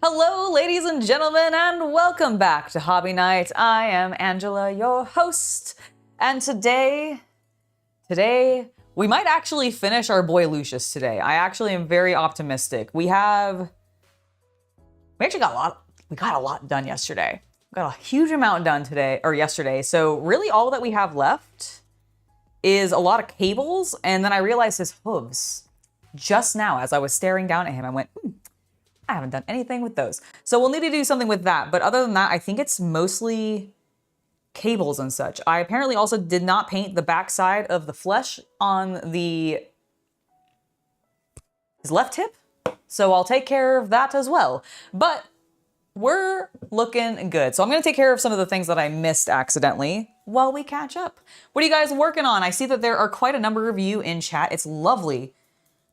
Hello, ladies and gentlemen, and welcome back to Hobby Night. I am Angela, your host, and today, we might actually finish our boy Lucius today. I actually am very optimistic. We got a lot done yesterday. We got a huge amount done yesterday. So really all that we have left is a lot of cables, and then I realized his hooves. Just now, as I was staring down at him, I went, I haven't done anything with those. So we'll need to do something with that. But other than that, I think it's mostly cables and such. I apparently also did not paint the backside of the flesh on his left hip. So I'll take care of that as well. But we're looking good. So I'm going to take care of some of the things that I missed accidentally while we catch up. What are you guys working on? I see that there are quite a number of you in chat. It's lovely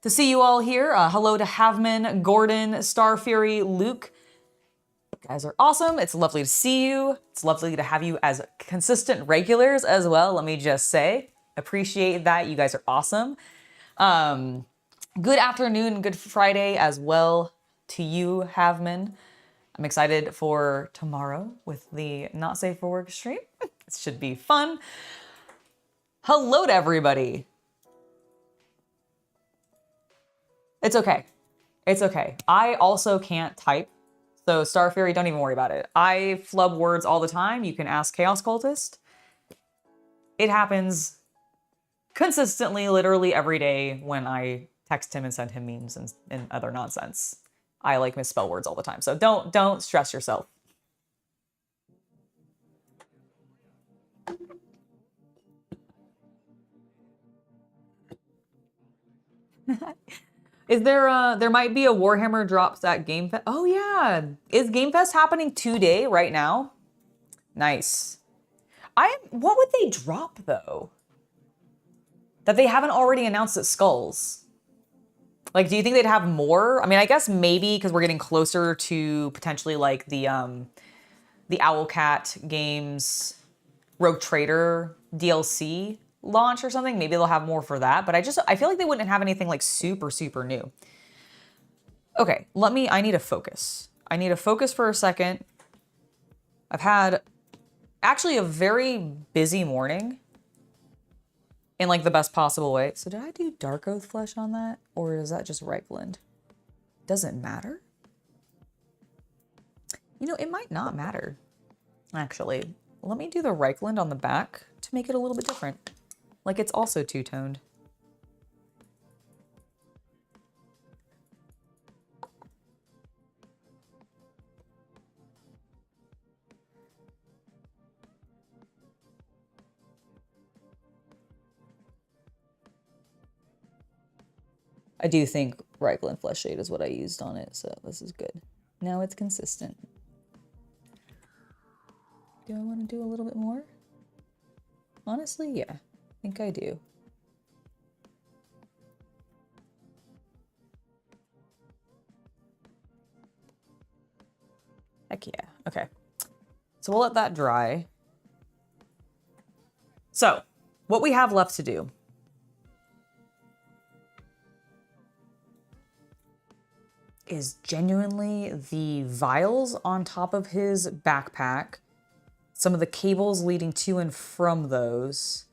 to see you all here. Hello to Havman, Gordon, Star Fury, Luke. You guys are awesome. It's lovely to see you. It's lovely to have you as consistent regulars as well. Let me just say, appreciate that. You guys are awesome. Good afternoon, good Friday as well to you, Havman. I'm excited for tomorrow with the Not Safe for Work stream. It should be fun. Hello to everybody. It's okay. It's okay. I also can't type. So Star Fury, don't even worry about it. I flub words all the time. You can ask Chaos Cultist. It happens consistently, literally every day when I text him and send him memes and other nonsense. I like misspell words all the time. So don't stress yourself. Is there might be a Warhammer drops at Game Fest. Oh yeah. Is Game Fest happening today, right now? Nice. What would they drop though? That they haven't already announced at Skulls. Like, do you think they'd have more? I mean, I guess maybe because we're getting closer to potentially like the Owlcat Games Rogue Trader DLC launch or something. Maybe they'll have more for that, but I feel like they wouldn't have anything like super new. Okay, I need to focus. I need to focus for a second. I've had actually a very busy morning in like the best possible way. So did I do Dark Oath Flesh on that? Or is that just Reichland? Doesn't matter. You know, it might not matter, actually. Let me do the Reichland on the back to make it a little bit different. Like it's also two-toned. I do think Reichland Flesh Shade is what I used on it, so this is good. Now it's consistent. Do I want to do a little bit more? Honestly, yeah. I think I do. Heck yeah. Okay. So we'll let that dry. So, what we have left to do is genuinely the vials on top of his backpack, some of the cables leading to and from those.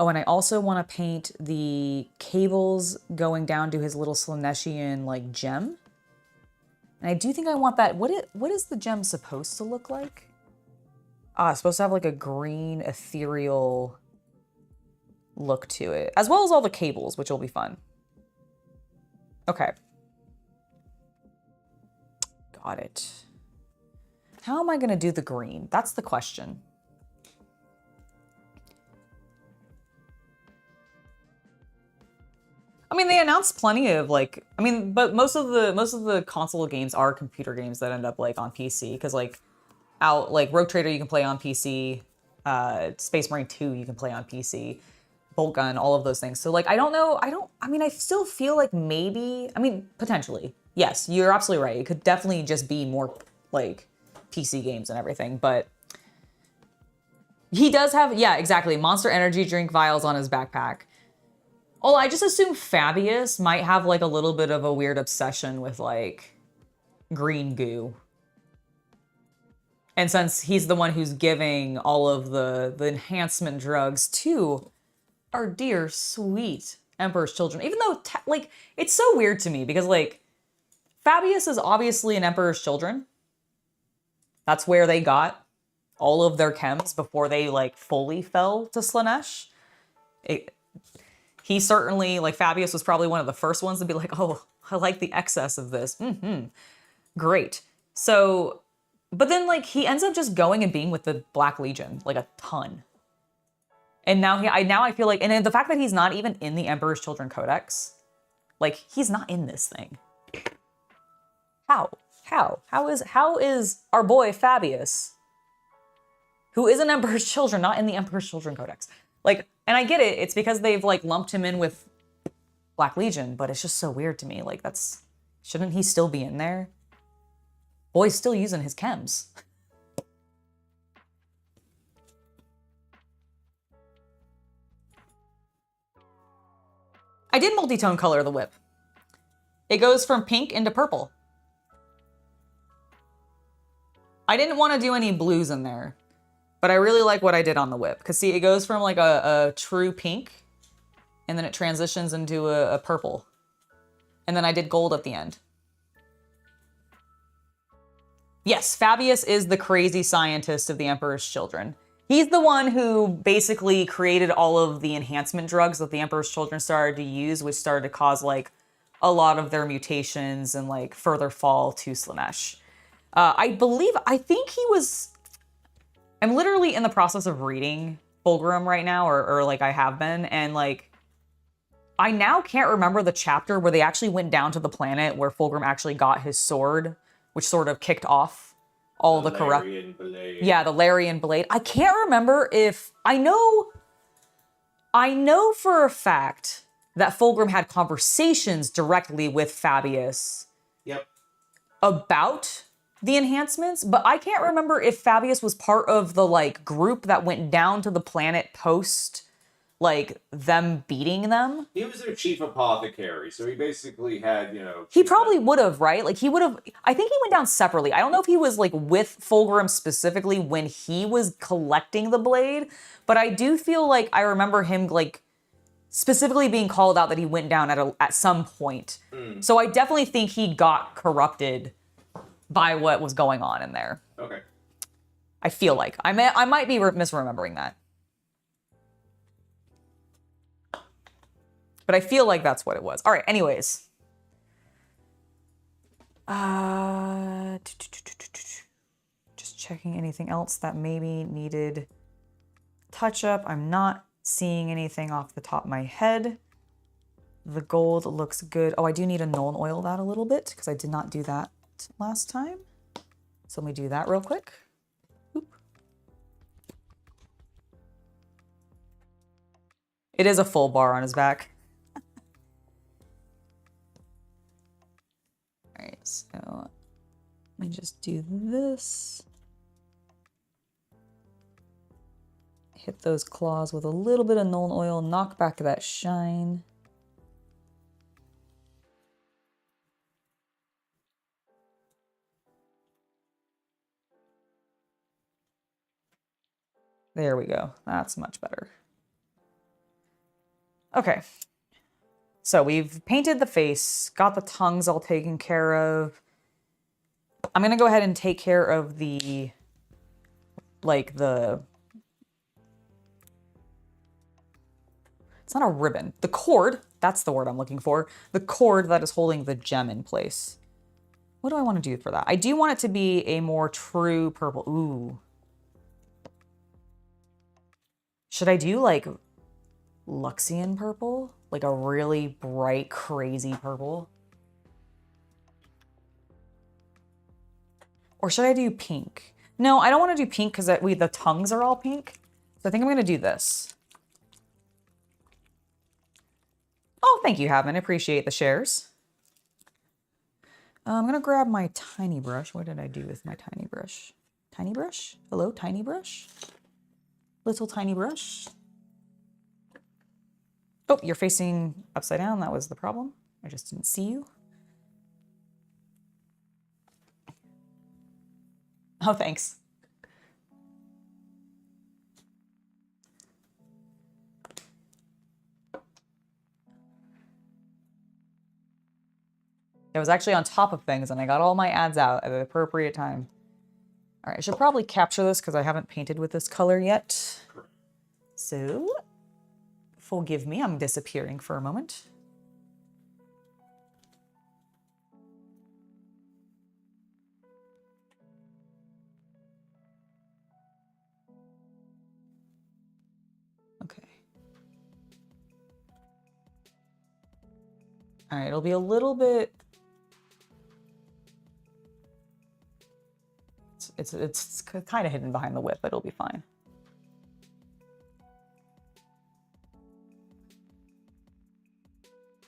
Oh, and I also want to paint the cables going down to his little Slaneshian like gem. And I do think I want that. What is the gem supposed to look like? It's supposed to have like a green ethereal look to it, as well as all the cables, which will be fun. Okay. Got it. How am I going to do the green? That's the question. I mean, they announced plenty of like, but most of the console games are computer games that end up like on PC, because like Rogue Trader you can play on PC, Space Marine 2 you can play on PC, Bolt Gun, all of those things. So like, I don't know, I still feel like maybe, potentially. Yes, you're absolutely right. It could definitely just be more like PC games and everything, but he does have, yeah, exactly, Monster Energy drink vials on his backpack. Oh, I just assume Fabius might have like a little bit of a weird obsession with like green goo. And since he's the one who's giving all of the enhancement drugs to our dear, sweet Emperor's Children, even though, like, it's so weird to me because, like, Fabius is obviously an Emperor's Children. That's where they got all of their chems before they, like, fully fell to Slaanesh. He certainly, like, Fabius was probably one of the first ones to be like, oh, I like the excess of this. Great. So, but then, like, he ends up just going and being with the Black Legion, like, a ton. And now I feel like, and the fact that he's not even in the Emperor's Children Codex, like, he's not in this thing. How is our boy Fabius, who is an Emperor's Children, not in the Emperor's Children Codex? Like, and I get it, it's because they've, like, lumped him in with Black Legion, but it's just so weird to me. Like, shouldn't he still be in there? Boy's still using his chems. I did multi-tone color the whip. It goes from pink into purple. I didn't want to do any blues in there, but I really like what I did on the whip. Because see, it goes from like a true pink, and then it transitions into a purple. And then I did gold at the end. Yes, Fabius is the crazy scientist of the Emperor's Children. He's the one who basically created all of the enhancement drugs that the Emperor's Children started to use, which started to cause, like, a lot of their mutations and, like, further fall to Slaanesh. I think he was... I'm literally in the process of reading Fulgrim right now, or like I have been, and, like, I now can't remember the chapter where they actually went down to the planet where Fulgrim actually got his sword, which sort of kicked off all the corrupt... Yeah, the Larian Blade. I can't remember if... I know for a fact that Fulgrim had conversations directly with Fabius. Yep. About the enhancements, but I can't remember if Fabius was part of the, like, group that went down to the planet post, like, them beating them. He was their chief apothecary, so he basically had, you know... He probably would have, right? Like, he would have... I think he went down separately. I don't know if he was, like, with Fulgrim specifically when he was collecting the blade, but I do feel like I remember him, like, specifically being called out that he went down at some point. So I definitely think he got corrupted by what was going on in there. Okay. I feel like. I might be misremembering that. But I feel like that's what it was. All right, anyways. Just checking anything else that maybe needed touch up. I'm not seeing anything off the top of my head. The gold looks good. Oh, I do need to Nuln Oil that a little bit because I did not do that last time. So let me do that real quick. Oop. It is a full bar on his back. All right, so let me just do this. Hit those claws with a little bit of Nuln Oil, knock back that shine. There we go. That's much better. Okay. So we've painted the face, got the tongues all taken care of. I'm going to go ahead and take care of the, like, the... It's not a ribbon. The cord, that's the word I'm looking for. The cord that is holding the gem in place. What do I want to do for that? I do want it to be a more true purple. Ooh. Should I do, like, Luxian purple? Like a really bright, crazy purple? Or should I do pink? No, I don't want to do pink because the tongues are all pink. So I think I'm going to do this. Oh, thank you, Havman. Appreciate the shares. I'm going to grab my tiny brush. What did I do with my tiny brush? Tiny brush? Hello, tiny brush? Little tiny brush. Oh, you're facing upside down. That was the problem. I just didn't see you. Oh, thanks. It was actually on top of things, and I got all my ads out at the appropriate time. All right, I should probably capture this because I haven't painted with this color yet. Correct. So, forgive me, I'm disappearing for a moment. Okay. All right, it'll be a little bit... It's kind of hidden behind the whip, but it'll be fine.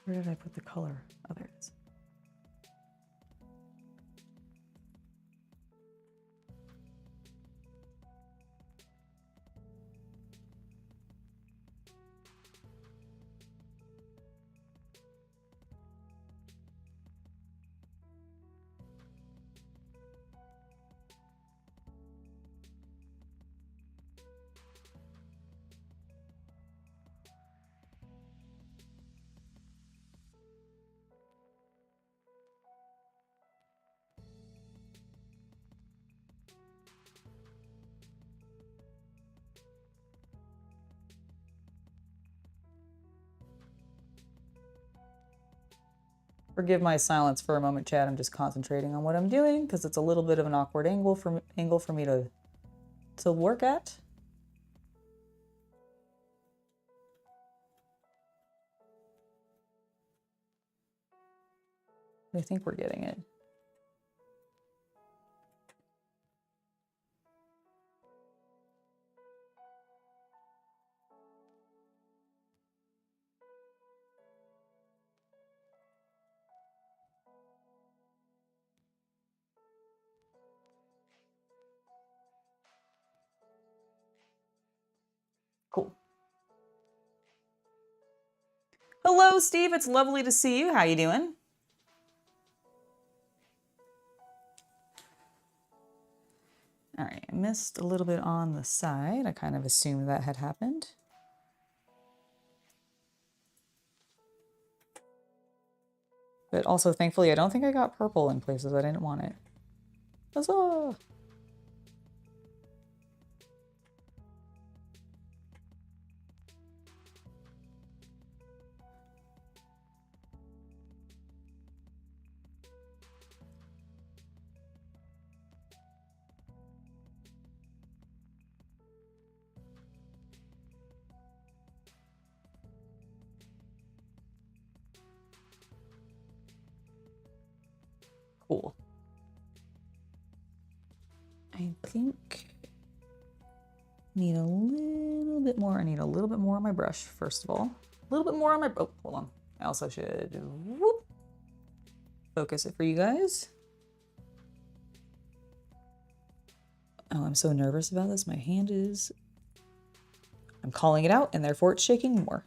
Where did I put the color? Oh, there it is. Forgive my silence for a moment, Chad. I'm just concentrating on what I'm doing because it's a little bit of an awkward angle for me to work at. I think we're getting it. Cool. Hello, Steve. It's lovely to see you. How you doing? All right, I missed a little bit on the side. I kind of assumed that had happened. But also, thankfully, I don't think I got purple in places I didn't want it. Huzzah! Cool. I think need a little bit more. I need a little bit more on my brush, first of all. A little bit more on my, oh, hold on. I also should whoop, focus it for you guys. Oh, I'm so nervous about this. My hand is, I'm calling it out and therefore it's shaking more.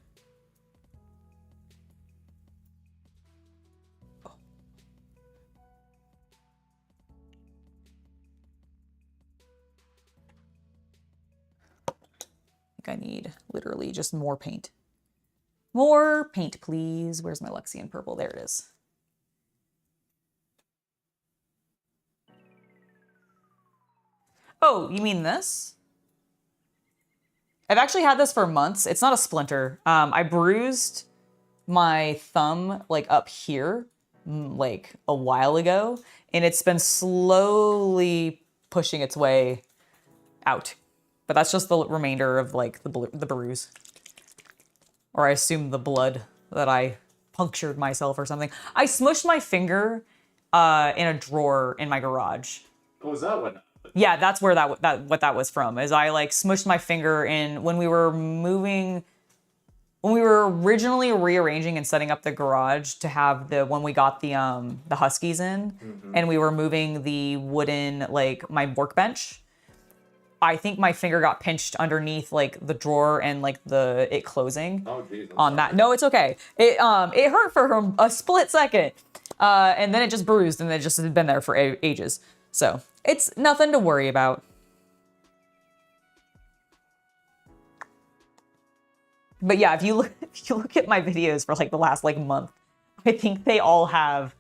I need literally just more paint. More paint, please. Where's my Luxian purple? There it is. Oh, you mean this? I've actually had this for months. It's not a splinter. I bruised my thumb like up here like a while ago, and it's been slowly pushing its way out. But that's just the remainder of like the bruise. Or I assume the blood that I punctured myself or something. I smushed my finger in a drawer in my garage. Oh, was that what happened? Yeah, that's where what that was from. Is I like smushed my finger in when we were moving, when we were originally rearranging and setting up the garage to have when we got the Huskies in, and we were moving the wooden like my workbench. I think my finger got pinched underneath like the drawer and like it closing. Oh, geez, on that. No, it's okay. It hurt for a split second, and then it just bruised, and it just had been there for ages. So it's nothing to worry about. But yeah, if you look at my videos for like the last like month, I think they all have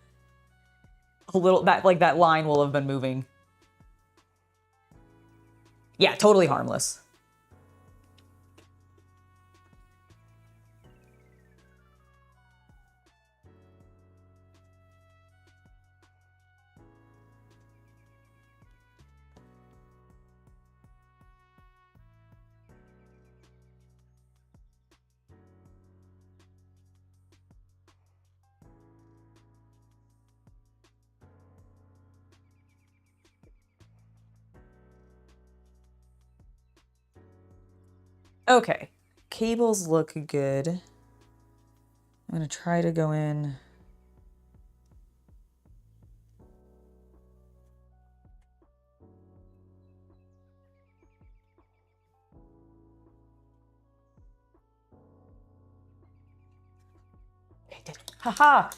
a little, that line will have been moving. Yeah, totally harmless. Okay, cables look good. I'm gonna try to go in. I did it. Haha.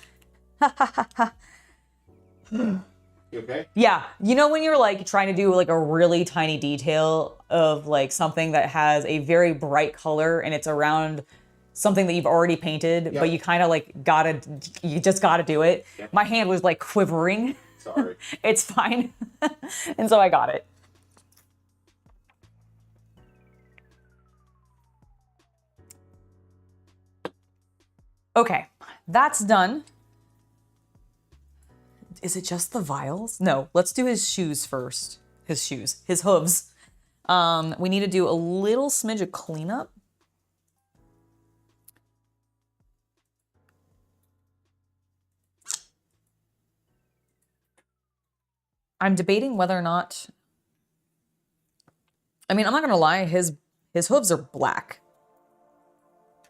You okay? Yeah, you know when you're like trying to do like a really tiny detail of like something that has a very bright color and it's around something that you've already painted, Yep. but you kind of like you just gotta do it. Yep. My hand was like quivering. Sorry. It's fine. And so I got it. Okay, that's done. Is it just the vials? No, let's do his shoes first. His hooves. We need to do a little smidge of cleanup. I'm debating whether or not, I mean, I'm not gonna lie, his hooves are black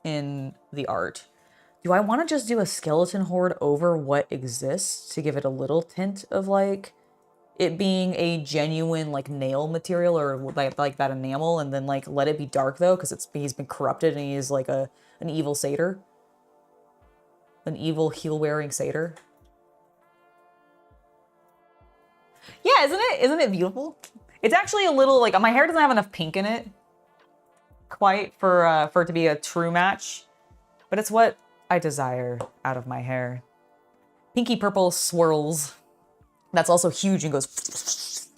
in the art. Do I want to just do a skeleton horde over what exists to give it a little tint of like it being a genuine like nail material or like that enamel, and then like let it be dark though because he's been corrupted and he is like an evil satyr, an evil heel wearing satyr. Yeah, isn't it beautiful? It's actually a little like my hair doesn't have enough pink in it quite for it to be a true match, but it's what I desire out of my hair. Pinky purple swirls. That's also huge and goes.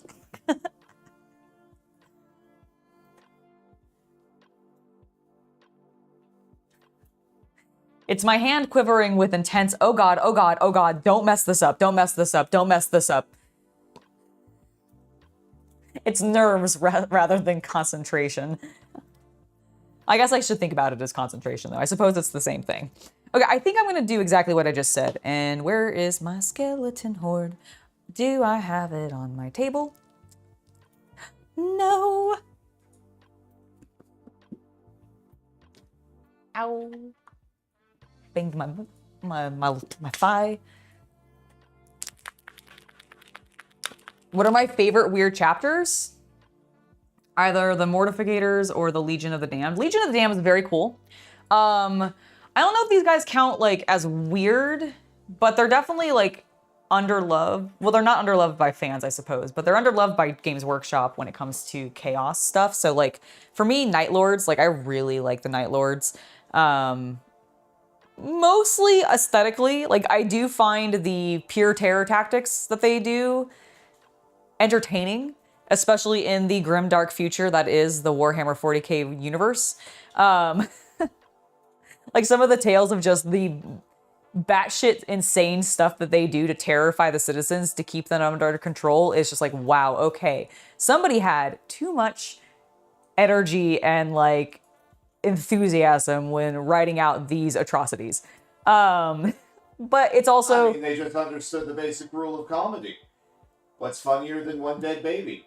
It's my hand quivering with intense, oh God, oh God, oh God, don't mess this up, don't mess this up, don't mess this up. It's nerves rather than concentration. I guess I should think about it as concentration though. I suppose it's the same thing. Okay, I think I'm gonna do exactly what I just said. And where is my skeleton horde? Do I have it on my table? No. Ow. Banged my thigh. What are my favorite weird chapters? Either the Mortificators or the Legion of the Damned. Legion of the Damned is very cool. I don't know if these guys count like as weird, but they're definitely like underloved. Well, they're not underloved by fans, I suppose, but they're underloved by Games Workshop when it comes to chaos stuff. So like for me, Night Lords, like I really like the Night Lords. Mostly aesthetically, like I do find the pure terror tactics that they do entertaining, especially in the grimdark future that is the Warhammer 40k universe. Like some of the tales of just the batshit insane stuff that they do to terrify the citizens to keep them under control is just like, wow, okay. Somebody had too much energy and like enthusiasm when writing out these atrocities. But it's also... I mean, they just understood the basic rule of comedy. What's funnier than one dead baby?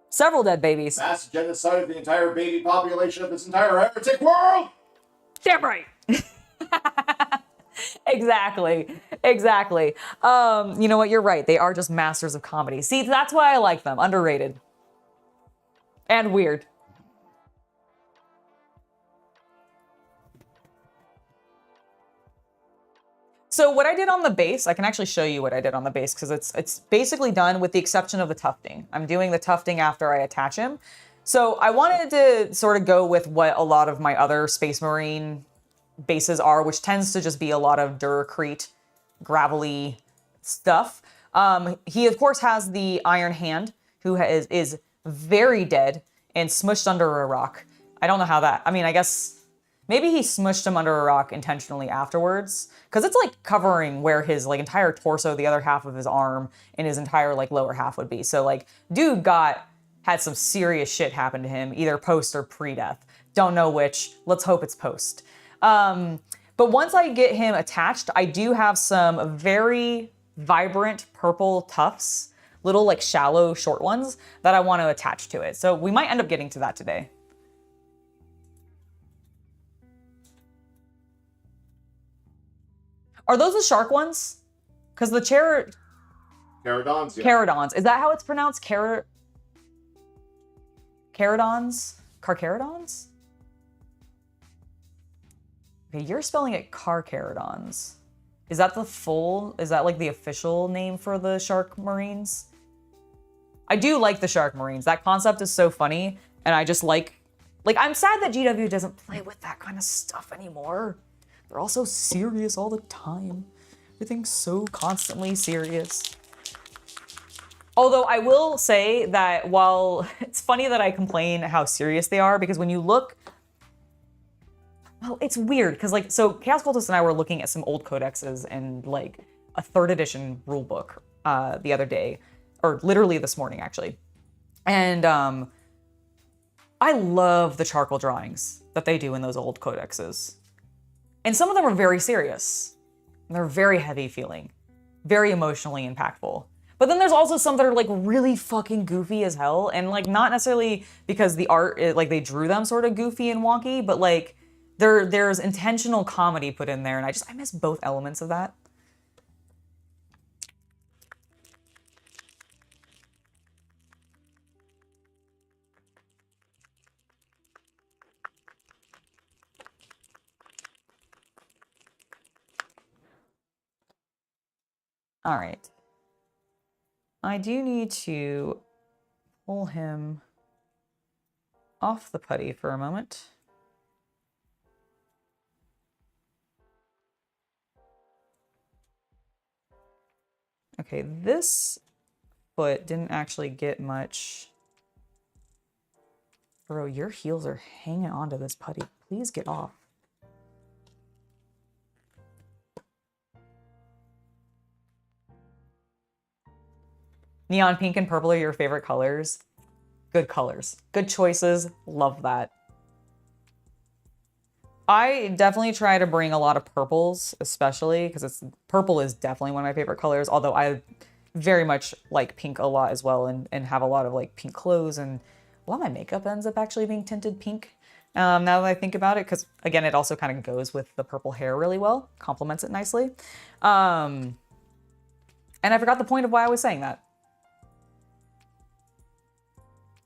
Several dead babies. Mass genocide of the entire baby population of this entire heretic world! Damn right. Exactly. You know what? You're right. They are just masters of comedy. See, that's why I like them. Underrated. And weird. So what I did on the base, I can actually show you what I did on the base because it's basically done with the exception of the tufting. I'm doing the tufting after I attach him. So I wanted to sort of go with what a lot of my other Space Marine bases are, which tends to just be a lot of Duracrete, gravelly stuff. He of course has the Iron Hand, who is very dead and smushed under a rock. I don't know how that, I mean, I guess maybe he smushed him under a rock intentionally afterwards, because it's like covering where his like entire torso, the other half of his arm, and his entire like lower half would be. So like, dude had some serious shit happen to him, either post or pre-death. Don't know which. Let's hope it's post. But once I get him attached, I do have some very vibrant purple tufts, little like shallow short ones that I want to attach to it. So we might end up getting to that today. Are those the shark ones? Because the Caradons, yeah. Caradons. Is that how it's pronounced? Caradons? Carcharodons? Okay, you're spelling it Carcharodons. Is that like the official name for the Shark Marines? I do like the Shark Marines. That concept is so funny, and I just like I'm sad that GW doesn't play with that kind of stuff anymore. They're all so serious all the time. Everything's so constantly serious. Although I will say that while it's funny that I complain how serious they are, because when you look, well, it's weird because like, so Chaos Cultist and I were looking at some old codexes and like a 3rd edition rulebook the other day, or literally this morning actually. And I love the charcoal drawings that they do in those old codexes. And some of them are very serious. And they're very heavy feeling, very emotionally impactful. But then there's also some that are like really fucking goofy as hell. And like not necessarily because the art, like they drew them sort of goofy and wonky, but like there's intentional comedy put in there. And I miss both elements of that. All right. I do need to pull him off the putty for a moment. Okay, this foot didn't actually get much. Bro, your heels are hanging onto this putty. Please get off. Neon pink and purple are your favorite colors. Good colors. Good choices. Love that. I definitely try to bring a lot of purples, especially because purple is definitely one of my favorite colors, although I very much like pink a lot as well and have a lot of like pink clothes, and a lot of my makeup ends up actually being tinted pink now that I think about it, because again, it also kind of goes with the purple hair really well, complements it nicely. And I forgot the point of why I was saying that.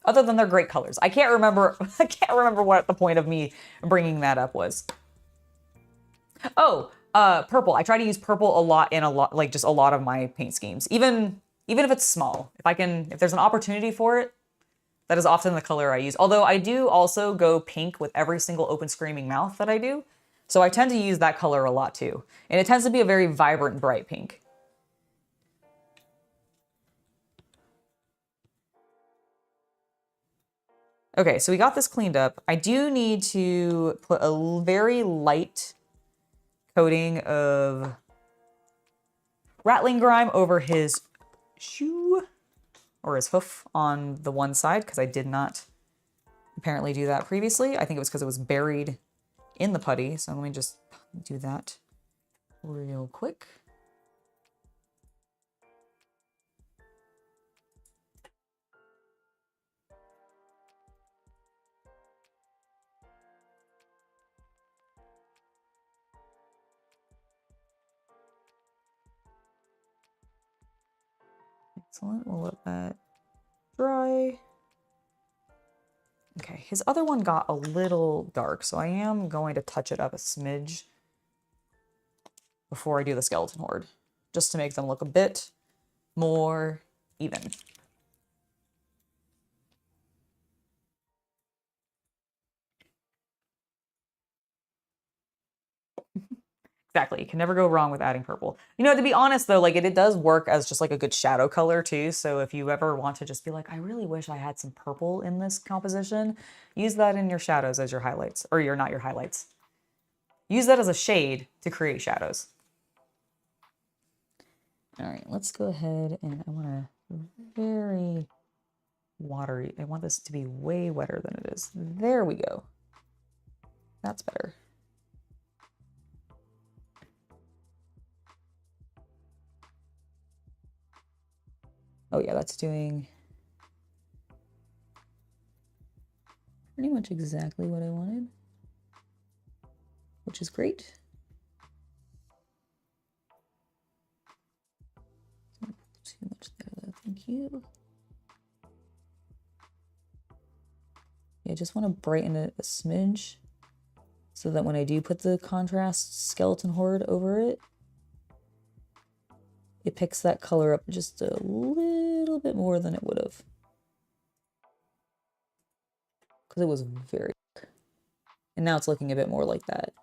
Other than they're great colors. I can't remember what the point of me bringing that up was. Oh, purple. I try to use purple a lot in just a lot of my paint schemes. Even if it's small. If there's an opportunity for it, that is often the color I use. Although I do also go pink with every single open screaming mouth that I do. So I tend to use that color a lot too. And it tends to be a very vibrant, bright pink. Okay, so we got this cleaned up. I do need to put a very light coating of rattling grime over his shoe or his hoof on the one side, because I did not apparently do that previously. I think it was because it was buried in the putty. So let me just do that real quick. Excellent, we'll let that dry. Okay, his other one got a little dark, so I am going to touch it up a smidge. before I do the skeleton horde, just to make them look a bit more even. Exactly. You can never go wrong with adding purple. You know, to be honest though, like it does work as just like a good shadow color too. So if you ever want to just be like, I really wish I had some purple in this composition, use that in your shadows as your highlights, or not your highlights. Use that as a shade to create shadows. All right, let's go ahead and I want to very watery. I want this to be way wetter than it is. There we go. That's better. Oh yeah, that's doing pretty much exactly what I wanted, which is great. Too much there though, thank you. Yeah, I just want to brighten it a smidge so that when I do put the contrast skeleton horde over it, it picks that color up just a little bit more than it would have. Because it was very dark. And now it's looking a bit more like that.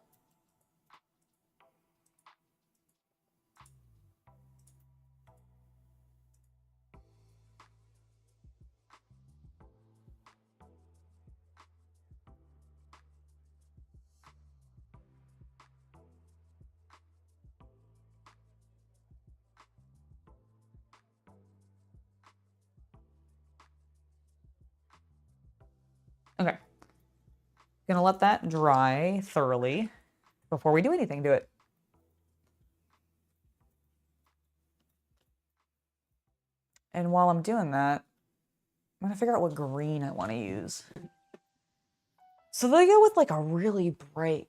Okay. Gonna let that dry thoroughly before we do anything to it. And while I'm doing that, I'm gonna figure out what green I want to use. So they go with like a really bright.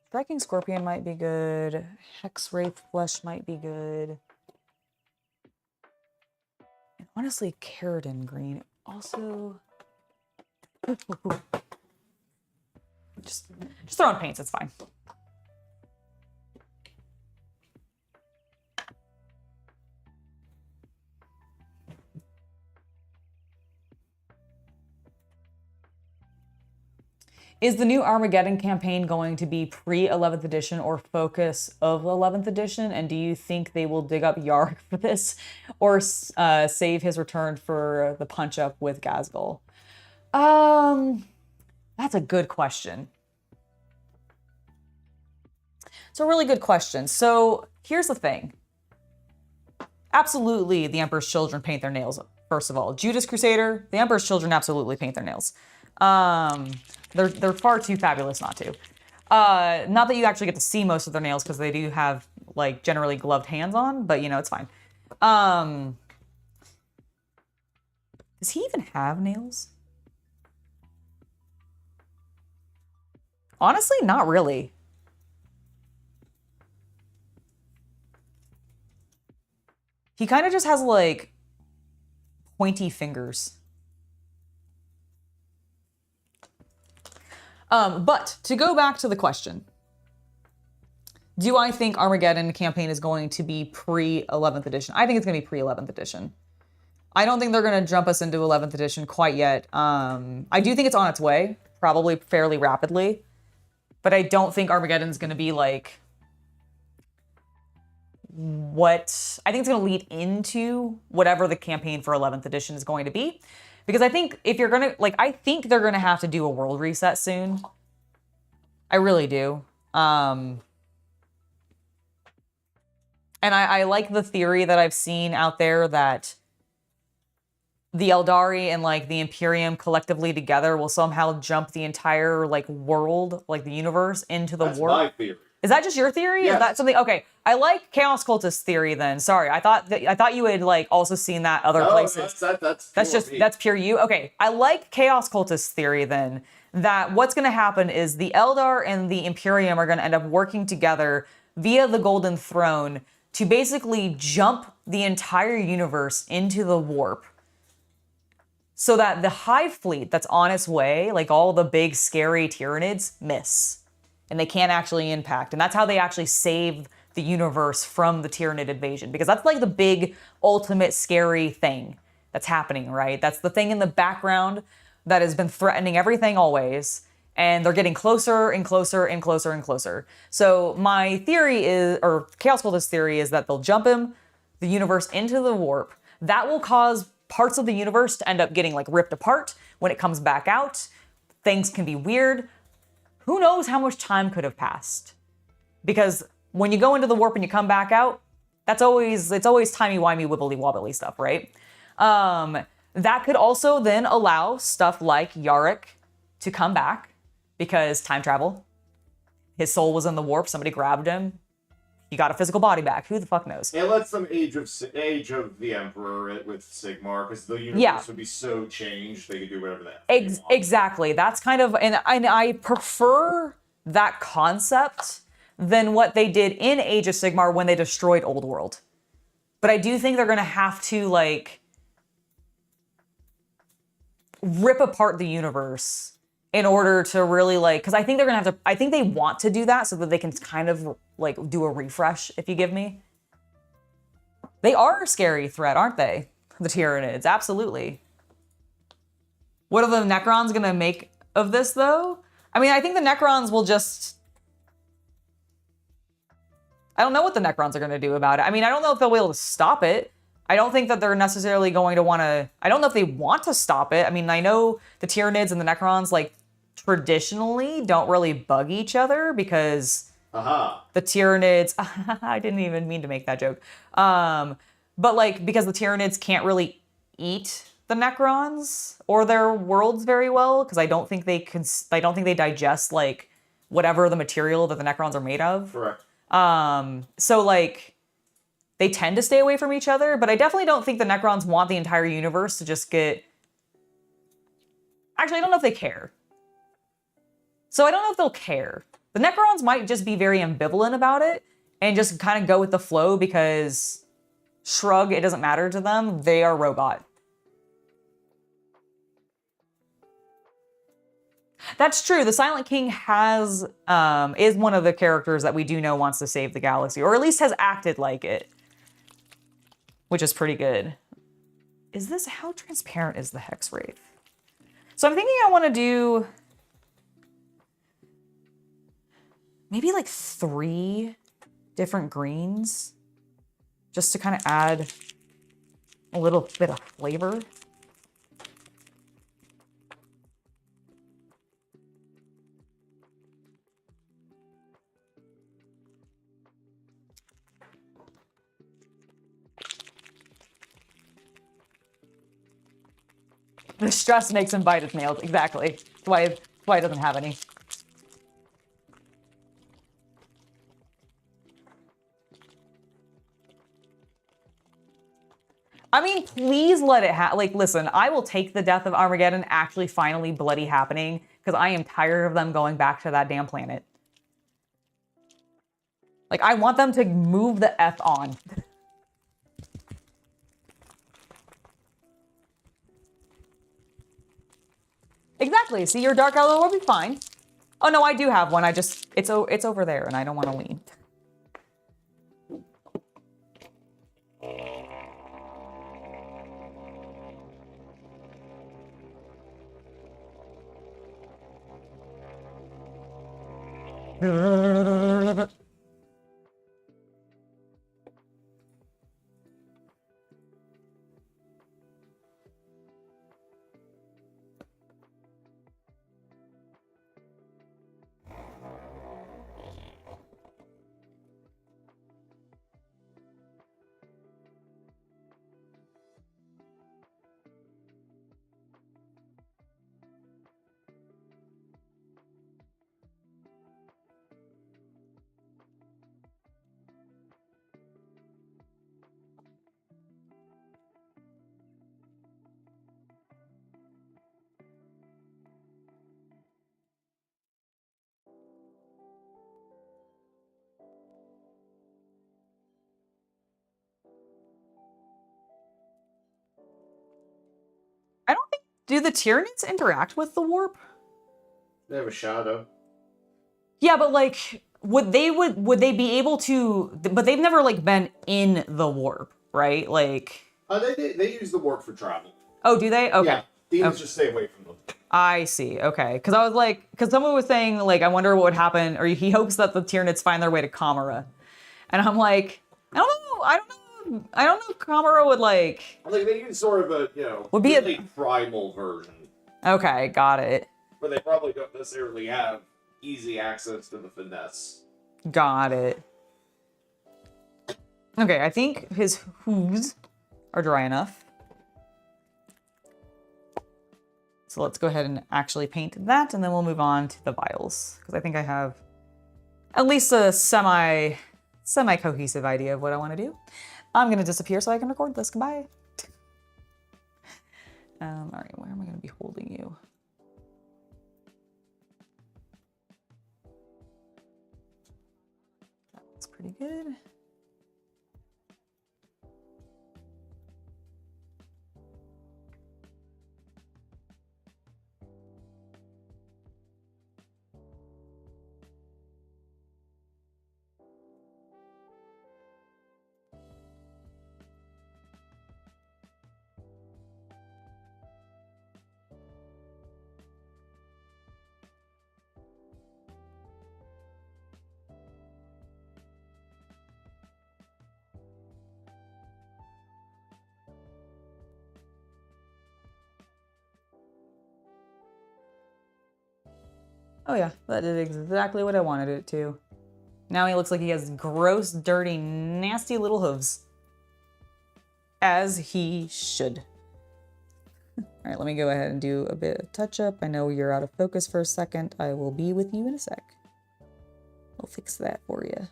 Striking Scorpion might be good. Hex Wraith Flesh might be good. And honestly, Keratin Green also. Just throw in paints, it's fine. Is the new Armageddon campaign going to be pre-11th edition or focus of 11th edition? And do you think they will dig up Yarg for this or save his return for the punch-up with Ghazghkull? That's a good question. It's a really good question. So here's the thing. Absolutely, the Emperor's Children paint their nails, first of all. Judas Crusader, the Emperor's Children absolutely paint their nails. They're far too fabulous not to. Not that you actually get to see most of their nails because they do have like generally gloved hands on, but you know, it's fine. Does he even have nails? Honestly, not really. He kind of just has like pointy fingers. But to go back to the question, do I think Armageddon campaign is going to be pre-11th edition? I think it's going to be pre-11th edition. I don't think they're going to jump us into 11th edition quite yet. I do think it's on its way, probably fairly rapidly, but I don't think Armageddon's going to be like what I think it's going to lead into whatever the campaign for 11th edition is going to be. Because I think if you're going to, like, I think they're going to have to do a world reset soon. I really do. And I like the theory that I've seen out there that the Eldari and, like, the Imperium collectively together will somehow jump the entire, like, world, like, the universe into the war. That's my theory. Is that just your theory? Yes. Is that something? Okay, I like Chaos Cultist theory. Then sorry, I thought you had like also seen that other places. That's pure you. Okay, I like Chaos Cultist theory. Then that what's going to happen is the Eldar and the Imperium are going to end up working together via the Golden Throne to basically jump the entire universe into the warp. so that the Hive fleet that's on its way, like all the big scary Tyranids, miss. And they can't actually impact. And that's how they actually save the universe from the Tyranid invasion. Because that's like the big, ultimate, scary thing that's happening, right? That's the thing in the background that has been threatening everything always. And they're getting closer and closer and closer and closer. So my theory is, or Chaos Cultist theory is that they'll jump the universe into the warp. That will cause parts of the universe to end up getting like ripped apart. When it comes back out, things can be weird. Who knows how much time could have passed? Because when you go into the warp and you come back out, it's always timey-wimey, wibbly-wobbly stuff, right? That could also then allow stuff like Yarick to come back because time travel. His soul was in the warp, somebody grabbed him. He got a physical body back. Who the fuck knows? It lets them Age of the Emperor with Sigmar, because the universe would be so changed they could do whatever they want. Exactly. That's kind of, and I prefer that concept than what they did in Age of Sigmar when they destroyed Old World. But I do think they're gonna have to like rip apart the universe in order to really like, because I think they're gonna have to, I think they want to do that so that they can kind of like do a refresh, if you give me. They are a scary threat, aren't they? The Tyranids, absolutely. What are the Necrons gonna make of this though? I mean, I think the Necrons will just, I don't know what the Necrons are gonna do about it. I mean, I don't know if they'll be able to stop it. I don't think that they're necessarily going to wanna, I don't know if they want to stop it. I mean, I know the Tyranids and the Necrons like traditionally don't really bug each other because the Tyranids, I didn't even mean to make that joke. But like, because the Tyranids can't really eat the Necrons or their worlds very well, because I don't think they digest like whatever the material that the Necrons are made of. Correct. So like, they tend to stay away from each other, but I definitely don't think the Necrons want the entire universe to just get... Actually, I don't know if they care. So I don't know if they'll care. The Necrons might just be very ambivalent about it and just kind of go with the flow because shrug, it doesn't matter to them. They are robot. That's true. The Silent King has is one of the characters that we do know wants to save the galaxy, or at least has acted like it, which is pretty good. Is this, how transparent is the Hex Wraith? So I'm thinking I want to do maybe like 3 different greens just to kind of add a little bit of flavor. The stress makes him bite his nails. Exactly. That's why he doesn't have any. I mean, please let it happen. Like, listen, I will take the death of Armageddon actually finally bloody happening because I am tired of them going back to that damn planet. Like, I want them to move the F on. Exactly. See, your Dark Elder will be fine. Oh no, I do have one. I just, it's over there and I don't want to lean. do the Tyranids interact with the warp? They have a shadow. Yeah, but like, would they be able to? But they've never like been in the warp, right? Like, they use the warp for travel. Oh, do they? Okay. Yeah, demons just stay away from them. I see. Okay, because I was like, because someone was saying like, I wonder what would happen, or he hopes that the Tyranids find their way to Kamara, and I'm like, I don't know if Kamara would like. Like they use sort of a would be really primal version. Okay, got it. But they probably don't necessarily have easy access to the finesse. Got it. Okay, I think his hooves are dry enough. So let's go ahead and actually paint that, and then we'll move on to the vials, because I think I have at least a semi-cohesive idea of what I want to do. I'm going to disappear so I can record this. Goodbye. All right, where am I going to be holding you? That's pretty good. Oh yeah, that did exactly what I wanted it to. Now he looks like he has gross, dirty, nasty little hooves. As he should. All right, let me go ahead and do a bit of touch up. I know you're out of focus for a second. I will be with you in a sec. I'll fix that for you.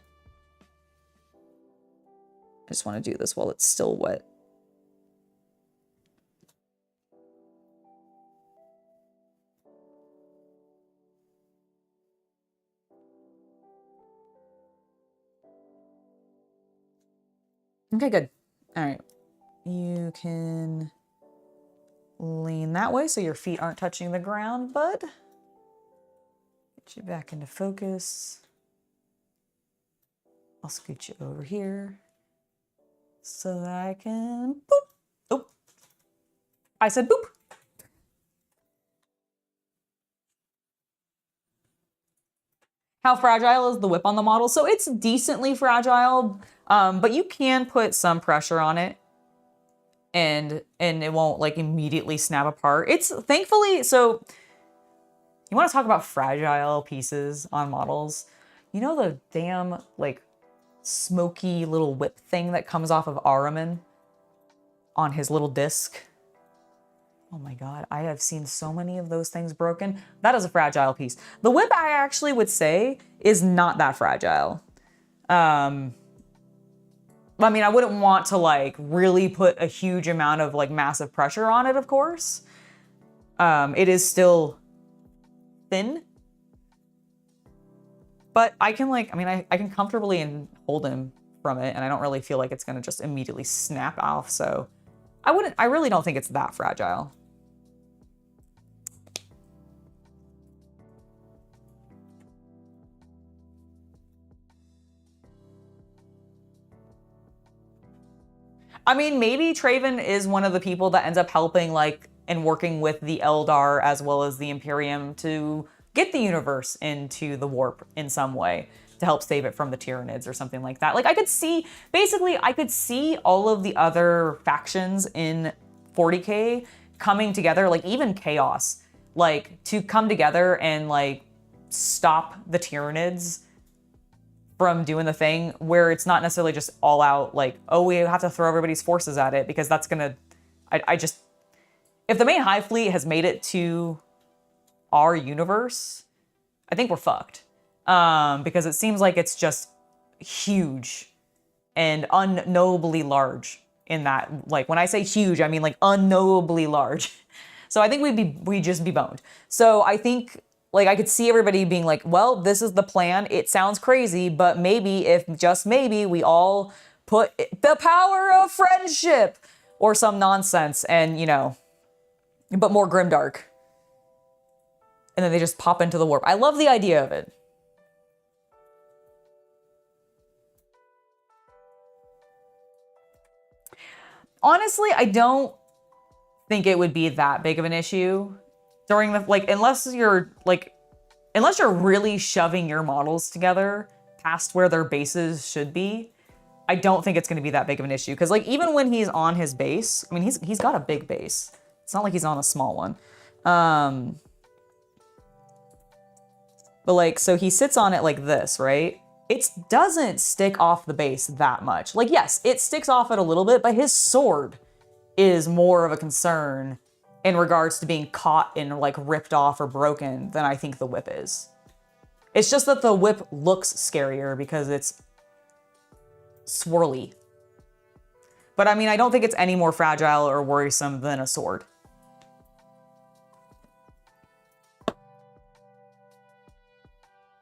I just want to do this while it's still wet. Okay, good. All right. You can lean that way so your feet aren't touching the ground, bud. Get you back into focus. I'll scoot you over here so that I can boop. Oh, I said boop. How fragile is the whip on the model? So it's decently fragile, but you can put some pressure on it and it won't like immediately snap apart. It's thankfully, so you want to talk about fragile pieces on models. You know the damn like smoky little whip thing that comes off of Ahriman on his little disc? Oh my God, I have seen so many of those things broken. That is a fragile piece. The whip, I actually would say, is not that fragile. I mean, I wouldn't want to like really put a huge amount of like massive pressure on it, of course. It is still thin. But I can like, I mean, I can comfortably hold him from it, and I don't really feel like it's gonna just immediately snap off, so I really don't think it's that fragile. I mean, maybe Traven is one of the people that ends up helping like and working with the Eldar as well as the Imperium to get the universe into the warp in some way to help save it from the Tyranids or something like that. Like I could see, basically I could see all of the other factions in 40k coming together, like even Chaos, like to come together and like stop the Tyranids from doing the thing where it's not necessarily just all out like, oh, we have to throw everybody's forces at it, because that's gonna, I just, if the main Hive Fleet has made it to our universe, I think we're fucked. Because it seems like it's just huge and unknowably large in that, like when I say huge, I mean like unknowably large. So I think we'd just be boned. So I think like I could see everybody being like, well, this is the plan. It sounds crazy, but maybe if just maybe we all put the power of friendship or some nonsense and, you know, but more grimdark. And then they just pop into the warp. I love the idea of it. Honestly, I don't think it would be that big of an issue during the, like, unless you're really shoving your models together past where their bases should be. I don't think it's going to be that big of an issue. Because, like, even when he's on his base, I mean, he's got a big base. It's not like he's on a small one. But, like, so he sits on it like this, right? It doesn't stick off the base that much. Like, yes, it sticks off it a little bit, but his sword is more of a concern in regards to being caught and, like, ripped off or broken than I think the whip is. It's just that the whip looks scarier because it's swirly. But I mean, I don't think it's any more fragile or worrisome than a sword.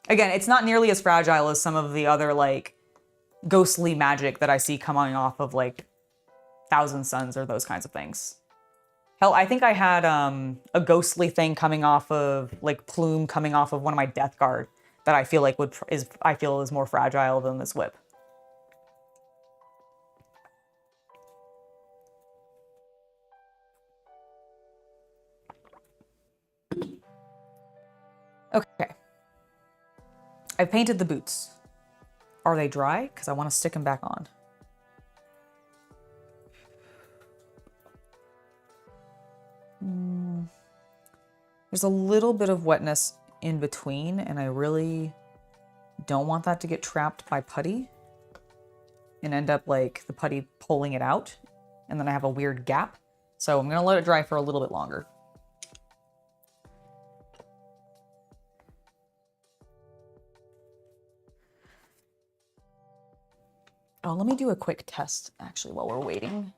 Again, it's not nearly as fragile as some of the other, like, ghostly magic that I see coming off of, like, Thousand Suns or those kinds of things. Hell, I think I had a ghostly thing coming off of, like, plume coming off of one of my Death Guard that I feel like is more fragile than this whip. Okay. I've painted the boots. Are they dry? Because I want to stick them back on. There's a little bit of wetness in between, and I really don't want that to get trapped by putty and end up, like, the putty pulling it out, and then I have a weird gap. So I'm going to let it dry for a little bit longer. Oh, let me do a quick test, actually, while we're waiting.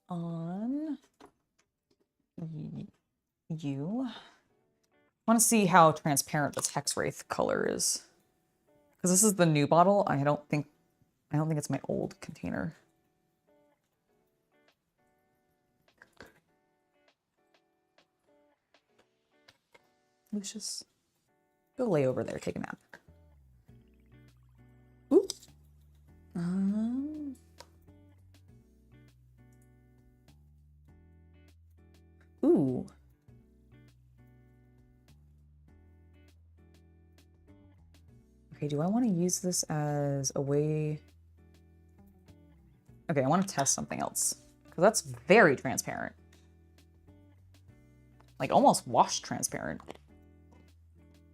On you. I want to see how transparent this Hexwraith color is. Because this is the new bottle. I don't think it's my old container. Lucius, go lay over there, take a nap. Ooh. Ooh. Okay, do I want to use this as a way? Okay, I want to test something else. Because that's very transparent. Like, almost wash transparent.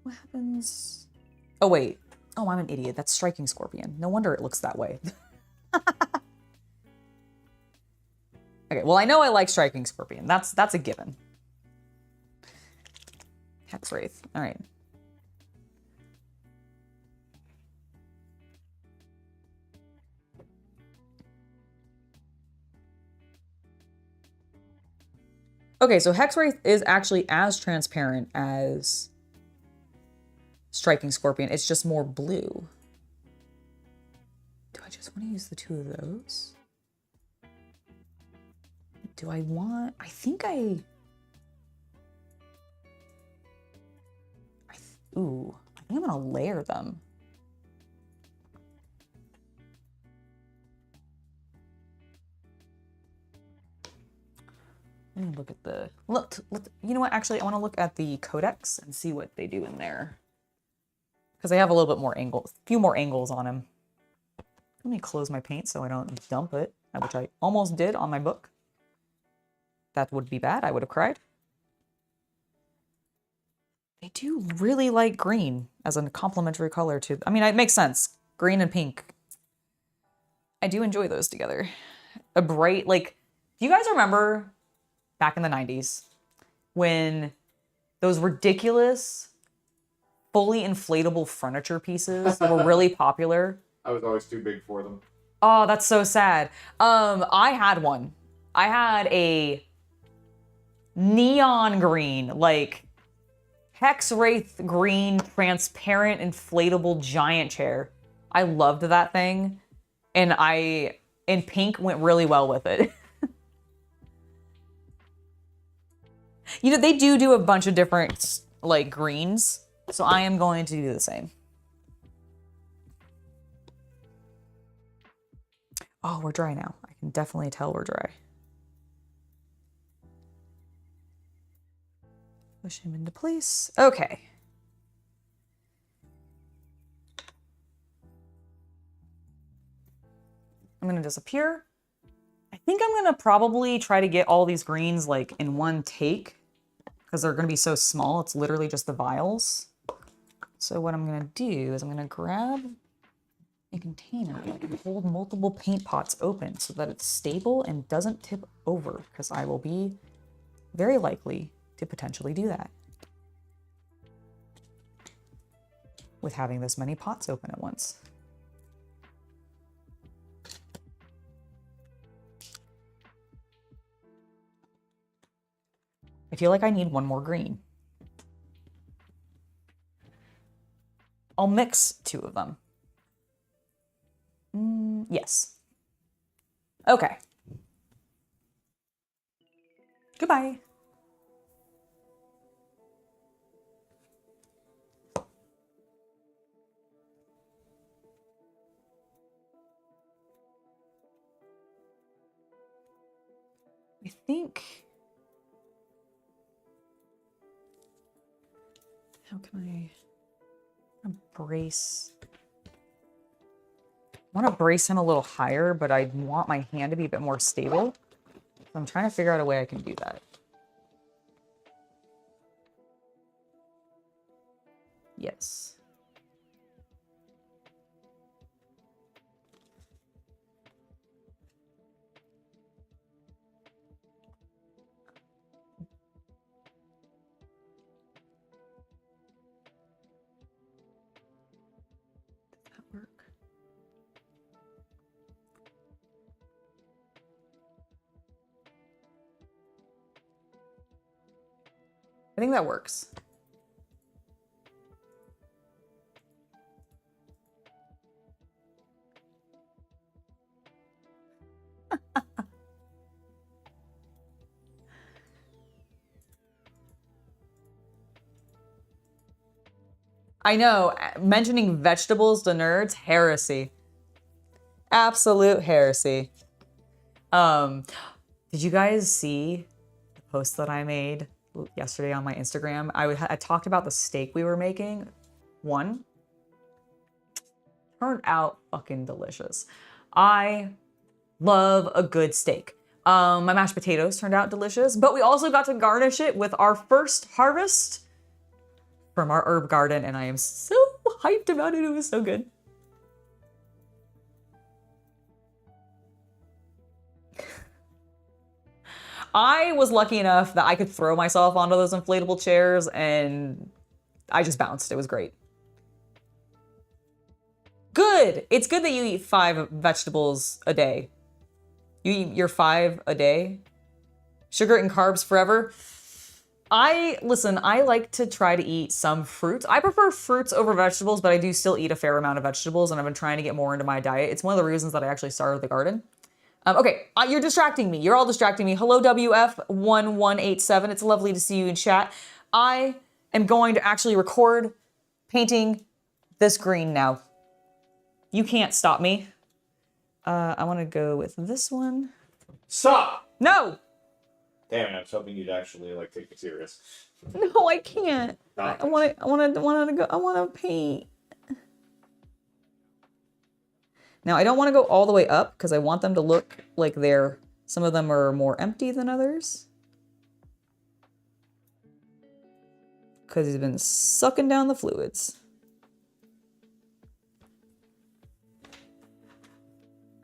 What happens? Oh, wait. Oh, I'm an idiot. That's Striking Scorpion. No wonder it looks that way. Okay, well, I know I like Striking Scorpion. That's a given. Hexwraith. All right. Okay, so Hexwraith is actually as transparent as Striking Scorpion. It's just more blue. Do I just want to use the two of those? Do I want... I think I... Ooh, I think I'm going to layer them. Let me look at the... Look, you know what? Actually, I want to look at the codex and see what they do in there. Because they have a little bit more angles, a few more angles on him. Let me close my paint so I don't dump it, which I almost did on my book. That would be bad. I would have cried. They do really like green as a complementary color to... I mean, it makes sense. Green and pink. I do enjoy those together. A bright, like... Do you guys remember back in the 90s when those ridiculous, fully inflatable furniture pieces were really popular? I was always too big for them. Oh, that's so sad. I had one. I had a neon green, like Hexwraith green, transparent, inflatable giant chair. I loved that thing. And pink went really well with it. You know, they do a bunch of different, like, greens. So I am going to do the same. Oh, we're dry now. I can definitely tell we're dry. Push him into place. Okay. I'm going to disappear. I think I'm going to probably try to get all these greens, like, in one take. Because they're going to be so small. It's literally just the vials. So what I'm going to do is I'm going to grab a container that can hold multiple paint pots open so that it's stable and doesn't tip over, because I will be very likely to potentially do that with having this many pots open at once. I feel like I need one more green. I'll mix two of them. Yes. Okay. Goodbye. I think... How can I brace? I want to brace him a little higher, but I want my hand to be a bit more stable. So I'm trying to figure out a way I can do that. Yes. Does that work? I think that works. I know, mentioning vegetables to nerds, heresy. Absolute heresy. Did you guys see the post that I made yesterday on my Instagram? I talked about the steak we were making. One, turned out fucking delicious. I love a good steak. My mashed potatoes turned out delicious, but we also got to garnish it with our first harvest from our herb garden, and I am so hyped about it. It was so good. I was lucky enough that I could throw myself onto those inflatable chairs, and I just bounced. It was great. Good. It's good that you eat 5 vegetables a day. You eat your 5 a day? Sugar and carbs forever? Listen, I like to try to eat some fruits. I prefer fruits over vegetables, but I do still eat a fair amount of vegetables, and I've been trying to get more into my diet. It's one of the reasons that I actually started the garden. Okay, you're distracting me. You're all distracting me. Hello, WF1187. It's lovely to see you in chat. I am going to actually record painting this green now. You can't stop me. I want to go with this one. Stop! No! Damn it, I was hoping you'd actually like take it serious. No, I can't. I want to paint. Now, I don't want to go all the way up because I want them to look like some of them are more empty than others. Because he's been sucking down the fluids.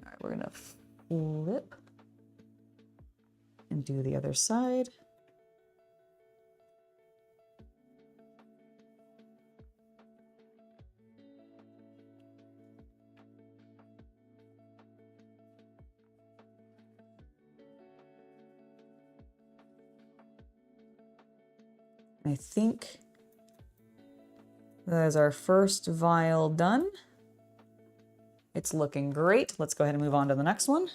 All right, we're going to flip and do the other side. I think that is our first vial done. It's looking great. Let's go ahead and move on to the next one.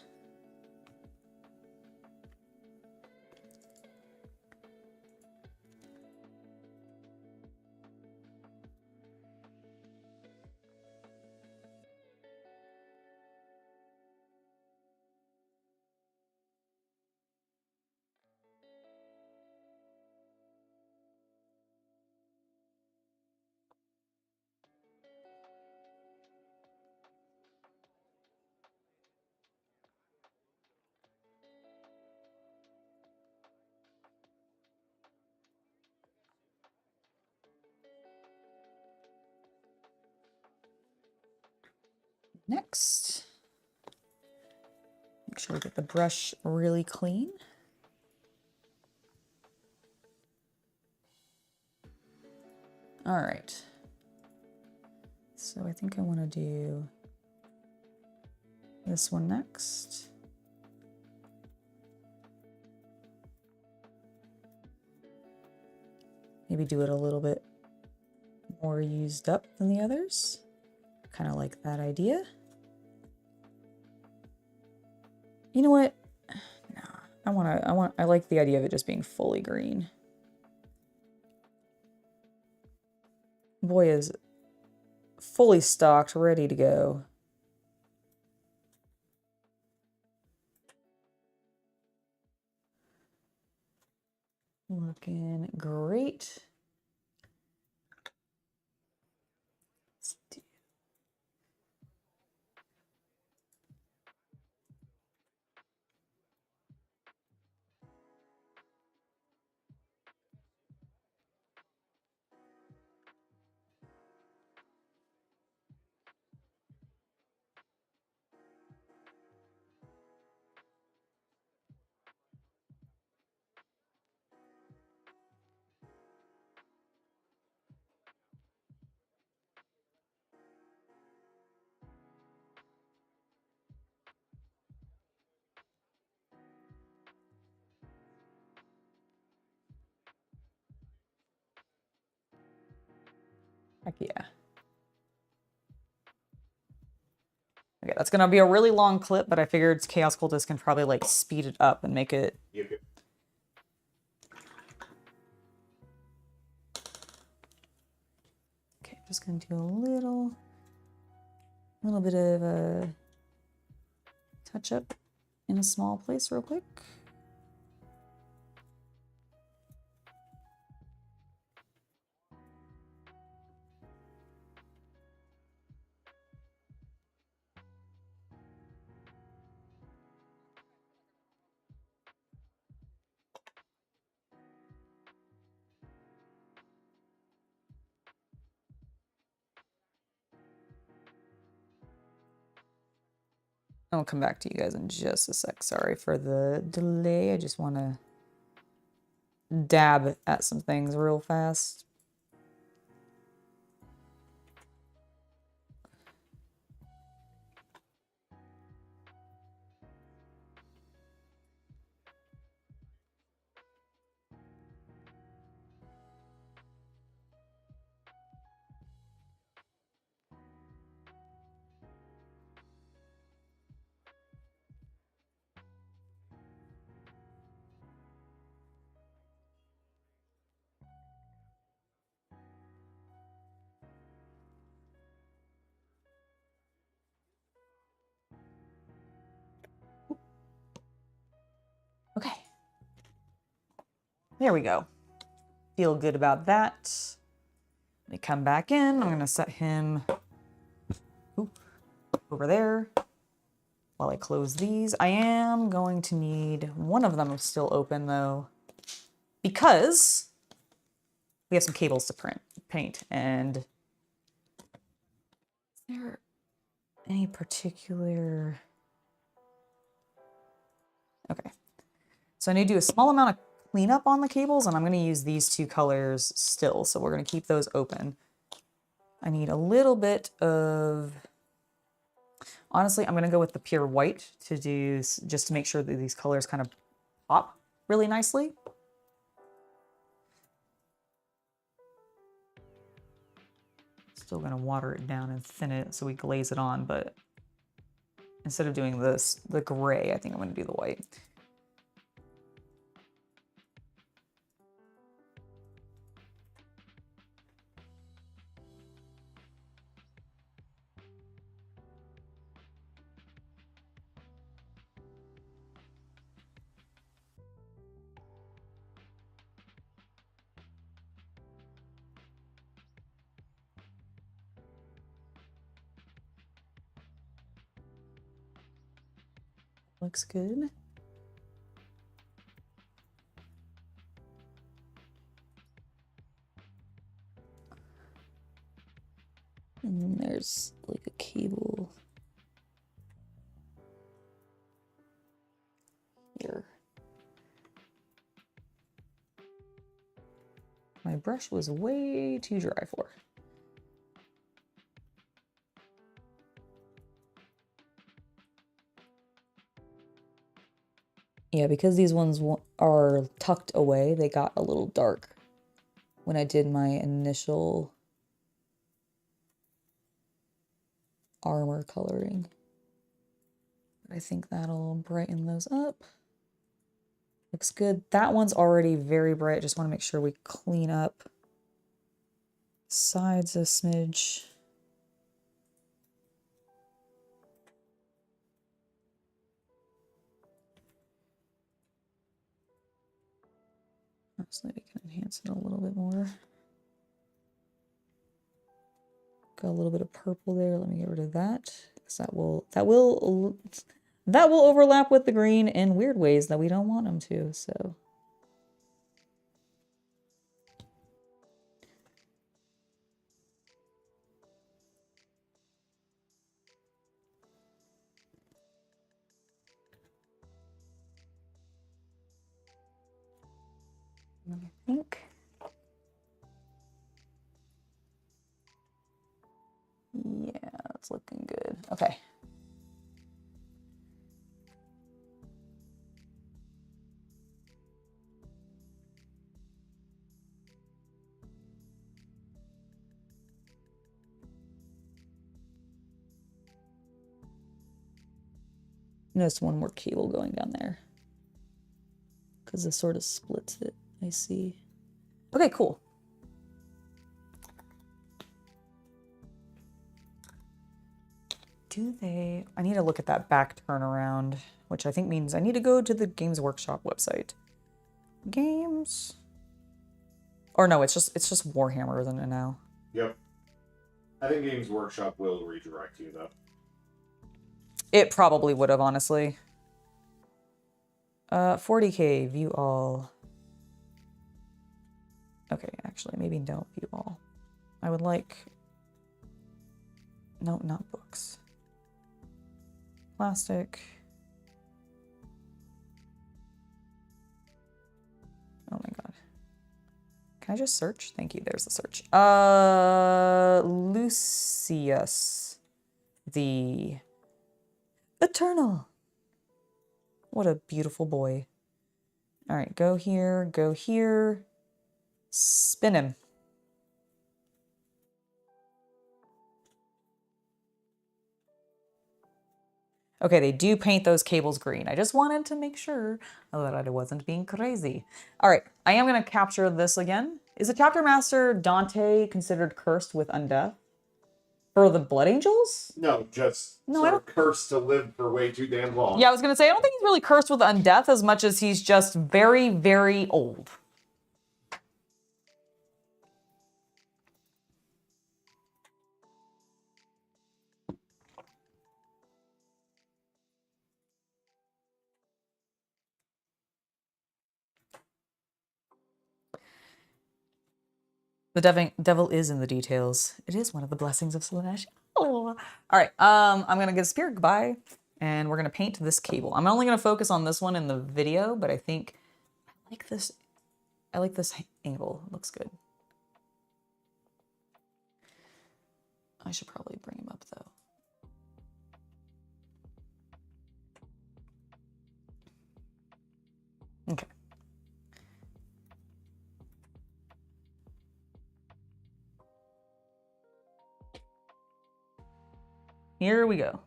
Next, make sure we get the brush really clean. All right. So I think I want to do this one next. Maybe do it a little bit more used up than the others. Kind of like that idea. You know what? No, I like the idea of it just being fully green. Boy is fully stocked, ready to go. Looking great. Let's do. Heck yeah. Okay, that's gonna be a really long clip, but I figured Chaos Cultist can probably like speed it up and make it. Yep. Okay, just gonna do a little bit of a touch up in a small place real quick. I'll come back to you guys in just a sec. Sorry for the delay. I just want to dab at some things real fast. Okay. There we go. Feel good about that. Let me come back in. I'm going to set him over there while I close these. I am going to need one of them still open though, because we have some cables to paint. And is there any particular... Okay. So I need to do a small amount of cleanup on the cables, and I'm going to use these two colors still. So we're going to keep those open. I need a little bit of... Honestly, I'm going to go with the pure white to do, just to make sure that these colors kind of pop really nicely. Still going to water it down and thin it so we glaze it on, but instead of doing this, the gray, I think I'm going to do the white. Looks good. And then there's like a cable brush was way too dry for. Yeah, because these ones are tucked away, they got a little dark when I did my initial armor coloring. I think that'll brighten those up. Looks good. That one's already very bright. Just want to make sure we clean up sides a smidge. So we can enhance it a little bit more. Got a little bit of purple there. Let me get rid of that, because that will overlap with the green in weird ways that we don't want them to. So. I think. Yeah, it's looking good. Okay. Notice one more cable going down there, because this sort of splits it, I see. Okay, cool. I need to look at that back turnaround, which I think means I need to go to the Games Workshop website. Games. Or no, it's just Warhammer, isn't it now? Yep. I think Games Workshop will redirect you, though. It probably would have, honestly. 40k, view all. Okay, actually, maybe don't view all. I would like... No, not books. Plastic. Oh my god. Can I just search? Thank you, there's the search. Lucius the Eternal. What a beautiful boy. All right, go here, spin him. Okay, they do paint those cables green. I just wanted to make sure that I wasn't being crazy. All right, I am gonna capture this again. Is the chapter master Dante considered cursed with undeath? For the Blood Angels? No, just sort of cursed to live for way too damn long. Yeah, I was gonna say, I don't think he's really cursed with undeath as much as he's just very, very old. The devil is in the details. It is one of the blessings of Slanesh. Oh. All right, I'm gonna get a spirit goodbye, and we're gonna paint this cable. I'm only gonna focus on this one in the video, but I think I like this. I like this angle. It looks good. I should probably bring him up though. Okay. Here we go.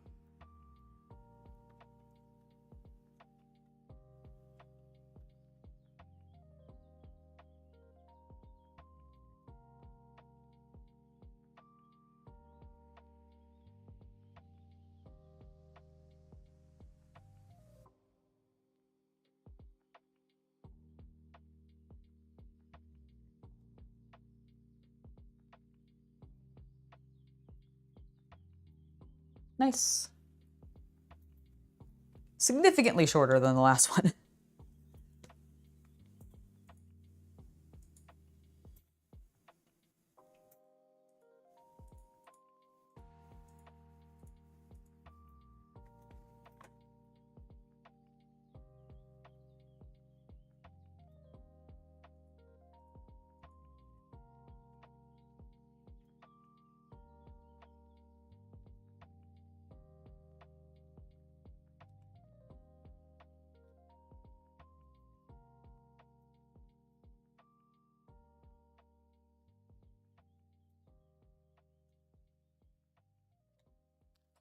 Nice. Significantly shorter than the last one.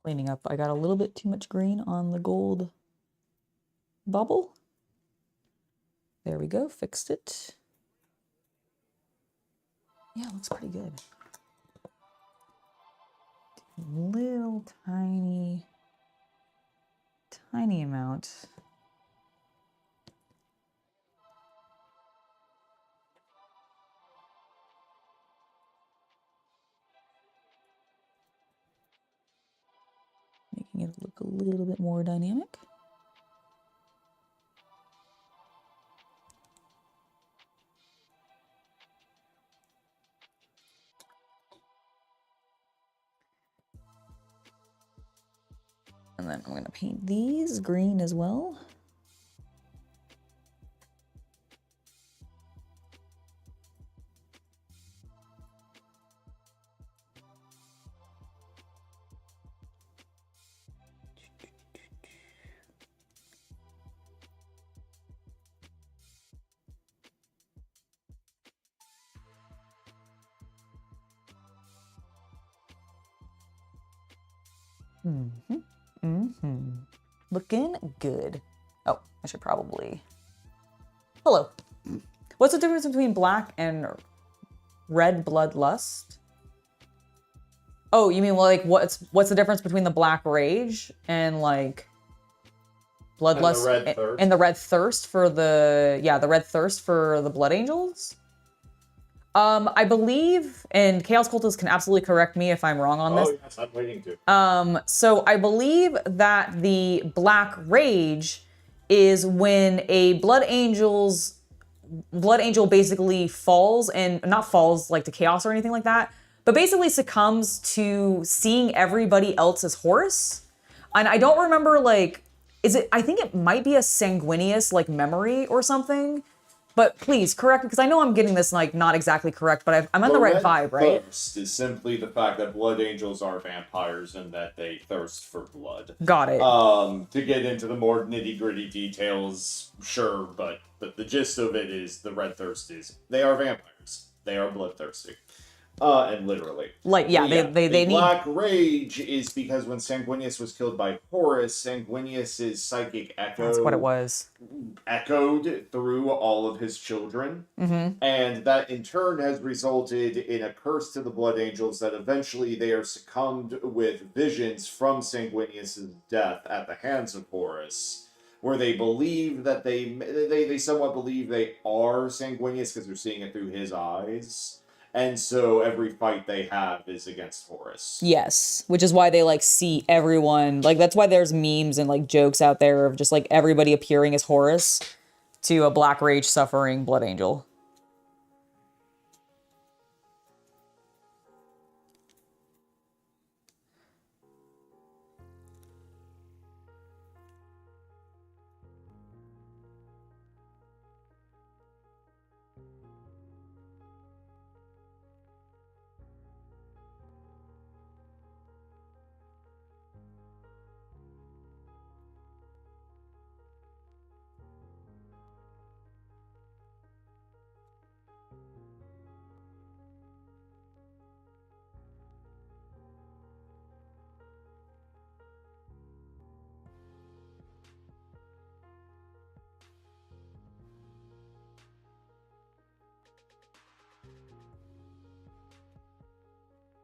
Cleaning up. I got a little bit too much green on the gold bubble. There we go. Fixed it. Yeah, it looks pretty good. Little tiny amount. Making it look a little bit more dynamic. And then I'm going to paint these green as well. Looking good. Oh, I should probably... Hello. What's the difference between black and red bloodlust? Oh, you mean like what's the difference between the black rage and like bloodlust and the red thirst for the the red thirst for the blood angels? I believe, and Chaos Cultist can absolutely correct me if I'm wrong on this. Oh, yes, I'm waiting to. So I believe that the Black Rage is when a blood angel basically falls, and not falls like to chaos or anything like that, but basically succumbs to seeing everybody else as Horus. And I don't remember, like, I think it might be a sanguineous, like, memory or something. But please correct me, because I know I'm getting this like not exactly correct, but I'm on the right vibe, right? Thirst is simply the fact that blood angels are vampires and that they thirst for blood. Got it. To get into the more nitty-gritty details, sure, but the gist of it is the red thirst is they are vampires. They are bloodthirsty. And literally. Like, yeah, they need... Black Rage is because when Sanguinius was killed by Horus, Sanguinius' psychic echo... That's what it was. ...echoed through all of his children. And that, in turn, has resulted in a curse to the Blood Angels that eventually they are succumbed with visions from Sanguinius' death at the hands of Horus, where they believe that they somewhat believe they are Sanguinius because they're seeing it through his eyes. And so every fight they have is against Horus. Yes, which is why they like see everyone, like that's why there's memes and like jokes out there of just like everybody appearing as Horus to a Black Rage suffering Blood Angel.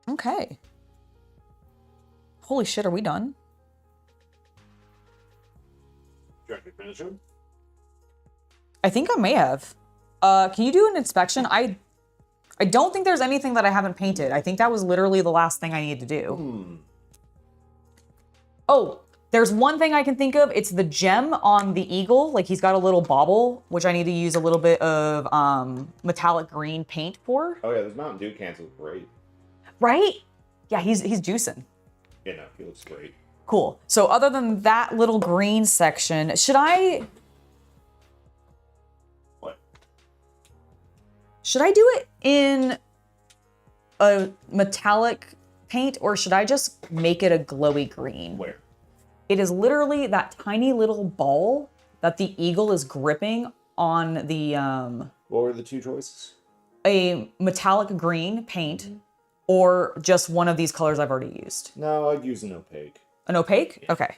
Okay. Holy shit, are we done? Do you want to finish him? I think I may have. Can you do an inspection? I don't think there's anything that I haven't painted. I think that was literally the last thing I needed to do. Oh, there's one thing I can think of. It's the gem on the eagle. Like he's got a little bauble, which I need to use a little bit of metallic green paint for. Oh yeah, this Mountain Dew cancel's great. Right? Yeah, he's juicing. Yeah, no, he looks great. Cool. So other than that little green section, should I... What? Should I do it in a metallic paint, or should I just make it a glowy green? Where? It is literally that tiny little ball that the eagle is gripping on the... What were the two choices? A metallic green paint, or just one of these colors I've already used. No, I'd use an opaque. An opaque? Okay.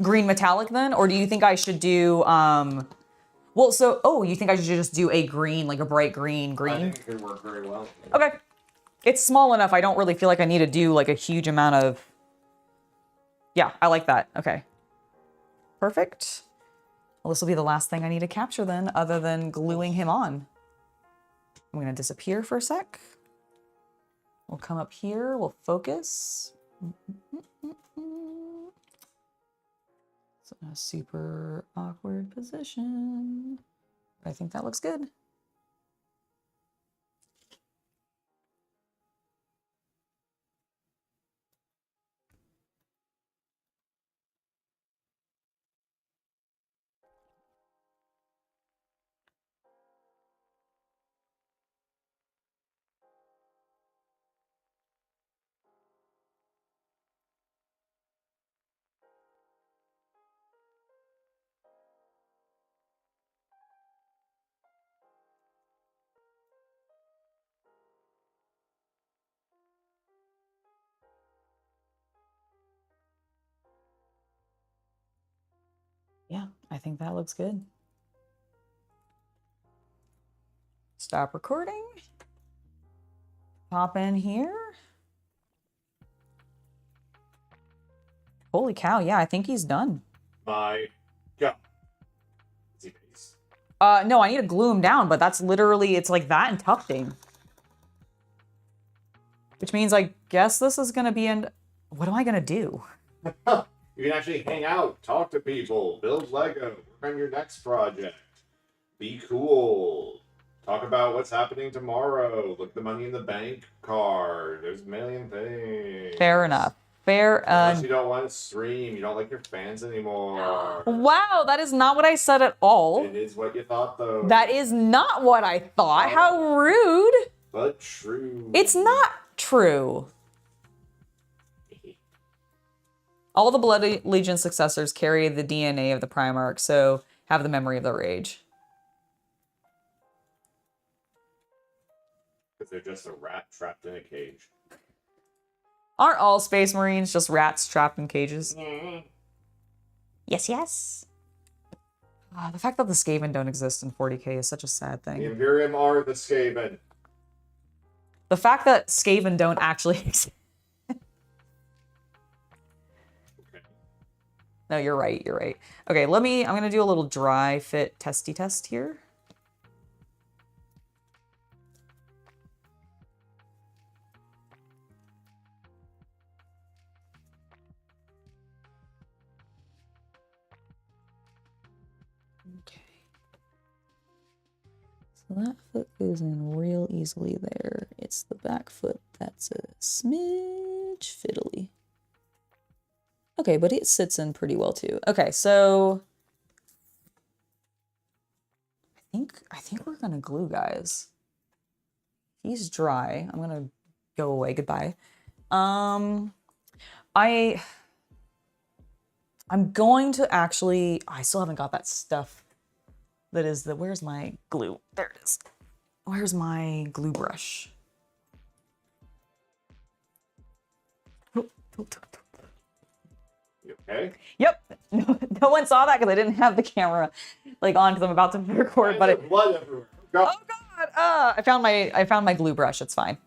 Green metallic then? Or do you think I should do, well, so, oh, you think I should just do a green, like a bright green? I think it could work very well. Okay. It's small enough. I don't really feel like I need to do like a huge amount of, yeah, I like that. Okay. Perfect. Well, this will be the last thing I need to capture then, other than gluing him on. I'm going to disappear for a sec. We'll come up here. We'll focus. It's in a super awkward position. I think that looks good. Yeah, I think that looks good. Stop recording. Pop in here. Holy cow, yeah, I think he's done. My God. Is he base? No, I need to glue him down, but that's literally, it's like that and tufting. Which means I guess this is gonna be in, what am I gonna do? You can actually hang out, talk to people, build Lego, work on your next project, be cool, talk about what's happening tomorrow, look the money in the bank card. There's a million things. Fair enough. Fair Unless you don't want to stream, you don't like your fans anymore. Wow, that is not what I said at all. It is what you thought, though. That is not what I thought. How rude. But true. It's not true. All the Blood Legion successors carry the DNA of the Primarch, so have the memory of the rage. Because they're just a rat trapped in a cage. Aren't all Space Marines just rats trapped in cages? Yes, yes. The fact that the Skaven don't exist in 40k is such a sad thing. The Imperium are the Skaven. The fact that Skaven don't actually exist. No, you're right, you're right. Okay, I'm gonna do a little dry fit testy test here. Okay. So that foot goes in real easily there. It's the back foot that's a smidge fiddly. Okay, but it sits in pretty well too. Okay, so I think we're gonna glue, guys. He's dry. I'm gonna go away. Goodbye. I'm going to actually. I still haven't got that stuff. That is the. Where's my glue? There it is. Where's my glue brush? You okay? Yep. No one saw that because I didn't have the camera like on because I'm about to record. But it. Blood everywhere. Go. Oh God! I found my glue brush. It's fine.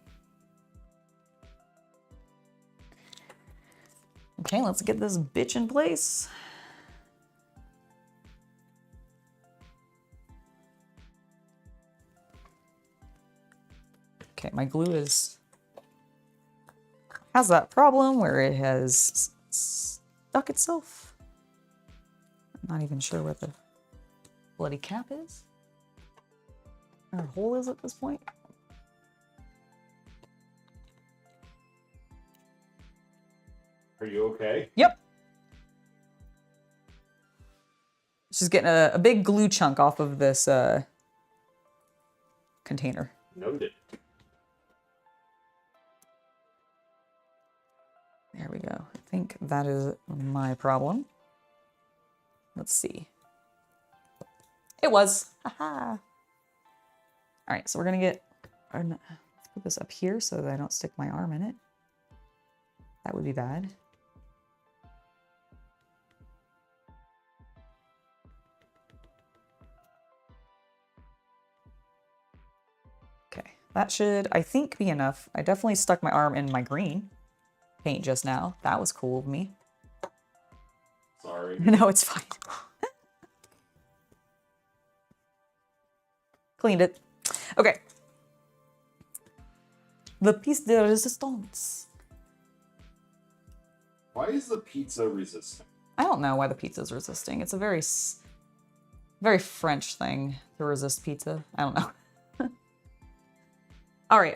Okay, let's get this bitch in place. Okay, my glue has that problem where it has stuck itself. I'm not even sure where the bloody cap is. Or hole is at this point. Are you okay? Yep. Just getting a big glue chunk off of this container. Noted. There we go. I think that is my problem. Let's see. It was. Haha. All right, so we're gonna get. Let's put this up here so that I don't stick my arm in it. That would be bad. That should, I think, be enough. I definitely stuck my arm in my green paint just now. That was cool of me. Sorry. No, it's fine. Cleaned it. Okay. The piece de resistance. Why is the pizza resistant? I don't know why the pizza's resisting. It's a very, very French thing to resist pizza. I don't know. All right.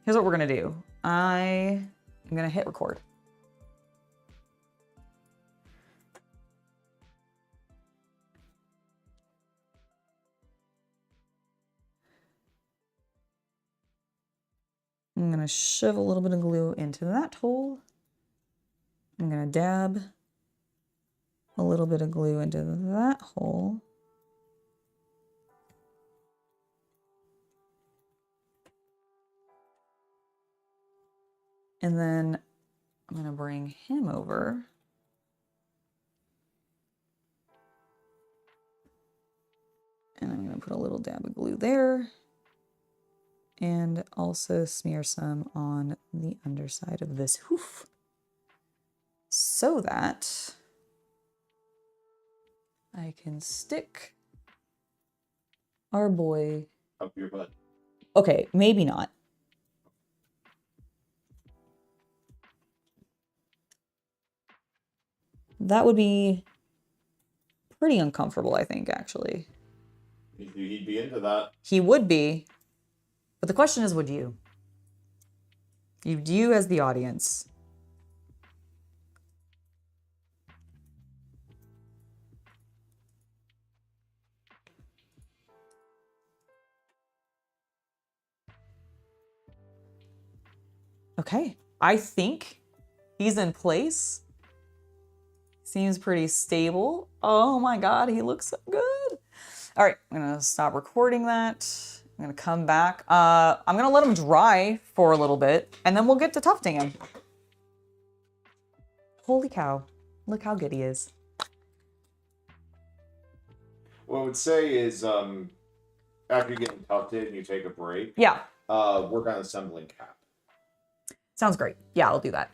Here's what we're gonna do. I am gonna hit record. I'm gonna shove a little bit of glue into that hole. I'm gonna dab a little bit of glue into that hole. And then I'm gonna bring him over. And I'm gonna put a little dab of glue there. And also smear some on the underside of this hoof. So that I can stick our boy Up your butt. Okay, maybe not. That would be pretty uncomfortable, I think, actually. He'd be into that. He would be. But the question is, would you? You as the audience. Okay, I think he's in place. Seems pretty stable. Oh my God, he looks so good. All right, I'm gonna stop recording that. I'm gonna come back. I'm gonna let him dry for a little bit and then we'll get to tufting him. Holy cow, look how good he is. What I would say is, after you get tufted and you take a break, Yeah. Work on assembling cap. Sounds great. Yeah, I'll do that.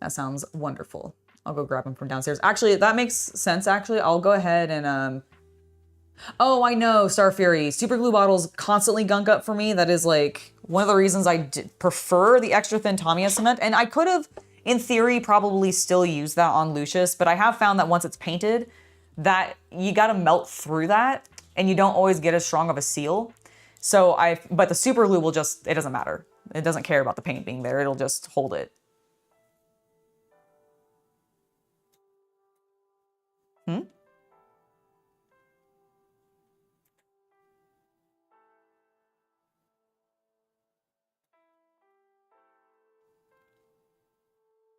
That sounds wonderful. I'll go grab him from downstairs. Actually, that makes sense, actually. I'll go ahead and, oh, I know, Star Fury. Super glue bottles constantly gunk up for me. That is, like, one of the reasons I prefer the extra thin Tamiya cement. And I could have, in theory, probably still used that on Lucius, but I have found that once it's painted, that you gotta melt through that, and you don't always get as strong of a seal. So but the super glue will just, it doesn't matter. It doesn't care about the paint being there. It'll just hold it.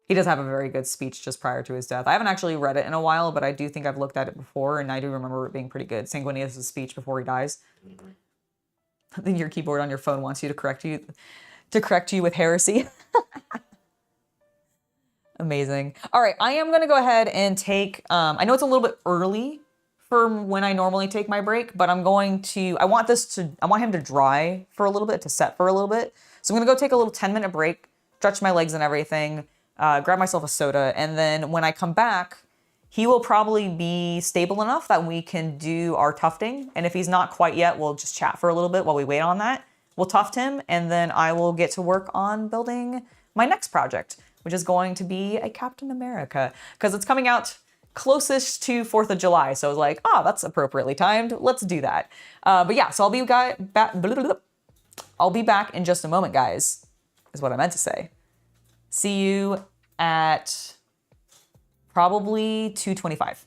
He does have a very good speech just prior to his death. I haven't actually read it in a while, but I do think I've looked at it before, and I do remember it being pretty good. Sanguinius' speech before he dies. Then your keyboard on your phone wants you to correct you with heresy. Amazing. All right, I am gonna go ahead and take, I know it's a little bit early for when I normally take my break, but I want him to dry for a little bit, to set for a little bit. So I'm gonna go take a little 10-minute break, stretch my legs and everything, grab myself a soda, and then when I come back, he will probably be stable enough that we can do our tufting. And if he's not quite yet, we'll just chat for a little bit while we wait on that. We'll tuft him, and then I will get to work on building my next project, which is going to be a Captain America, because it's coming out closest to 4th of July. So I was like, that's appropriately timed. Let's do that. But yeah, so I'll be back in just a moment, guys, is what I meant to say. See you at probably 2:25.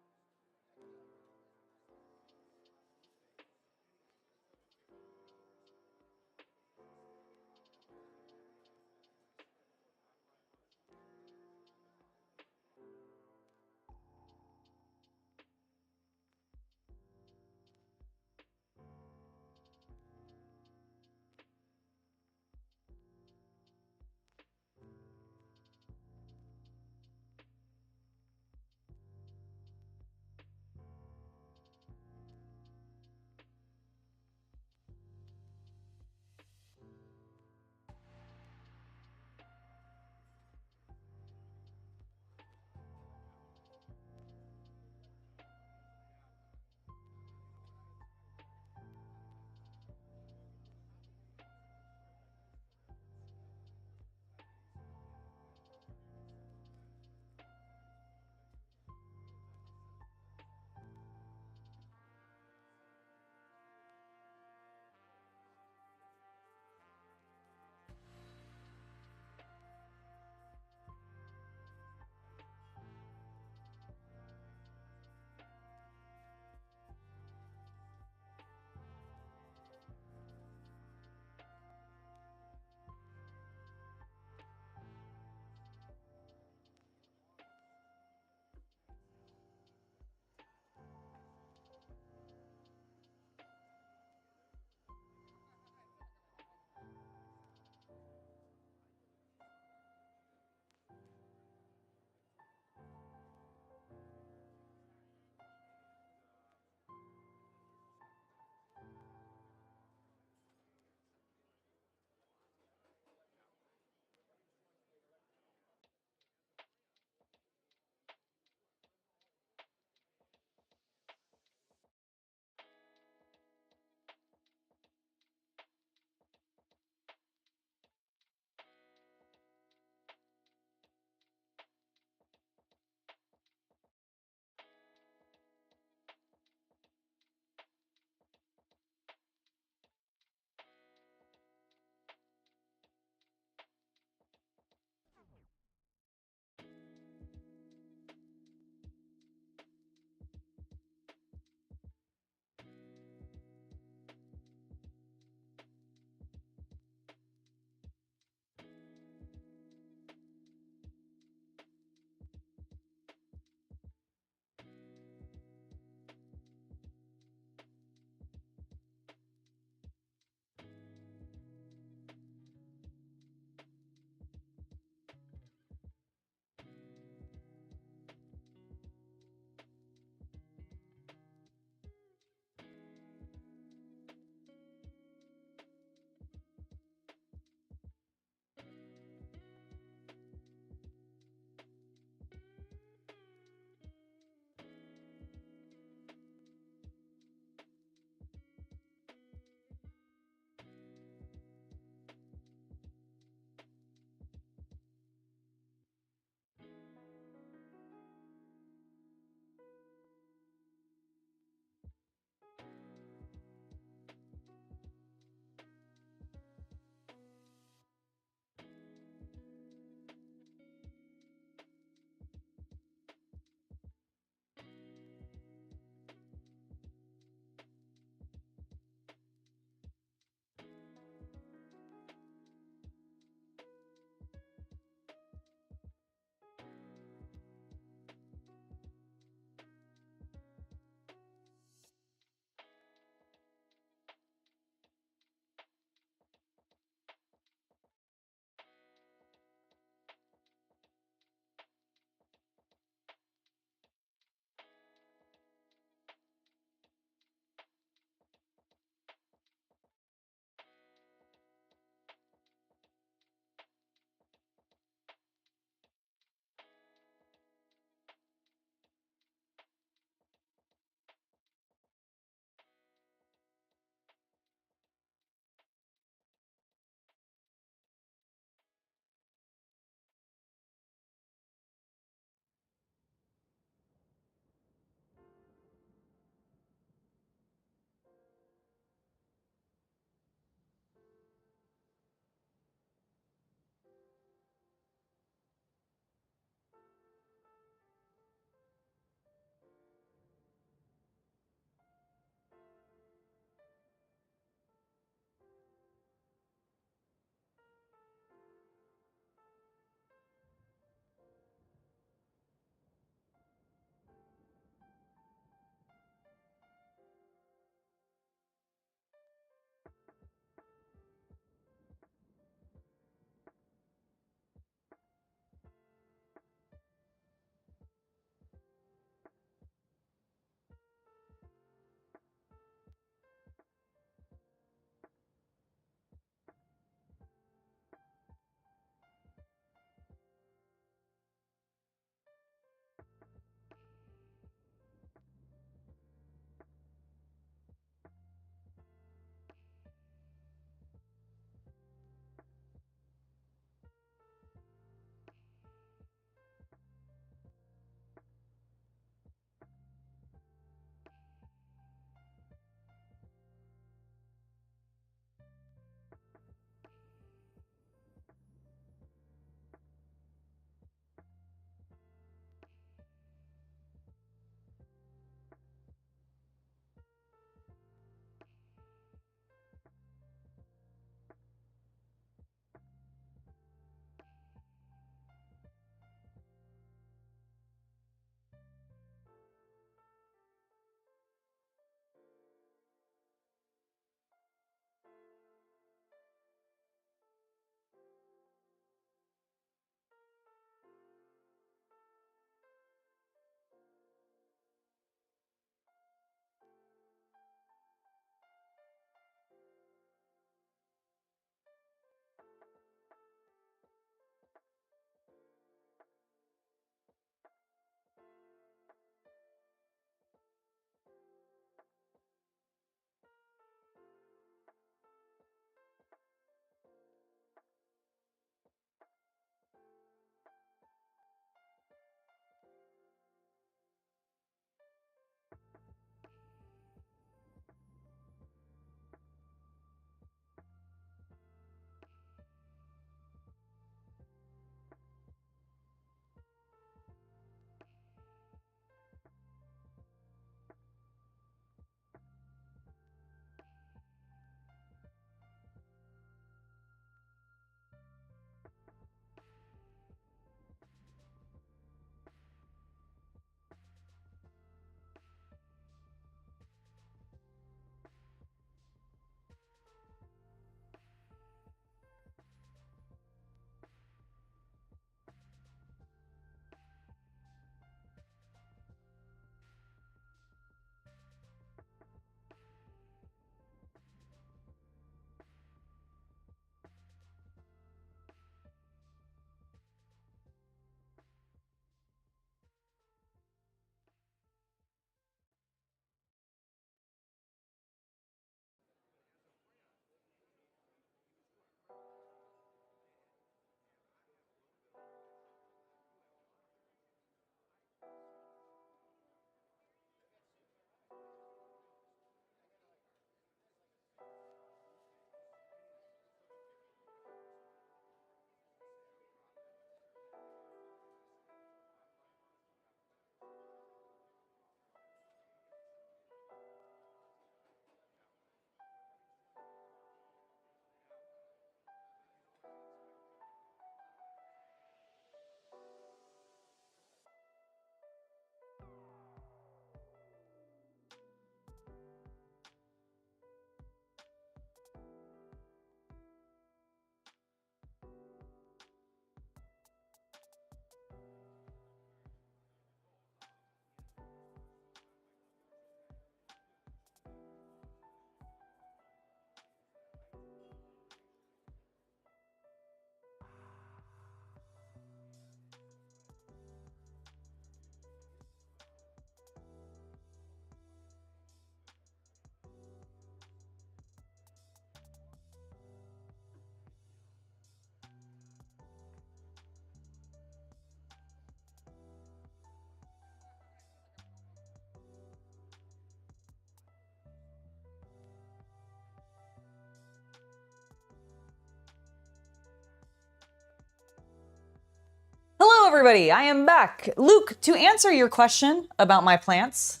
everybody, I am back. Luke, to answer your question about my plants,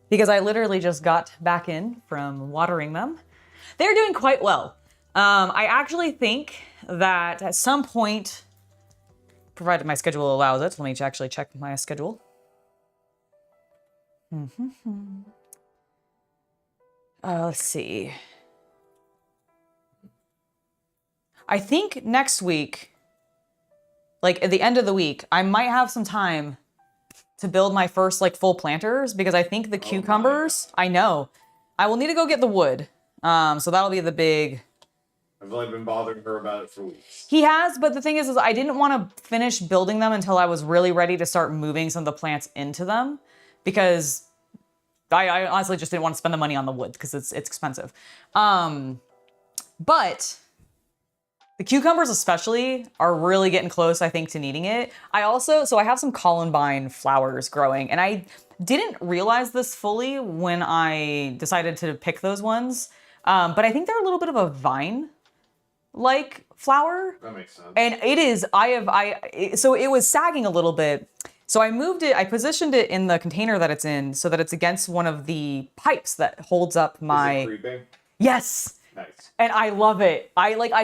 because I literally just got back in from watering them, they're doing quite well. I actually think that at some point, provided my schedule allows it, let me actually check my schedule. Let's see. I think next week, like at the end of the week, I might have some time to build my first like full planters because I think the cucumbers, I know, I will need to go get the wood. So that'll be the big. I've only been bothering her about it for weeks. He has, but the thing is I didn't want to finish building them until I was really ready to start moving some of the plants into them because I honestly just didn't want to spend the money on the wood because it's expensive. But the cucumbers especially are really getting close, I think, to needing it. I have some columbine flowers growing, and I didn't realize this fully when I decided to pick those ones. But I think they're a little bit of a vine-like flower. That makes sense. And it is, so it was sagging a little bit. So I moved it, I positioned it in the container that it's in so that it's against one of the pipes that holds up my... Is it creeping? Yes. Nice. And I love it.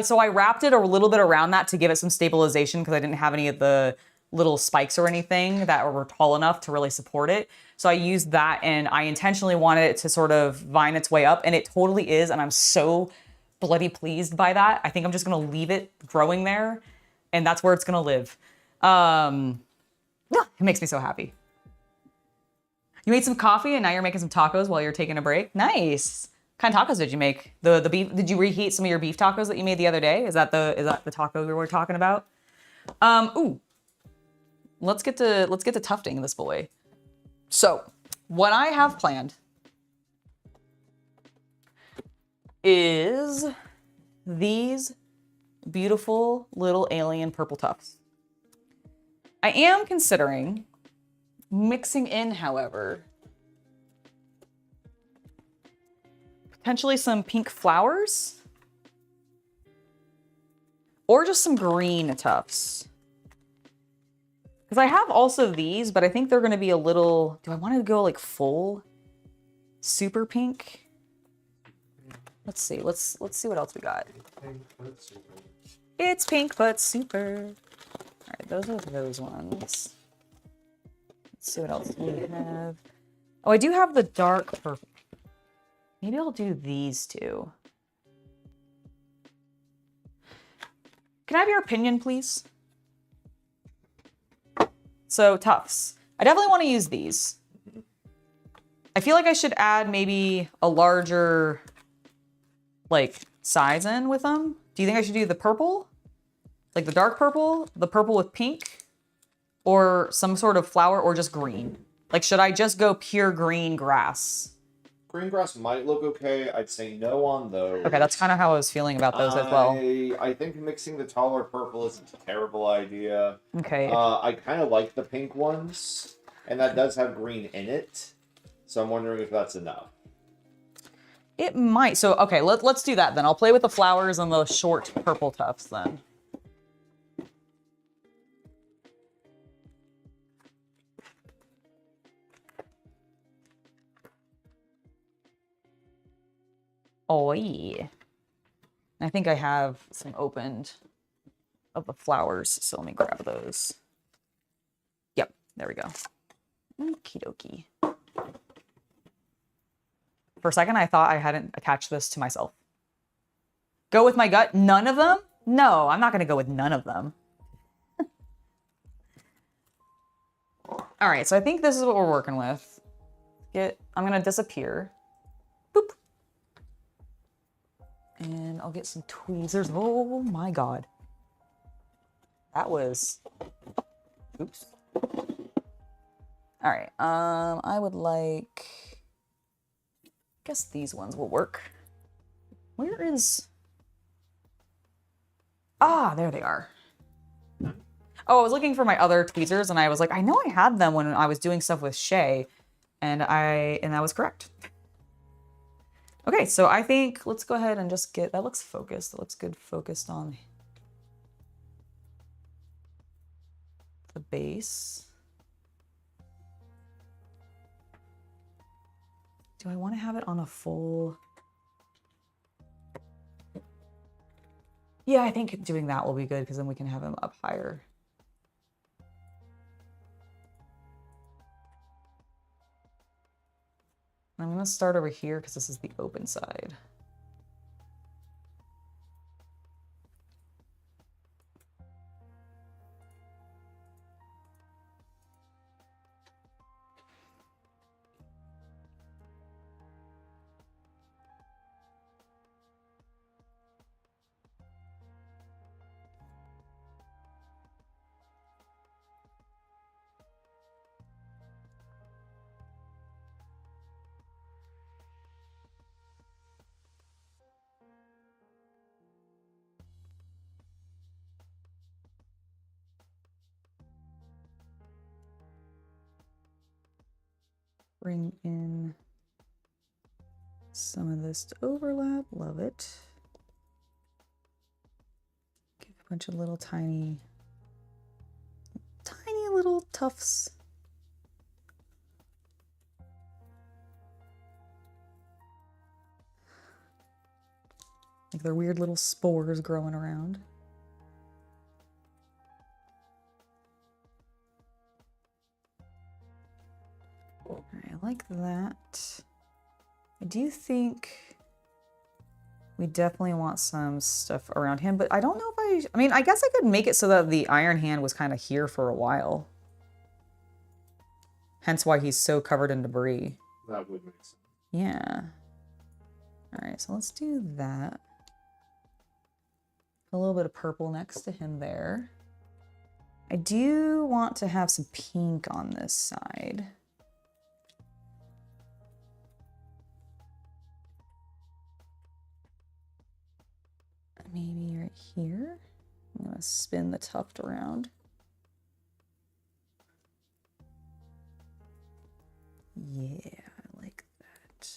So I wrapped it a little bit around that to give it some stabilization because I didn't have any of the little spikes or anything that were tall enough to really support it. So I used that and I intentionally wanted it to sort of vine its way up, and it totally is. And I'm so bloody pleased by that. I think I'm just going to leave it growing there, and that's where it's going to live. It makes me so happy. You made some coffee and now you're making some tacos while you're taking a break. Nice. What kind of tacos did you make? The beef? Did you reheat some of your beef tacos that you made the other day? Is that the taco we were talking about? Ooh. Let's get to tufting this boy. So, what I have planned is these beautiful little alien purple tufts. I am considering mixing in, however, potentially some pink flowers or just some green tufts. Because I have also these, but I think they're going to be a little, do I want to go like full super pink? Let's see. Let's see what else we got. It's pink but super. All right, those are those ones. Let's see what else we have. Oh, I do have the dark purple. Maybe I'll do these two. Can I have your opinion, please? So, tufts. I definitely want to use these. I feel like I should add maybe a larger, like, size in with them. Do you think I should do the purple? Like the dark purple, the purple with pink, or some sort of flower, or just green? Like, should I just go pure green grass? Green grass might look okay. I'd say no on those. Okay, that's kind of how I was feeling about those as well. I think mixing the taller purple isn't a terrible idea. Okay. I kind of like the pink ones, and that does have green in it. So I'm wondering if that's enough. It might. So, okay, let's do that then. I'll play with the flowers and the short purple tufts then. Oh, yeah. I think I have some opened of the flowers, so let me grab those. Yep, there we go. Okie dokie. For a second, I thought I hadn't attached this to myself. Go with my gut? None of them? No, I'm not going to go with none of them. All right, so I think this is what we're working with. I'm going to disappear. Boop. And I'll get some tweezers. Oh my God. That was, oops. All right, I would like, I guess these ones will work. Where is, there they are. Oh, I was looking for my other tweezers and I was like, I know I had them when I was doing stuff with Shay, and that was correct. Okay, so I think let's go ahead and just get, that looks focused. That looks good focused on. the base. Do I want to have it on a full? Yeah, I think doing that will be good because then we can have him up higher. I'm going to start over here because this is the open side. Bring in some of this to overlap. Love it. Give a bunch of little tiny little tufts. Like they're weird little spores growing around. All right, I like that. I do think we definitely want some stuff around him, but I don't know if I mean, I guess I could make it so that the Iron Hand was kind of here for a while. Hence why he's so covered in debris. That would make sense. Yeah. All right, so let's do that. A little bit of purple next to him there. I do want to have some pink on this side. Maybe right here. I'm gonna spin the tuft around. Yeah, I like that.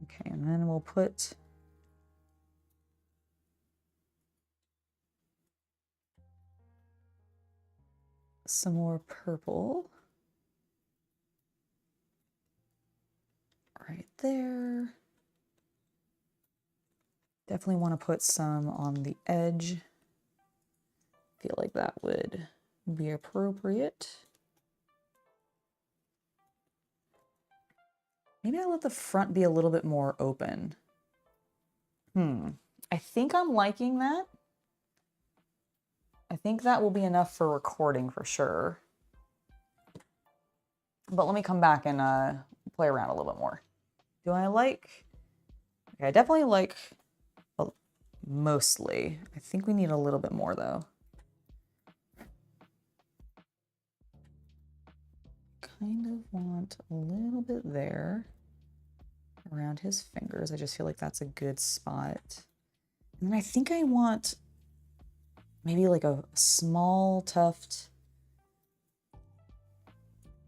Okay, and then we'll put some more purple right there. Definitely want to put some on the edge. Feel like that would be appropriate. Maybe I'll let the front be a little bit more open. I think I'm liking that. I think that will be enough for recording for sure. But let me come back and play around a little bit more. Do I like... Okay, I definitely like... Well, mostly. I think we need a little bit more though. Kind of want a little bit there. Around his fingers. I just feel like that's a good spot. And then I think I want maybe like a small tuft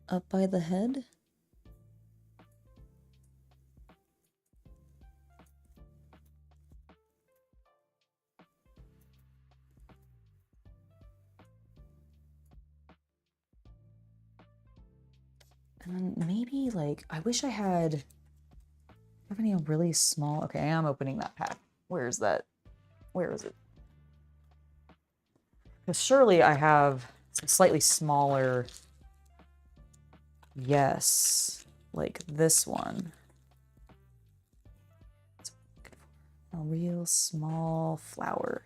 up by the head. And then maybe like, I wish I had, have any really small, okay, I am opening that pack. Where is that? Where is it? Because surely I have some slightly smaller, yes, like this one. A real small flower.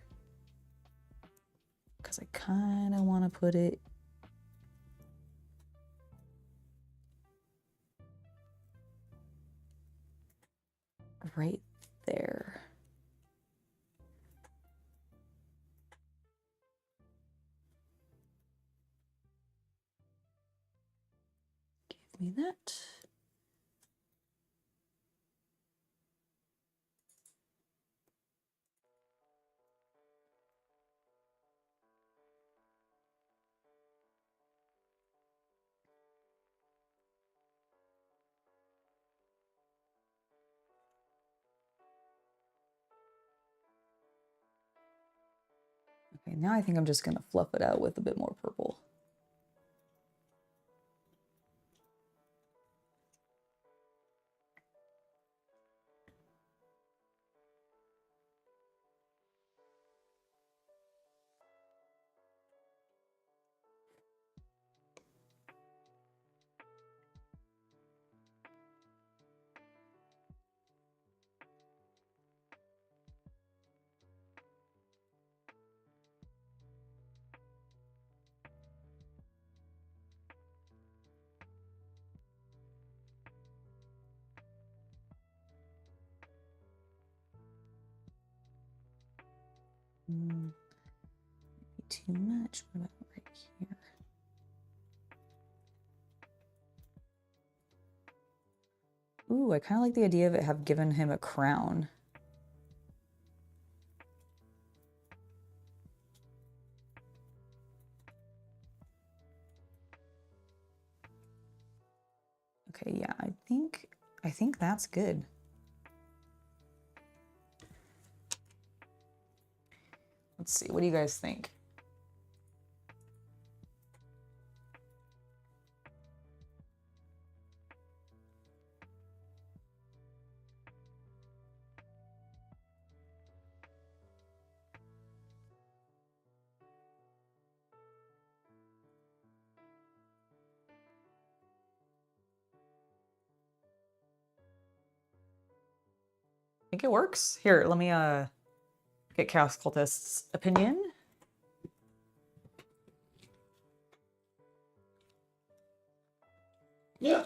Because I kind of want to put it right there. Give me that. Okay, now I think I'm just gonna fluff it out with a bit more purple. Maybe too much. What about right here? Ooh, I kind of like the idea of it have given him a crown. Okay, yeah, I think that's good. Let's see, what do you guys think? I think it works. Here, let me get Chaos Cultist's opinion. Yeah.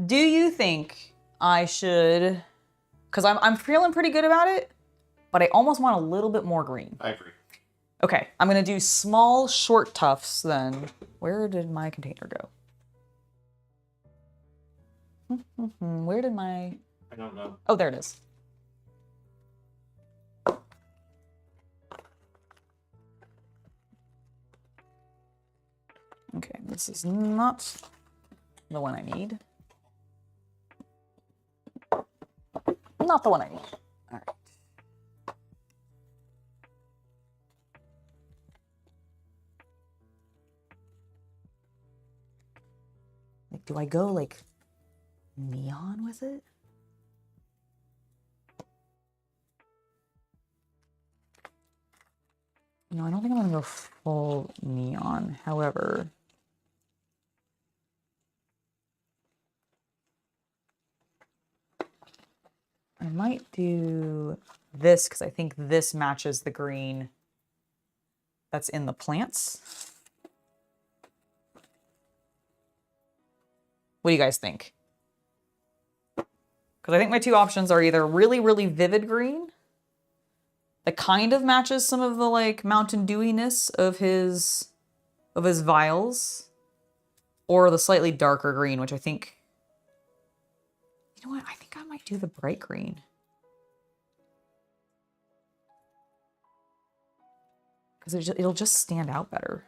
Do you think I should, because I'm feeling pretty good about it, but I almost want a little bit more green. I agree. Okay, I'm gonna do small short tufts then. Where did my container go? Where did my... I don't know. Oh, there it is. Okay, this is not the one I need. Not the one I need. All right. Like, do I go like neon with it? No, I don't think I'm gonna go full neon. However, I might do this because I think this matches the green that's in the plants. What do you guys think? Because I think my two options are either really, really vivid green that kind of matches some of the like Mountain Dewiness of his vials, or the slightly darker green, which I think, you know what? I think I might do the bright green. Because it'll just stand out better.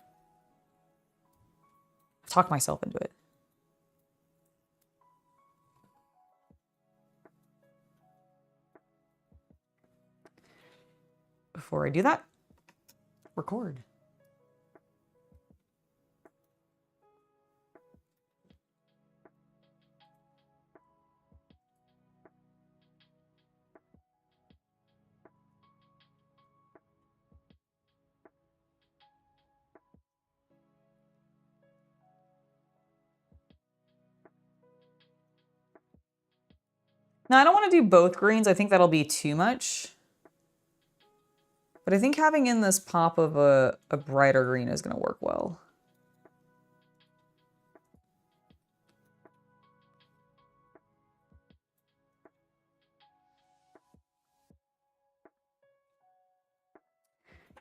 I've talked myself into it. Before I do that, record. Now, I don't want to do both greens. I think that'll be too much. But I think having in this pop of a brighter green is going to work well.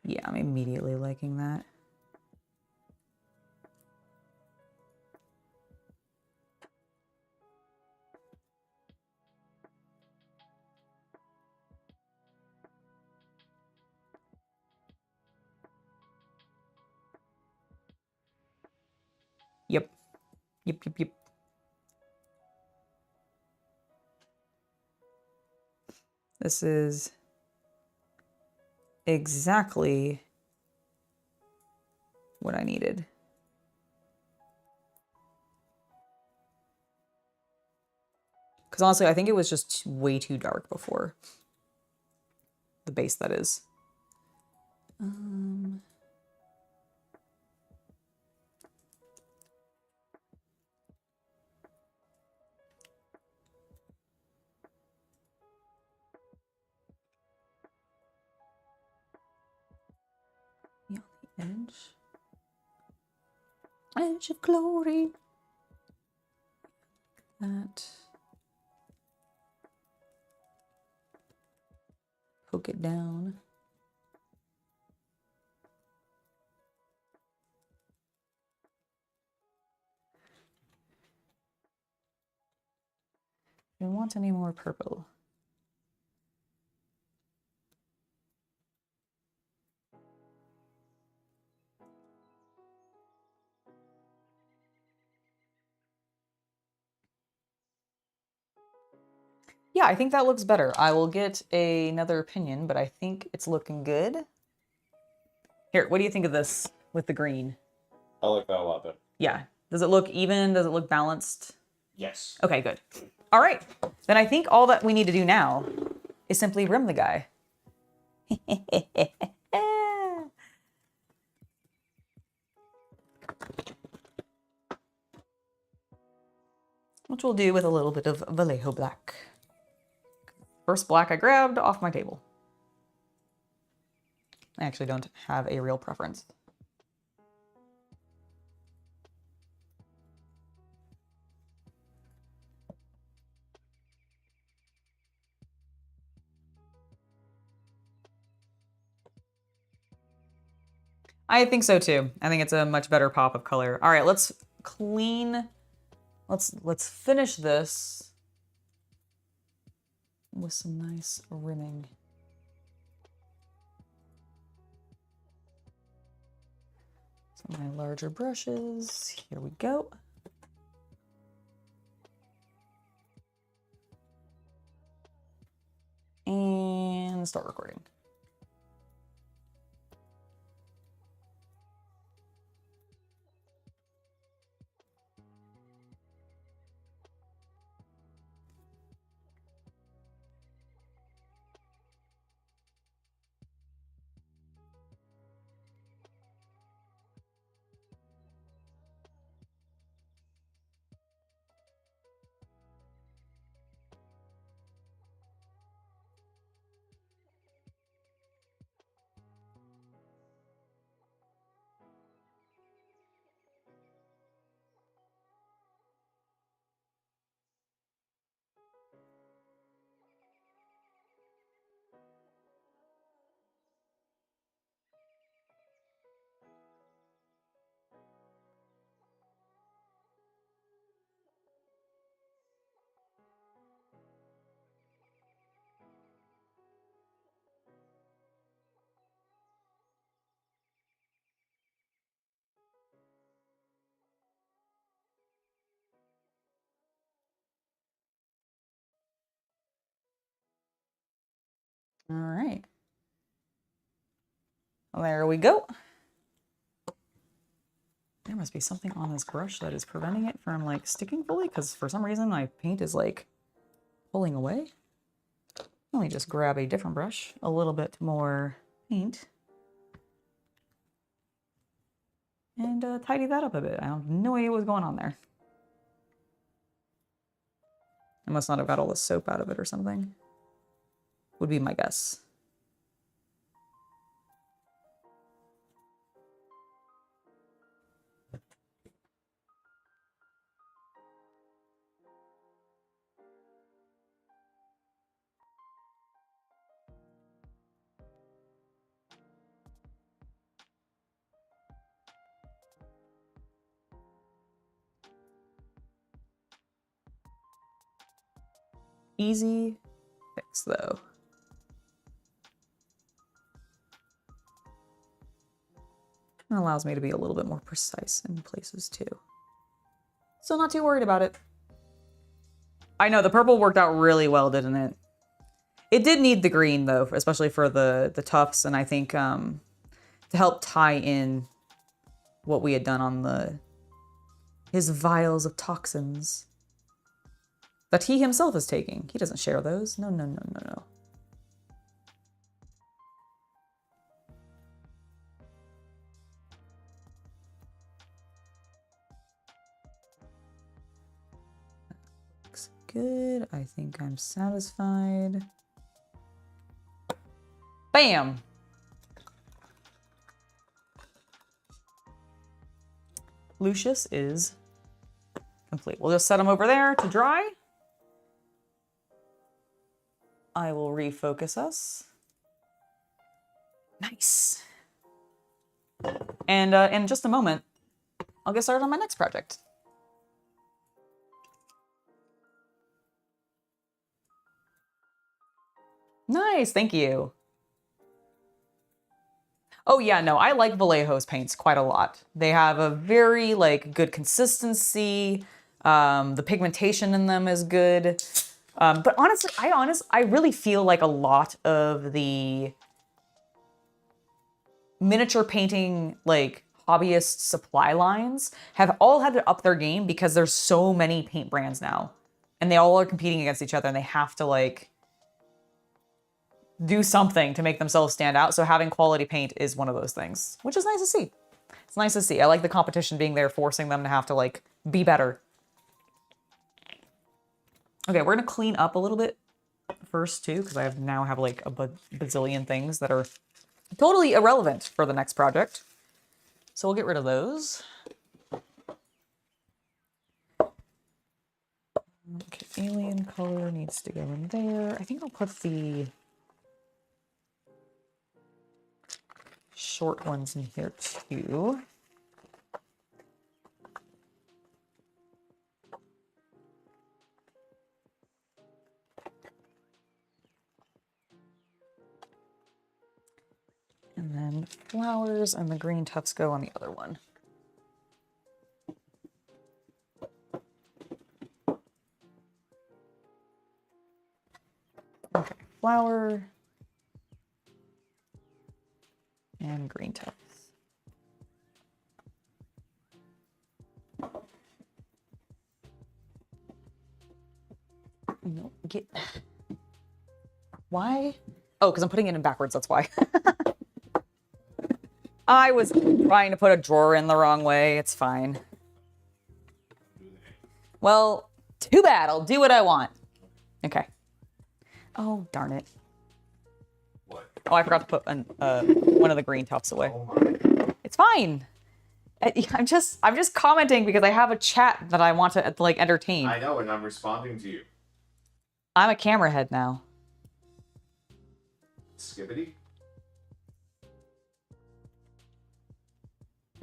Yeah, I'm immediately liking that. Yep. Yep, yep, yep. This is exactly what I needed. Because honestly, I think it was just way too dark before. The base, that is. Yeah, the edge. Edge of glory. That. Poke it down. Don't want any more purple. Yeah, I think that looks better. I will get another opinion, but I think it's looking good. Here, what do you think of this with the green? I like that a lot better. Yeah. Does it look even? Does it look balanced? Yes. Okay, good. All right. Then I think all that we need to do now is simply rim the guy. Which we'll do with a little bit of Vallejo black. First black I grabbed off my table. I actually don't have a real preference. I think so too. I think it's a much better pop of color. All right, let's clean. Let's finish this with some nice rimming. So my larger brushes. Here we go. And start recording. All right. There we go. There must be something on this brush that is preventing it from like sticking fully, because for some reason my paint is like pulling away. Let me just grab a different brush, a little bit more paint, and tidy that up a bit. I have no idea what's going on there. I must not have got all the soap out of it or something. Would be my guess. Easy fix though. It allows me to be a little bit more precise in places too. So not too worried about it. I know the purple worked out really well, didn't it? It did need the green though, especially for the tufts, and I think to help tie in what we had done on his vials of toxins that he himself is taking. He doesn't share those. No, no, no, no, no. Looks good. I think I'm satisfied. Bam! Lucius is complete. We'll just set him over there to dry. I will refocus us. Nice. And in just a moment, I'll get started on my next project. Nice, thank you. Oh yeah, no, I like Vallejo's paints quite a lot. They have a very like good consistency. The pigmentation in them is good. But honestly, I really feel like a lot of the miniature painting like hobbyist supply lines have all had to up their game because there's so many paint brands now, and they all are competing against each other, and they have to like do something to make themselves stand out. So having quality paint is one of those things, which is nice to see. It's nice to see. I like the competition being there, forcing them to have to like be better. Okay, we're gonna clean up a little bit first too, because I now have like a bazillion things that are totally irrelevant for the next project. So we'll get rid of those. Okay, alien color needs to go in there. I think I'll put the short ones in here too. And then flowers and the green tufts go on the other one. Okay, flower and green tufts. No, why? Oh, because I'm putting it in backwards, that's why. I was trying to put a drawer in the wrong way. It's fine. Well, too bad. I'll do what I want. Okay. Oh, darn it. What? Oh, I forgot to put one of the green tufts away. Oh my. It's fine. I'm just commenting because I have a chat that I want to like entertain. I know, and I'm responding to you. I'm a camera head now. Skibbity?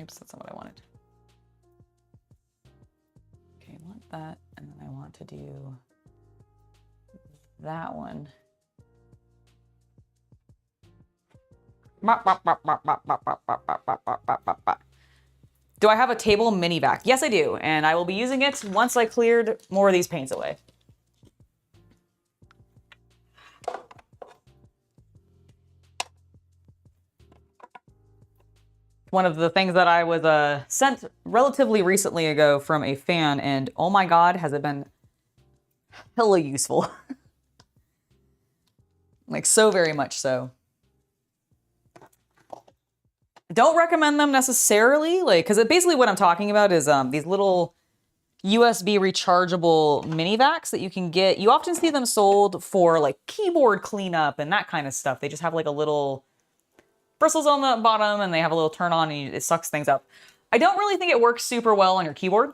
Oops, that's not what I wanted. Okay, I want that, and then I want to do that one. Do I have a table mini vac? Yes, I do, and I will be using it once I cleared more of these paints away. One of the things that I was sent relatively recently ago from a fan, and oh my god, has it been hella useful. Like, so very much so. Don't recommend them necessarily, like, because basically what I'm talking about is these little USB rechargeable mini vacs that you can get. You often see them sold for like keyboard cleanup and that kind of stuff. They just have like a little bristles on the bottom and they have a little turn on and it sucks things up. I don't really think it works super well on your keyboard.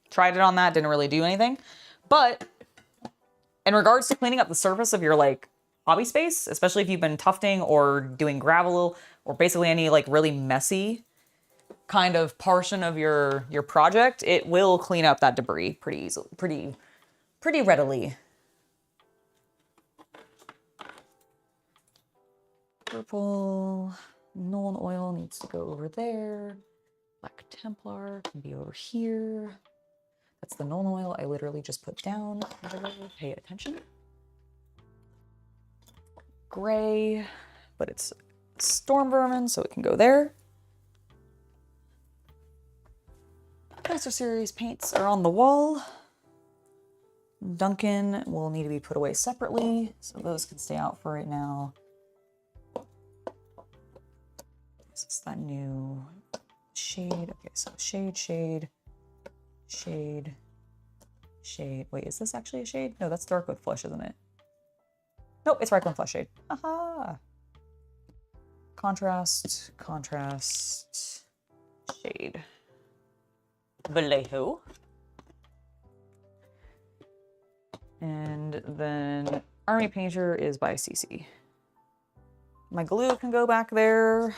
Tried it on that, didn't really do anything. But in regards to cleaning up the surface of your like hobby space, especially if you've been tufting or doing gravel or basically any like really messy kind of portion of your project, it will clean up that debris pretty easily, pretty readily. Purple Nolan oil needs to go over there. Black Templar can be over here. That's the Nolan oil I literally just put down. Pay attention. gray, but it's storm vermin, so it can go there. Master Series paints are on the wall. Duncan will need to be put away separately, so those can stay out for right now. This is that new shade. Okay, so shade, shade, shade, shade. Wait, is this actually a shade? No, that's Dark with Flesh, isn't it? Nope, it's Requiem Flesh shade. Aha! Contrast, contrast, shade. Vallejo. And then Army Painter is by CC. My glue can go back there.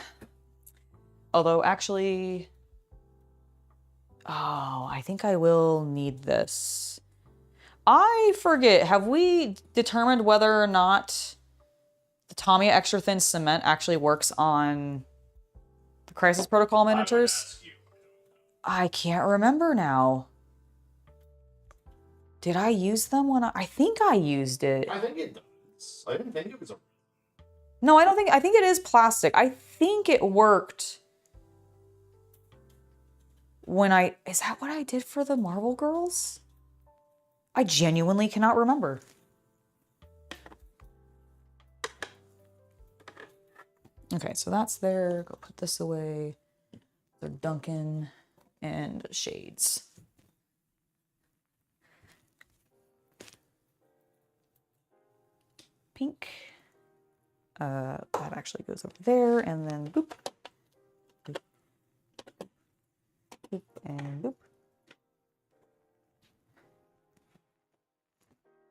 Although actually, oh, I think I will need this. I forget, have we determined whether or not the Tamiya Extra Thin Cement actually works on the Crisis Protocol miniatures? I can't remember now. Did I use them when I think I used it. I think it does. I didn't think it was a... No, I don't think, I think it is plastic. I think it worked when is that what I did for the Marvel Girls? I genuinely cannot remember. Okay, so that's there. Go put this away. They're Duncan and shades. Pink. That actually goes over there, and then boop. Boop. Boop and boop.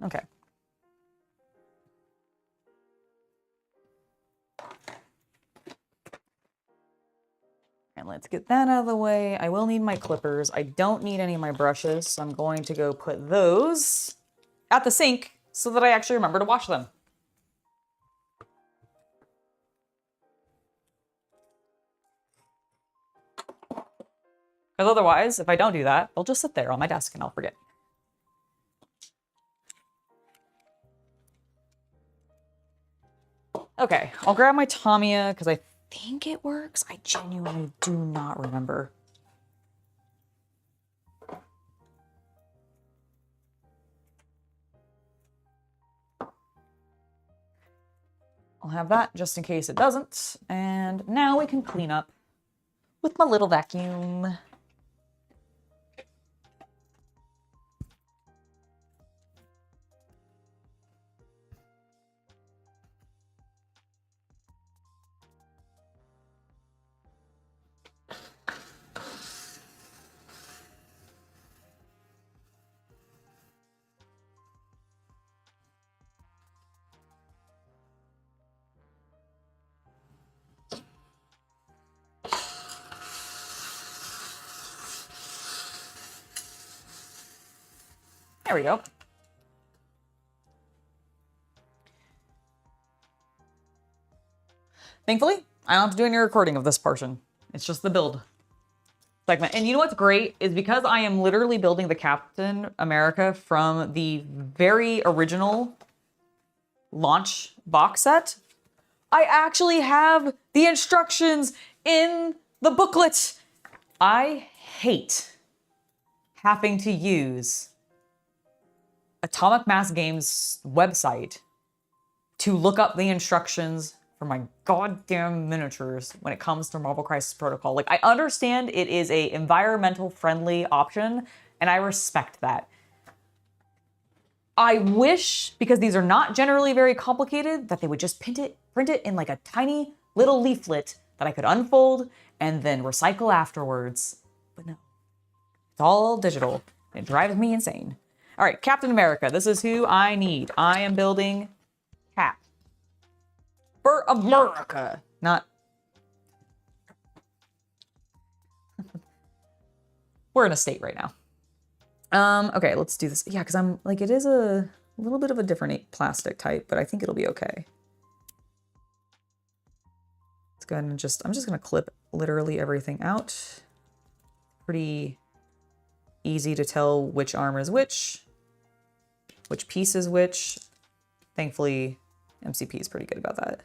Okay. And let's get that out of the way. I will need my clippers. I don't need any of my brushes, so I'm going to go put those at the sink so that I actually remember to wash them. Because otherwise, if I don't do that, they'll just sit there on my desk and I'll forget. Okay, I'll grab my Tamiya because I think it works. I genuinely do not remember. I'll have that just in case it doesn't. And now we can clean up with my little vacuum. There we go. Thankfully, I don't have to do any recording of this portion. It's just the build segment. And you know what's great is because I am literally building the Captain America from the very original launch box set, I actually have the instructions in the booklet. I hate having to use Atomic Mass Games website to look up the instructions for my goddamn miniatures when it comes to Marvel Crisis Protocol. Like, I understand it is a environmental friendly option, and I respect that. I wish, because these are not generally very complicated, that they would just print it in like a tiny little leaflet that I could unfold and then recycle afterwards. But no, it's all digital. It drives me insane. All right, Captain America, this is who I need. I am building Cap. For America, not... We're in a state right now. Okay, let's do this. Yeah, because I'm like, it is a little bit of a different plastic type, but I think it'll be okay. Let's go ahead and I'm just gonna clip literally everything out. Pretty easy to tell which arm is which piece is which. Thankfully, MCP is pretty good about that.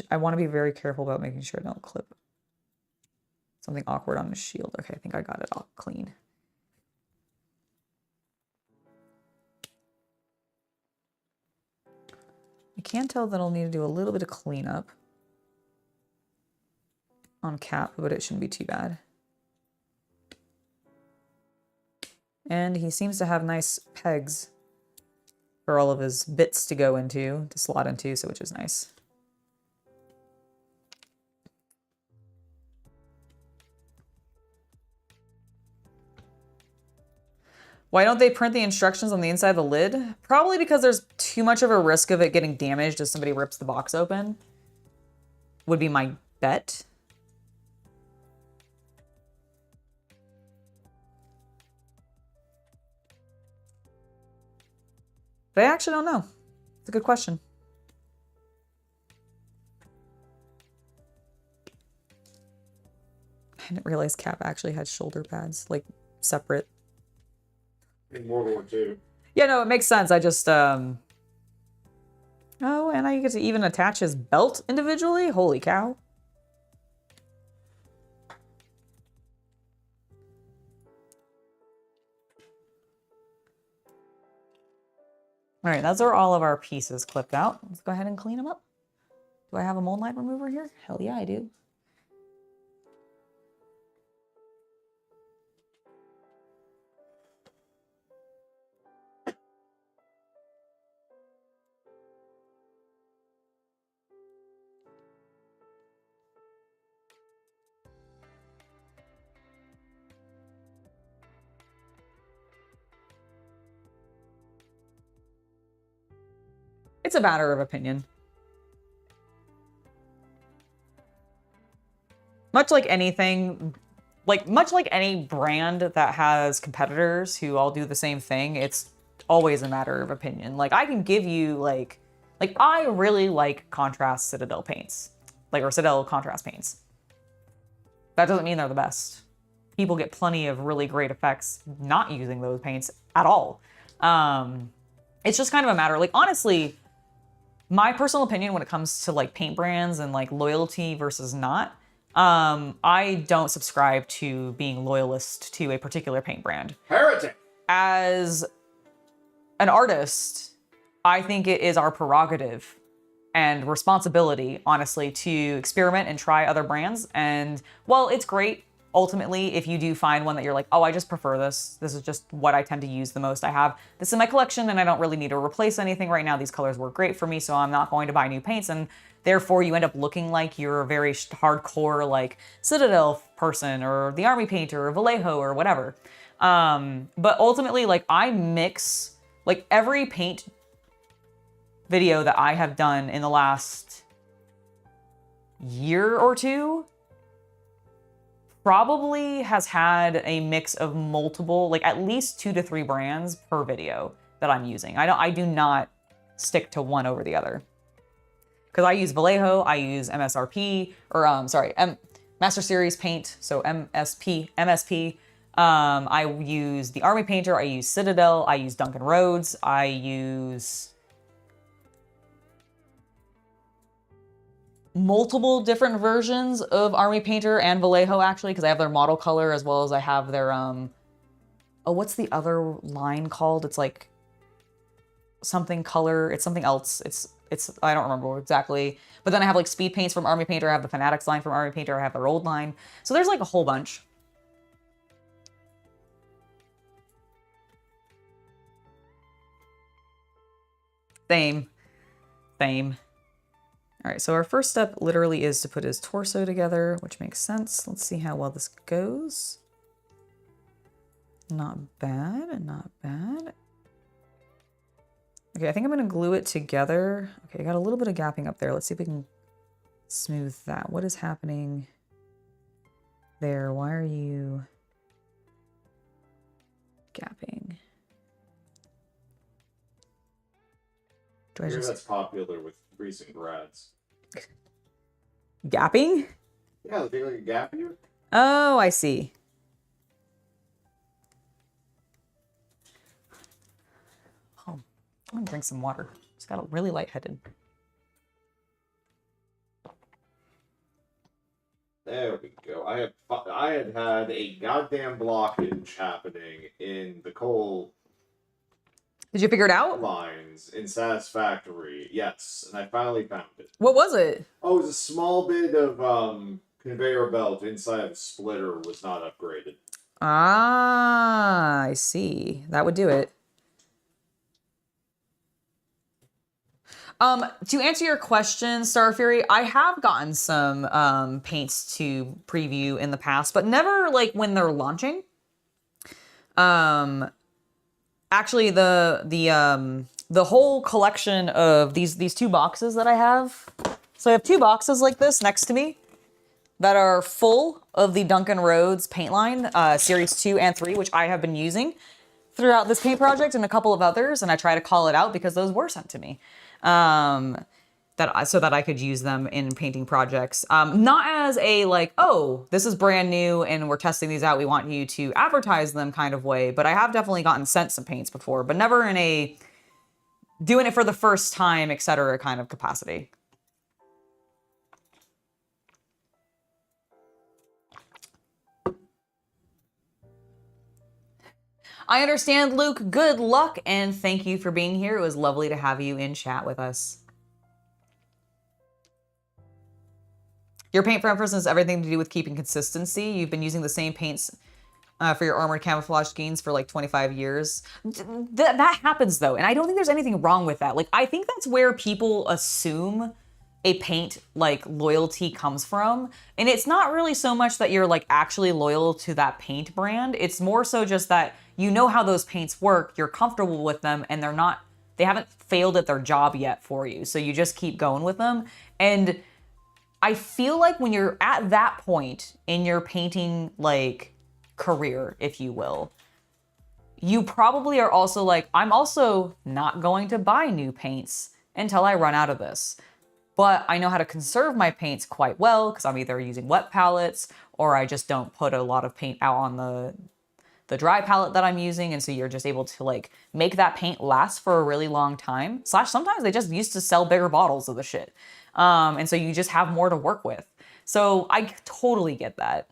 I want to be very careful about making sure I don't clip something awkward on his shield. Okay, I think I got it all clean. I can tell that I'll need to do a little bit of cleanup on Cap, but it shouldn't be too bad. And he seems to have nice pegs for all of his bits to go into, to slot into, so which is nice. Why don't they print the instructions on the inside of the lid? Probably because there's too much of a risk of it getting damaged if somebody rips the box open. Would be my bet. But I actually don't know. It's a good question. I didn't realize Cap actually had shoulder pads, like separate. In World War II. Yeah, no, it makes sense. I just, oh, and I get to even attach his belt individually? Holy cow. All right, those are all of our pieces clipped out. Let's go ahead and clean them up. Do I have a mold light remover here? Hell yeah, I do. It's a matter of opinion. Much like anything, much like any brand that has competitors who all do the same thing, it's always a matter of opinion. Like, I can give you, like I really like contrast Citadel paints. Or Citadel contrast paints. That doesn't mean they're the best. People get plenty of really great effects not using those paints at all. It's just kind of a matter, honestly, my personal opinion when it comes to paint brands and loyalty versus not, I don't subscribe to being loyalist to a particular paint brand. Heretic! As an artist, I think it is our prerogative and responsibility, honestly, to experiment and try other brands. And while it's great, ultimately, if you do find one that you're like, oh, I just prefer this. This is just what I tend to use the most. I have this in my collection and I don't really need to replace anything right now. These colors work great for me, so I'm not going to buy new paints. And therefore, you end up looking like you're a very hardcore, Citadel person or the Army Painter or Vallejo or whatever. But ultimately, I mix, every paint video that I have done in the last year or two probably has had a mix of multiple, at least 2 to 3 brands per video that I'm using. I do not stick to one over the other. Because I use Vallejo, I use MSRP, or Master Series paint, so MSP. I use the Army Painter, I use Citadel, I use Duncan Rhodes, I use multiple different versions of Army Painter and Vallejo, actually, because I have their model color as well as I have their, oh, what's the other line called? It's something color, it's something else. It's I don't remember exactly. But then I have speed paints from Army Painter, I have the Fanatics line from Army Painter, I have their old line. So there's a whole bunch. Same. All right, so our first step literally is to put his torso together, which makes sense. Let's see how well this goes. Not bad, not bad. Okay, I think I'm gonna glue it together. Okay, I got a little bit of gapping up there. Let's see if we can smooth that. What is happening there? Why are you... Gapping. I hear that's popular with recent grads. Gapping? Yeah, they like a gap year. Oh, I see. Oh, I'm gonna drink some water. Just got really lightheaded. There we go. I had a goddamn blockage happening in the coal. Did you figure it out? Lines in Satisfactory, yes, and I finally found it. What was it? Oh, it was a small bit of conveyor belt inside of a splitter was not upgraded. Ah, I see. That would do it. To answer your question, Star Fury, I have gotten some paints to preview in the past, but never like when they're launching. Actually, the whole collection of these two boxes that I have. So I have two boxes like this next to me that are full of the Duncan Rhodes paint line, series 2 and 3, which I have been using throughout this paint project and a couple of others, and I try to call it out because those were sent to me. So that I could use them in painting projects. Not as a like, oh, this is brand new and we're testing these out, we want you to advertise them kind of way, but I have definitely gotten sent some paints before, but never in a doing it for the first time, etc. kind of capacity. I understand, Luke. Good luck and thank you for being here. It was lovely to have you in chat with us. Your paint preference has everything to do with keeping consistency. You've been using the same paints for your armored camouflage schemes for like 25 years. That happens though, and I don't think there's anything wrong with that. Like, I think that's where people assume a paint like loyalty comes from. And it's not really so much that you're like actually loyal to that paint brand. It's more so just that you know how those paints work, you're comfortable with them, and they haven't failed at their job yet for you. So you just keep going with them. And I feel like when you're at that point in your painting like career, if you will, you probably are also like, I'm also not going to buy new paints until I run out of this. But I know how to conserve my paints quite well because I'm either using wet palettes or I just don't put a lot of paint out on the dry palette that I'm using. And so you're just able to like make that paint last for a really long time. / sometimes they just used to sell bigger bottles of the shit. And so you just have more to work with. So I totally get that.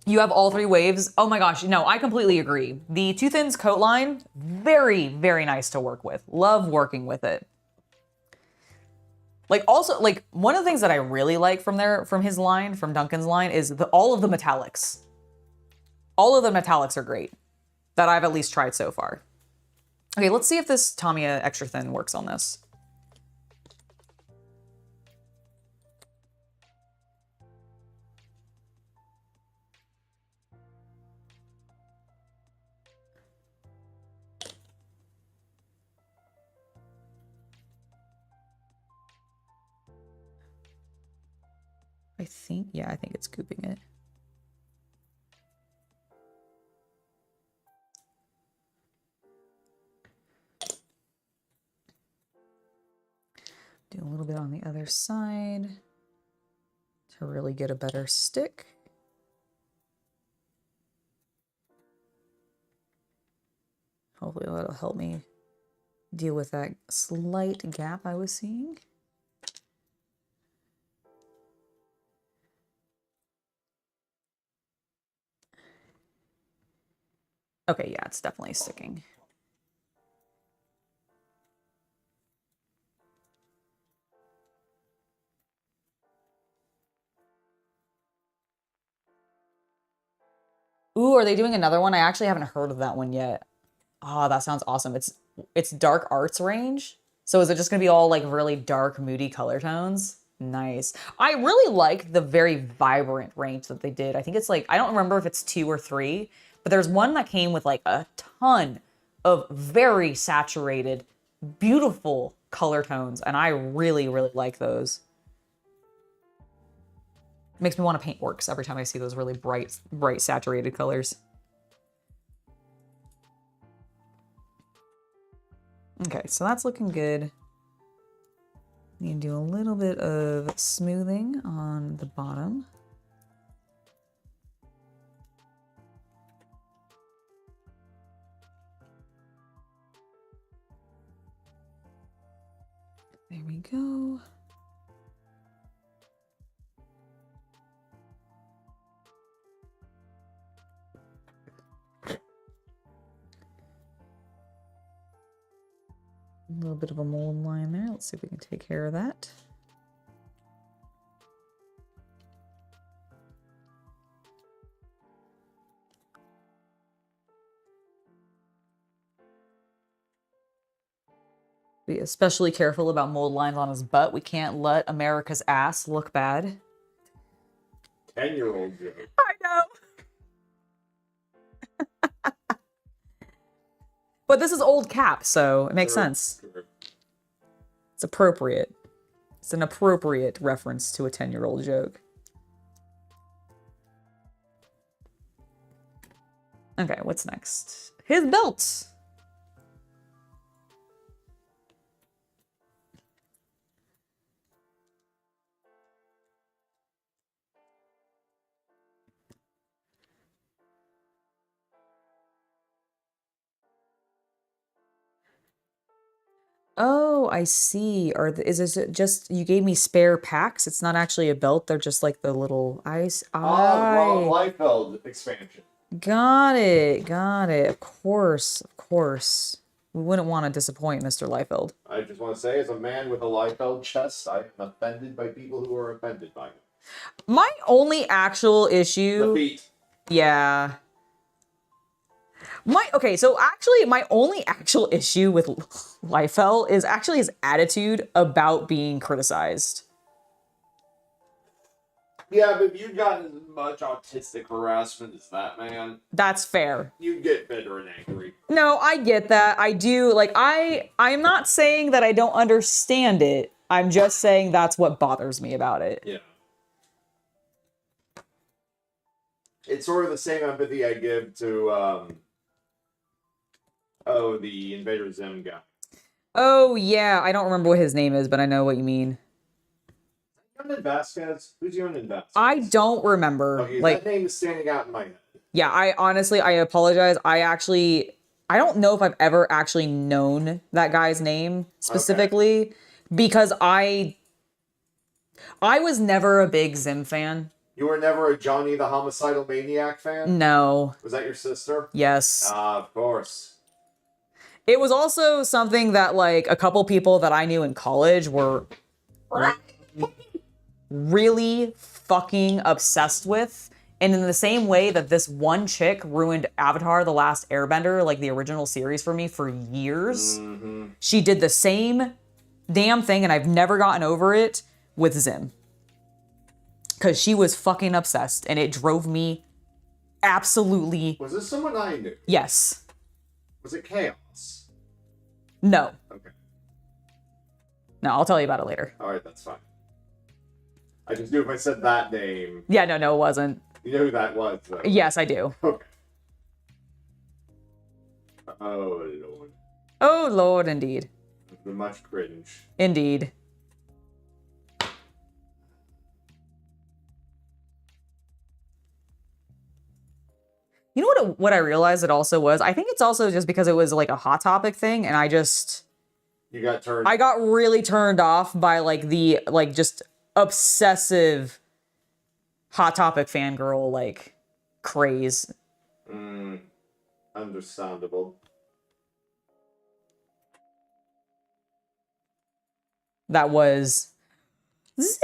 You have all 3 waves. Oh my gosh, no, I completely agree. The Two Thins coat line, very, very nice to work with. Love working with it. Like also, like one of the things that I really like from his line, from Duncan's line, is all of the metallics. All of the metallics are great that I've at least tried so far. Okay, let's see if this Tamiya Extra Thin works on this. I think it's scooping it. Do a little bit on the other side to really get a better stick. Hopefully that'll help me deal with that slight gap I was seeing. Okay, yeah, it's definitely sticking. Ooh, are they doing another one? I actually haven't heard of that one yet. Oh, that sounds awesome. It's dark arts range. So is it just gonna be all like really dark, moody color tones? Nice. I really like the very vibrant range that they did. I think it's like, I don't remember if it's 2 or 3, but there's one that came with like a ton of very saturated, beautiful color tones. And I really, really like those. It makes me want to paint orcs every time I see those really bright, saturated colors. Okay, so that's looking good. Need to do a little bit of smoothing on the bottom. There we go. A little bit of a mold line there. Let's see if we can take care of that. Be especially careful about mold lines on his butt. We can't let America's ass look bad. 10-year-old joke. I know. But this is old cap, so it makes sense. Sure. It's appropriate. It's an appropriate reference to a 10-year-old joke. Okay, what's next? His belt. Oh, I see. Is this just you gave me spare packs? It's not actually a belt. They're just like the little ice. Rob Liefeld expansion. Got it. Got it. Of course. Of course. We wouldn't want to disappoint Mr. Liefeld. I just want to say, as a man with a Liefeld chest, I am offended by people who are offended by him. My only actual issue. The feet. Yeah. So actually, my only actual issue with Liefeld is actually his attitude about being criticized. Yeah, but if you'd gotten as much autistic harassment as that man, That's fair. you'd get bitter and angry. No, I get that. I do. Like, I'm not saying that I don't understand it. I'm just saying that's what bothers me about it. Yeah. It's sort of the same empathy I give to, the Invader Zim guy. Oh, yeah. I don't remember what his name is, but I know what you mean. Yonan Vasquez? Who's Yonan Vasquez? I don't remember. Okay, like, that name is standing out in my head. yeah, I apologize. I don't know if I've ever actually known that guy's name specifically because I was never a big Zim fan. You were never a Johnny the Homicidal Maniac fan? No. Was that your sister? Yes. Of course. It was also something that, like, a couple people that I knew in college were really fucking obsessed with. And in the same way that this one chick ruined Avatar: The Last Airbender, like the original series for me for years, she did the same damn thing, and I've never gotten over it with Zim. Because she was fucking obsessed, and it drove me absolutely... Was this someone I knew? Yes. Was it Chaos? No. Okay. No, I'll tell you about it later. Alright, that's fine. I just knew if I said that name... Yeah, no, it wasn't. You know who that was, though? Yes, I do. Okay. Oh, Lord. Oh, Lord, indeed. The much cringe. Indeed. You know what I realized it also was? I think it's also just because it was like a Hot Topic thing, and I got really turned off by like the just obsessive Hot Topic fangirl like craze. Understandable. That was Zim,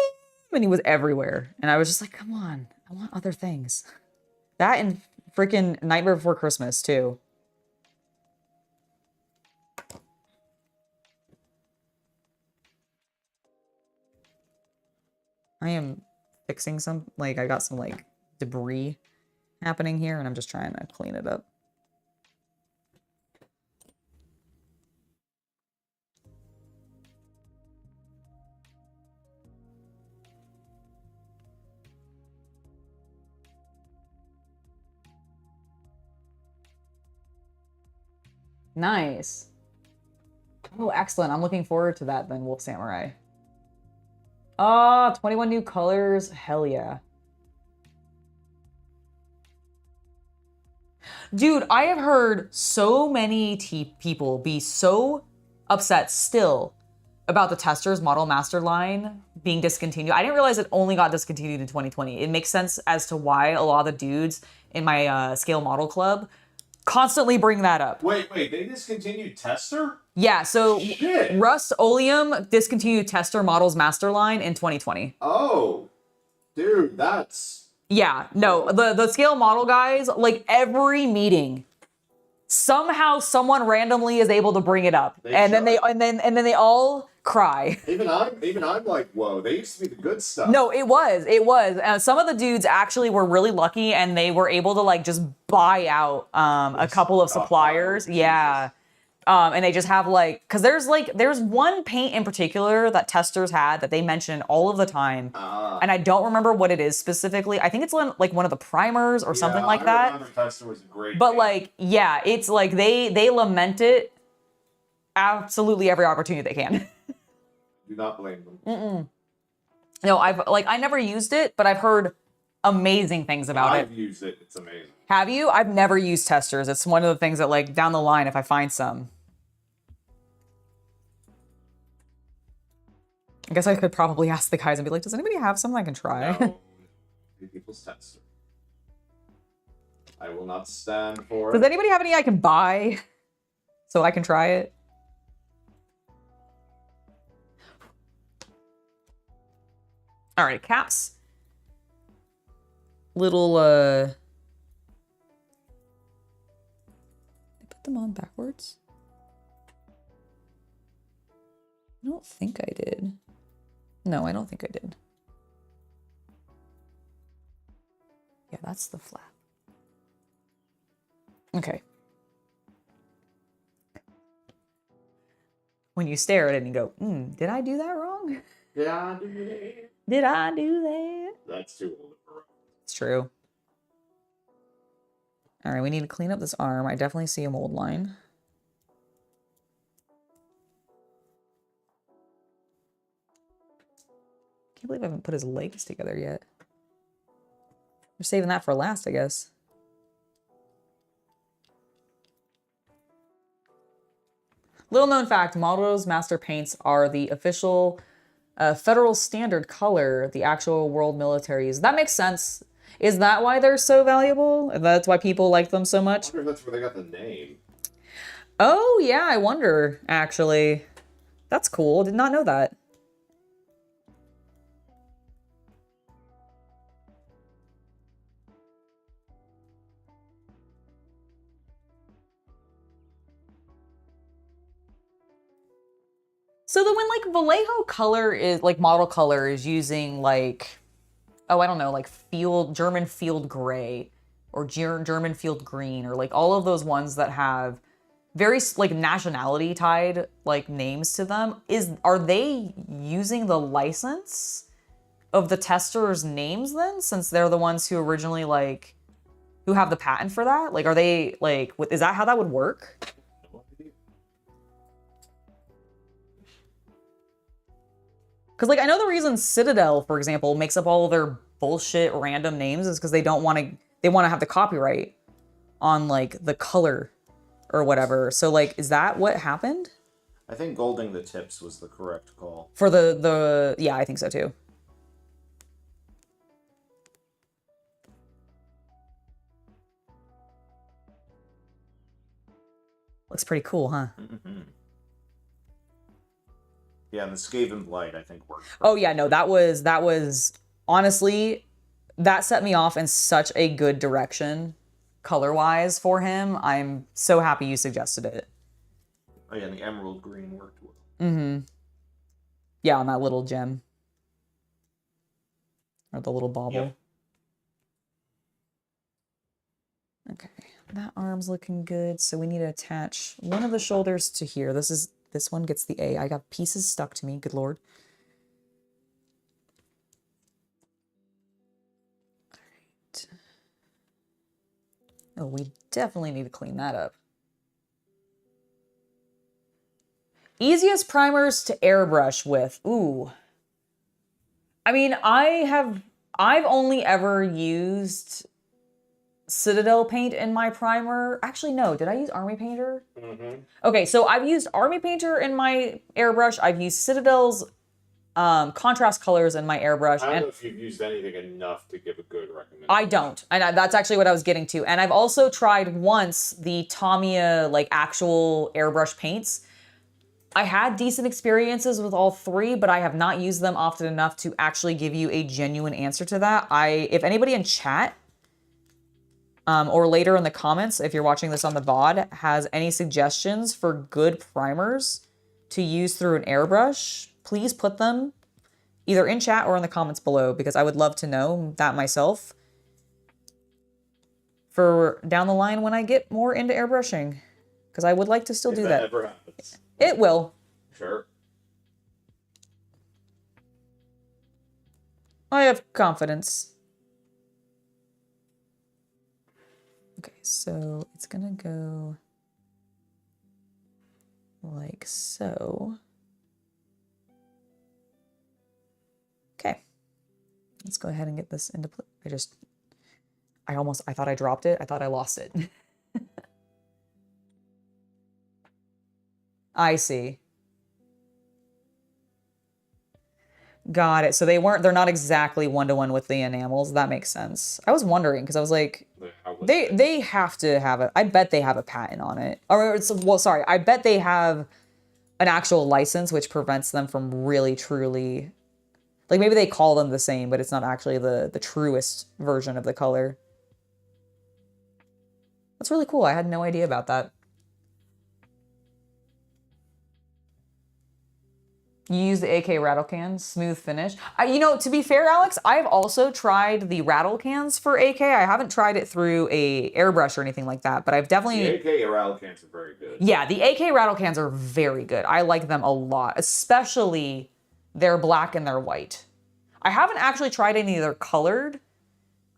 and he was everywhere. And I was just like, come on, I want other things. That and freaking Nightmare Before Christmas, too. I am fixing some, like, I got some, like, debris happening here, and I'm just trying to clean it up. Nice. Oh, excellent. I'm looking forward to that then, Wolf Samurai. Ah, 21 new colors. Hell yeah. Dude, I have heard so many people be so upset still about the Testers Model Master line being discontinued. I didn't realize it only got discontinued in 2020. It makes sense as to why a lot of the dudes in my Scale Model Club constantly bring that up. Wait, they discontinued Tester? Yeah, so Shit. Russ Oleum discontinued Tester Models Master line in 2020. Oh, dude, that's... Yeah, no, the Scale Model guys, like every meeting, somehow someone randomly is able to bring it up, and then they all cry. Even I'm like, whoa, they used to be the good stuff. No, it was. Some of the dudes actually were really lucky, and they were able to like just buy out a couple of suppliers. Yeah. And they just have like, because there's one paint in particular that Testers had that they mention all of the time, and I don't remember what it is specifically. I think it's like one of the primers or something like that. I remember Tester was a great But paint. like, yeah, it's like they lament it absolutely every opportunity they can. Do not blame them. No, I never used it, but I've heard amazing things about it. I've used it. It's amazing. Have you? I've never used Testers. It's one of the things that like down the line, if I find some. I guess I could probably ask the guys and be like, does anybody have something I can try? No. People's Tester. I will not stand for Does it. anybody have any I can buy so I can try it? All right, caps. Little, I put them on backwards? I don't think I did. No, I don't think I did. Yeah, that's the flap. Okay. When you stare at it and you go, did I do that wrong? Did I do that? Did I do that? That's too old for it. It's true. All right, we need to clean up this arm. I definitely see a mold line. Can't believe I haven't put his legs together yet. We're saving that for last, I guess. Little known fact, Models Master Paints are the official federal standard color the actual world militaries. That makes sense. Is that why they're so valuable? That's why people like them so much? I wonder if that's where they got the name. Oh, yeah, I wonder, actually. That's cool. Did not know that. So then when like Vallejo color is like model color is using like, oh, I don't know, like German field gray or German field green or like all of those ones that have very like nationality tied like names to them, are they using the license of the testers' names then, since they're the ones who originally like who have the patent for that? Like, are they like, is that how that would work? Because, like, I know the reason Citadel, for example, makes up all of their bullshit random names is because they want to have the copyright on, like, the color or whatever. So, like, is that what happened? I think golding the tips was the correct call. For yeah, I think so too. Looks pretty cool, huh? Mm-hmm. Yeah, and the Skaven Blight, I think, worked. Oh, yeah, no, that was, honestly, that set me off in such a good direction, color-wise, for him. I'm so happy you suggested it. Oh, yeah, and the emerald green worked well. Mm-hmm. Yeah, on that little gem. Or the little bauble. Yep. Okay, that arm's looking good, so we need to attach one of the shoulders to here. This one gets the A. I got pieces stuck to me, good lord. All right. Oh, we definitely need to clean that up. Easiest primers to airbrush with. Ooh. I mean, I've only ever used Citadel paint in my primer. Actually, no. Did I use Army Painter? Mm-hmm. Okay, so I've used Army Painter in my airbrush. I've used Citadel's contrast colors in my airbrush. I don't know if you've used anything enough to give a good recommendation. I don't. And that's actually what I was getting to. And I've also tried once the Tamiya, like, actual airbrush paints. I had decent experiences with all three, but I have not used them often enough to actually give you a genuine answer to that. If anybody in chat or later in the comments, if you're watching this on the VOD, has any suggestions for good primers to use through an airbrush, please put them either in chat or in the comments below, because I would love to know that myself for down the line when I get more into airbrushing, because I would like to still do that. If that ever happens. It will. Sure. I have confidence. Okay, so it's gonna go like so. Okay, let's go ahead and get this into place. I thought I dropped it. I thought I lost it. I see. Got it. So they're not exactly one-to-one with the enamels. That makes sense. I was wondering because I was like, they have to have I bet they have a patent on it. I bet they have an actual license which prevents them from really truly, like, maybe they call them the same, but it's not actually the truest version of the color. That's really cool. I had no idea about that. You use the AK rattle cans, smooth finish. To be fair, Alex, I've also tried the rattle cans for AK. I haven't tried it through a airbrush or anything like that, but I've definitely... The AK rattle cans are very good. Yeah, the AK rattle cans are very good. I like them a lot, especially their black and their white. I haven't actually tried any of their colored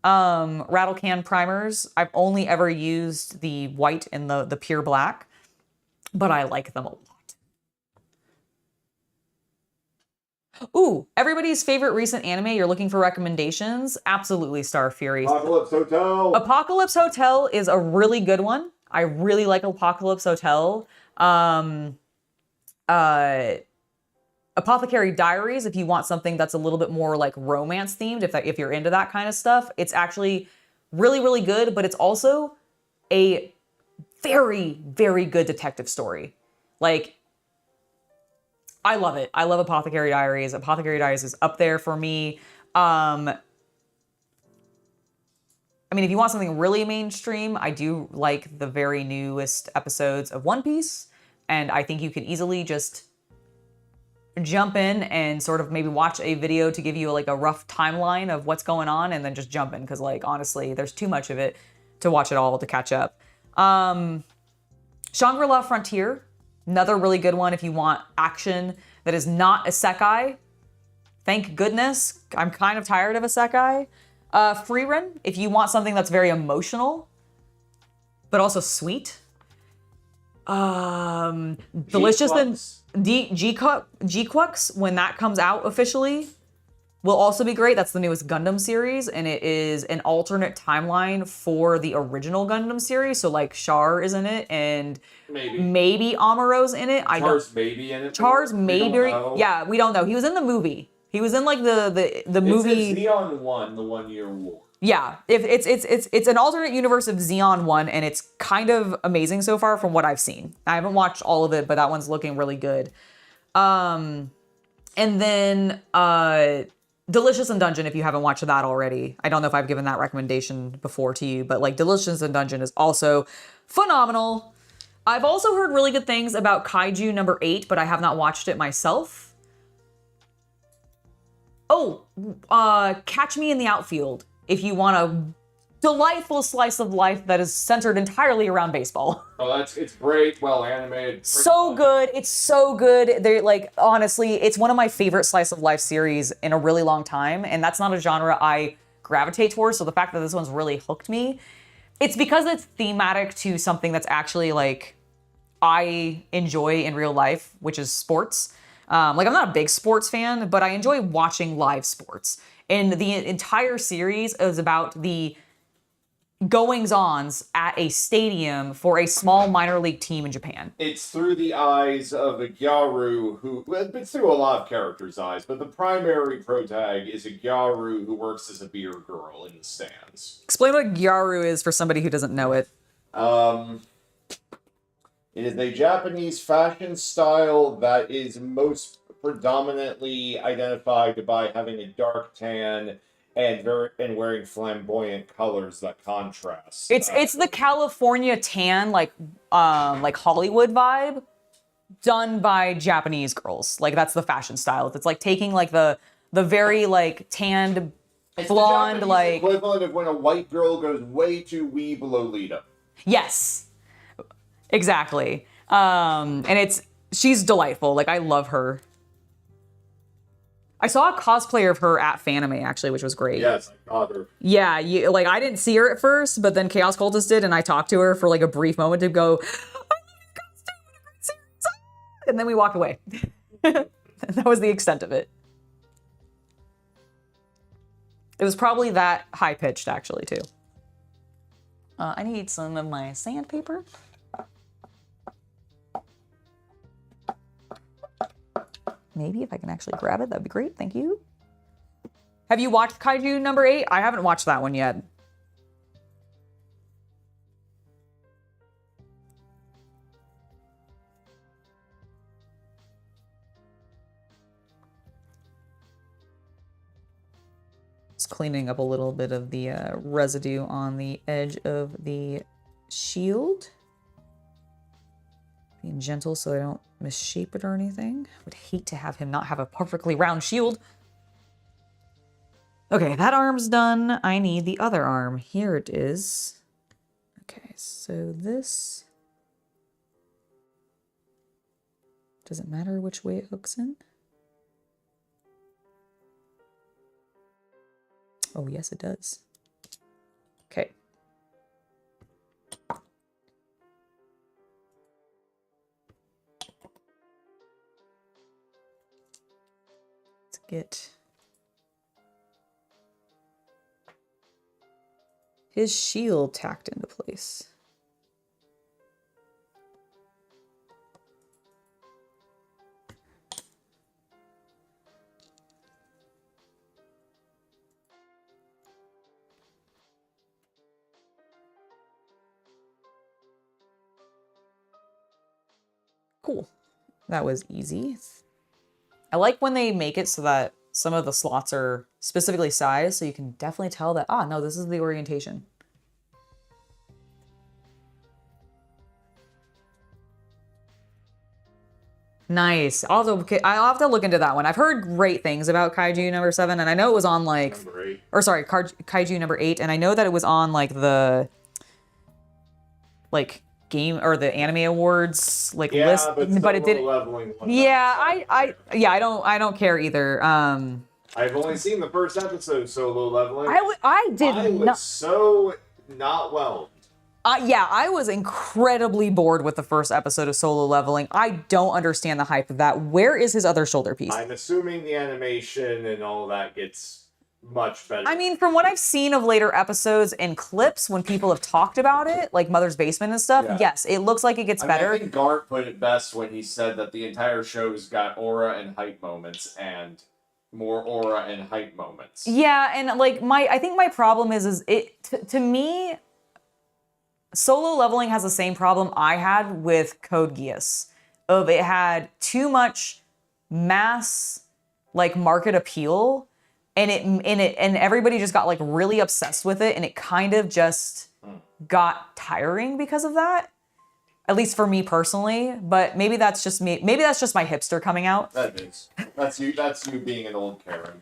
rattle can primers. I've only ever used the white and the pure black, but I like them a lot. Ooh, everybody's favorite recent anime. You're looking for recommendations? Absolutely, Star Fury. Apocalypse Hotel. Apocalypse Hotel is a really good one. I really like Apocalypse Hotel. Apothecary Diaries, if you want something that's a little bit more like romance themed, if you're into that kind of stuff, it's actually really, really good, but it's also a very, very good detective story. Like, I love it. I love Apothecary Diaries. Apothecary Diaries is up there for me. I mean, if you want something really mainstream, I do like the very newest episodes of One Piece. And I think you can easily just jump in and sort of maybe watch a video to give you like a rough timeline of what's going on and then just jump in. Because, like, honestly, there's too much of it to watch it all to catch up. Shangri-La Frontier. Another really good one if you want action that is not isekai. Thank goodness. I'm kind of tired of isekai. Freerun, if you want something that's very emotional, but also sweet. Delicious and G-Quux, when that comes out officially, will also be great. That's the newest Gundam series, and it is an alternate timeline for the original Gundam series. So, like, Char is in it, and maybe Amuro's in it. Char's maybe in it. Char's maybe. Yeah, we don't know. He was in the movie. He was in, like, the movie. It's Xeon 1, the 1 Year War. Yeah, it's an alternate universe of Xeon 1, and it's kind of amazing so far from what I've seen. I haven't watched all of it, but that one's looking really good. And then Delicious in Dungeon, if you haven't watched that already. I don't know if I've given that recommendation before to you, but, like, Delicious in Dungeon is also phenomenal. I've also heard really good things about Kaiju number 8, but I have not watched it myself. Oh, Catch Me in the Outfield, if you want a delightful slice of life that is centered entirely around baseball. Oh, it's great, well animated. So good. It's so good. They're, like, honestly, it's one of my favorite slice of life series in a really long time, and that's not a genre I gravitate towards, so the fact that this one's really hooked me, it's because it's thematic to something that's actually, like, I enjoy in real life, which is sports. Like, I'm not a big sports fan, but I enjoy watching live sports. And the entire series is about the goings-ons at a stadium for a small minor league team in Japan. It's through the eyes of a Gyaru who, well, it's through a lot of characters' eyes, but the primary protag is a Gyaru who works as a beer girl in the stands. Explain what Gyaru is for somebody who doesn't know it. It is a Japanese fashion style that is most predominantly identified by having a dark tan and wearing flamboyant colors that contrast. It's the California tan, like Hollywood vibe, done by Japanese girls. Like, that's the fashion style. It's like taking like the very like tanned blonde, the like equivalent of when a white girl goes way too weeb Lolita. Yes, exactly. And she's delightful. Like, I love her. I saw a cosplayer of her at Fanime, actually, which was great. Yes, I got her. Yeah, like, I didn't see her at first, but then Chaos Cultist did, and I talked to her for, like, a brief moment to go, and then we walked away. That was the extent of it. It was probably that high-pitched, actually, too. I need some of my sandpaper. Maybe if I can actually grab it, that'd be great. Thank you. Have you watched Kaiju number 8? I haven't watched that one yet. Just cleaning up a little bit of the residue on the edge of the shield. Being gentle so I don't misshape it or anything. I would hate to have him not have a perfectly round shield. Okay, that arm's done. I need the other arm. Here it is. Okay, so this... Does it matter which way it hooks in? Oh, yes, it does. Okay. Let's get his shield tacked into place. Cool. That was easy. I like when they make it so that some of the slots are specifically sized, so you can definitely tell that, ah, no, this is the orientation. Nice. I'll have to look into that one. I've heard great things about Kaiju number 7, and I know it was on like, or sorry, Kaiju number 8, and I know that it was on like the game or the anime awards list, but it didn't. Yeah, I don't care either. I've only seen the first episode of Solo Leveling. I was so not well. Yeah, I was incredibly bored with the first episode of Solo Leveling. I don't understand the hype of that. Where is his other shoulder piece? I'm assuming the animation and all that gets much better. I mean, from what I've seen of later episodes and clips when people have talked about it, like Mother's Basement and stuff, yes, it looks like it gets better. I think Garth put it best when he said that the entire show's got aura and hype moments and more aura and hype moments. Yeah, and like I think my problem is to me, Solo Leveling has the same problem I had with Code Geass. It had too much mass like market appeal, and everybody just got like really obsessed with it, and it kind of just got tiring because of that. At least for me personally, but maybe that's just me. Maybe that's just my hipster coming out. That is. That's you. That's you being an old Karen.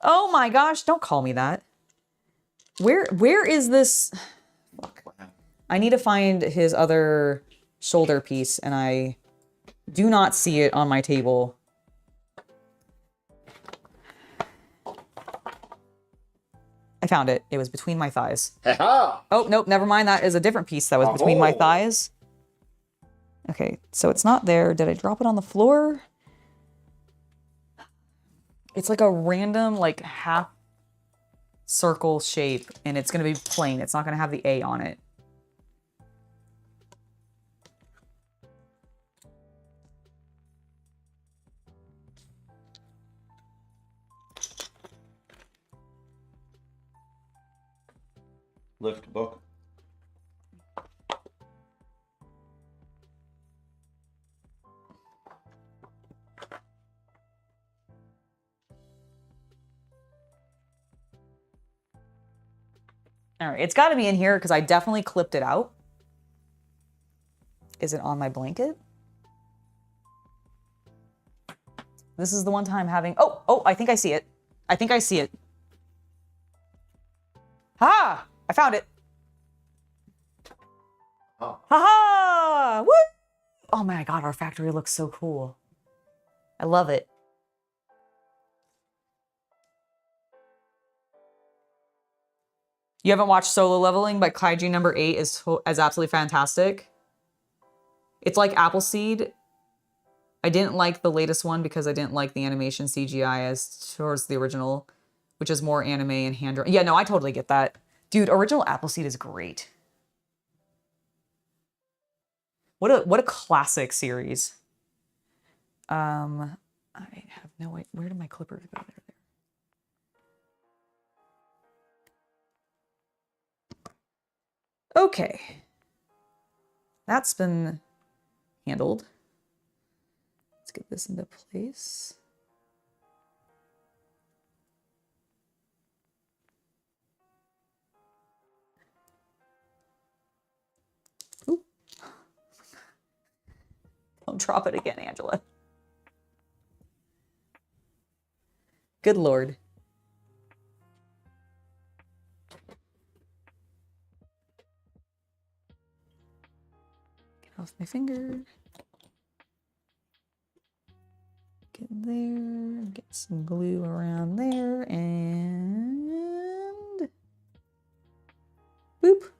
Oh my gosh! Don't call me that. Where is this? Fuck. I need to find his other shoulder piece, and I do not see it on my table. I found it. It was between my thighs. Ha-ha! Oh, nope, never mind. That is a different piece that was between my thighs. Okay, so it's not there. Did I drop it on the floor? It's like a random, like, half circle shape, and it's going to be plain. It's not going to have the A on it. Lift book. All right, it's got to be in here because I definitely clipped it out. Is it on my blanket? This is the one time having... Oh, I think I see it. I think I see it. Ha! I found it. Oh. Ha-ha! Woo! Oh my god, our factory looks so cool. I love it. You haven't watched Solo Leveling, but Kaiju number 8 is absolutely fantastic. It's like Appleseed. I didn't like the latest one because I didn't like the animation CGI as towards the original, which is more anime and hand drawn. Yeah, no, I totally get that. Dude, original Appleseed is great. What a classic series. I have no idea. Where did my clippers go? There. Okay. That's been handled. Let's get this into place. Ooh. Don't drop it again, Angela. Good Lord. Get off my finger. Get there. Get some glue around there. And... boop.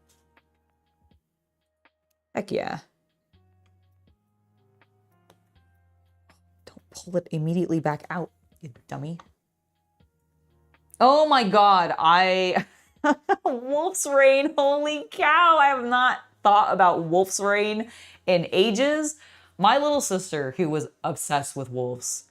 Heck yeah. Don't pull it immediately back out, you dummy. Oh my god, Wolf's Rain, holy cow, I have not thought about Wolf's Rain in ages. My little sister, who was obsessed with wolves,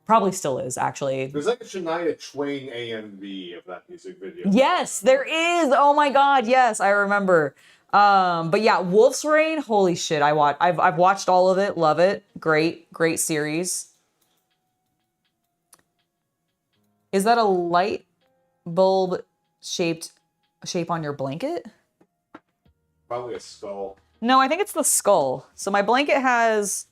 probably still is, actually. There's like a Shania Twain AMV of that music video. Yes, there is. Oh my god, yes, I remember. But yeah, Wolf's Rain, holy shit, I've watched all of it, love it. Great series. Is that a light bulb shape on your blanket? Probably a skull. No, I think it's the skull. So my blanket has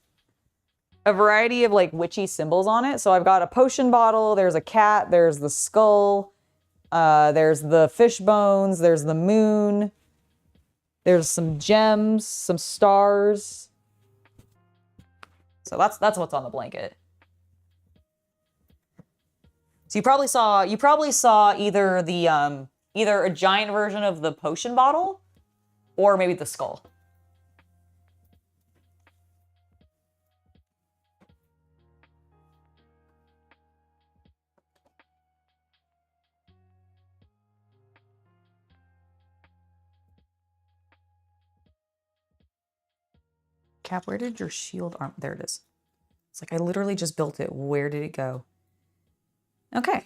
a variety of like witchy symbols on it. So I've got a potion bottle, there's a cat, there's the skull, there's the fish bones, there's the moon, there's some gems, some stars. So that's what's on the blanket. So you probably saw either the either a giant version of the potion bottle or maybe the skull. Cap, where did your shield arm? There it is. It's like I literally just built it. Where did it go? Okay.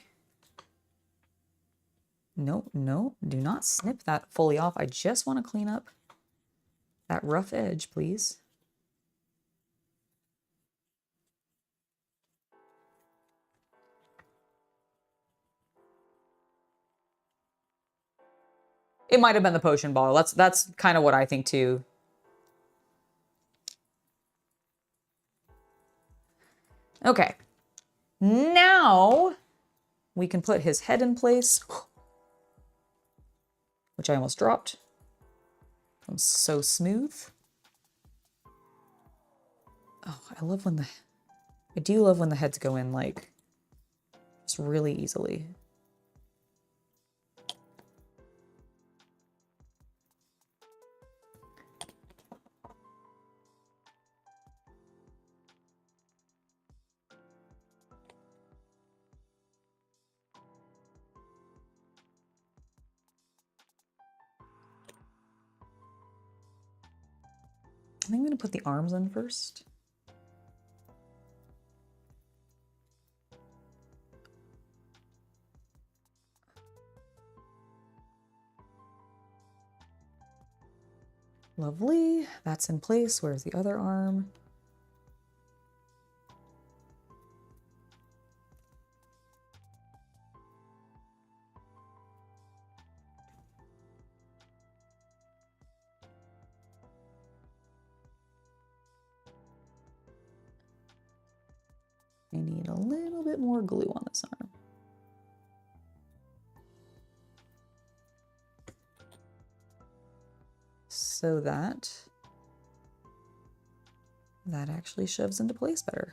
No, do not snip that fully off. I just want to clean up that rough edge, please. It might have been the potion bottle. That's kind of what I think too. Okay. Now we can put his head in place, which I almost dropped. I'm so smooth. Oh, I do love when the heads go in like just really easily. I think I'm gonna put the arms in first. Lovely, that's in place. Where's the other arm? I need a little bit more glue on this arm. So that actually shoves into place better.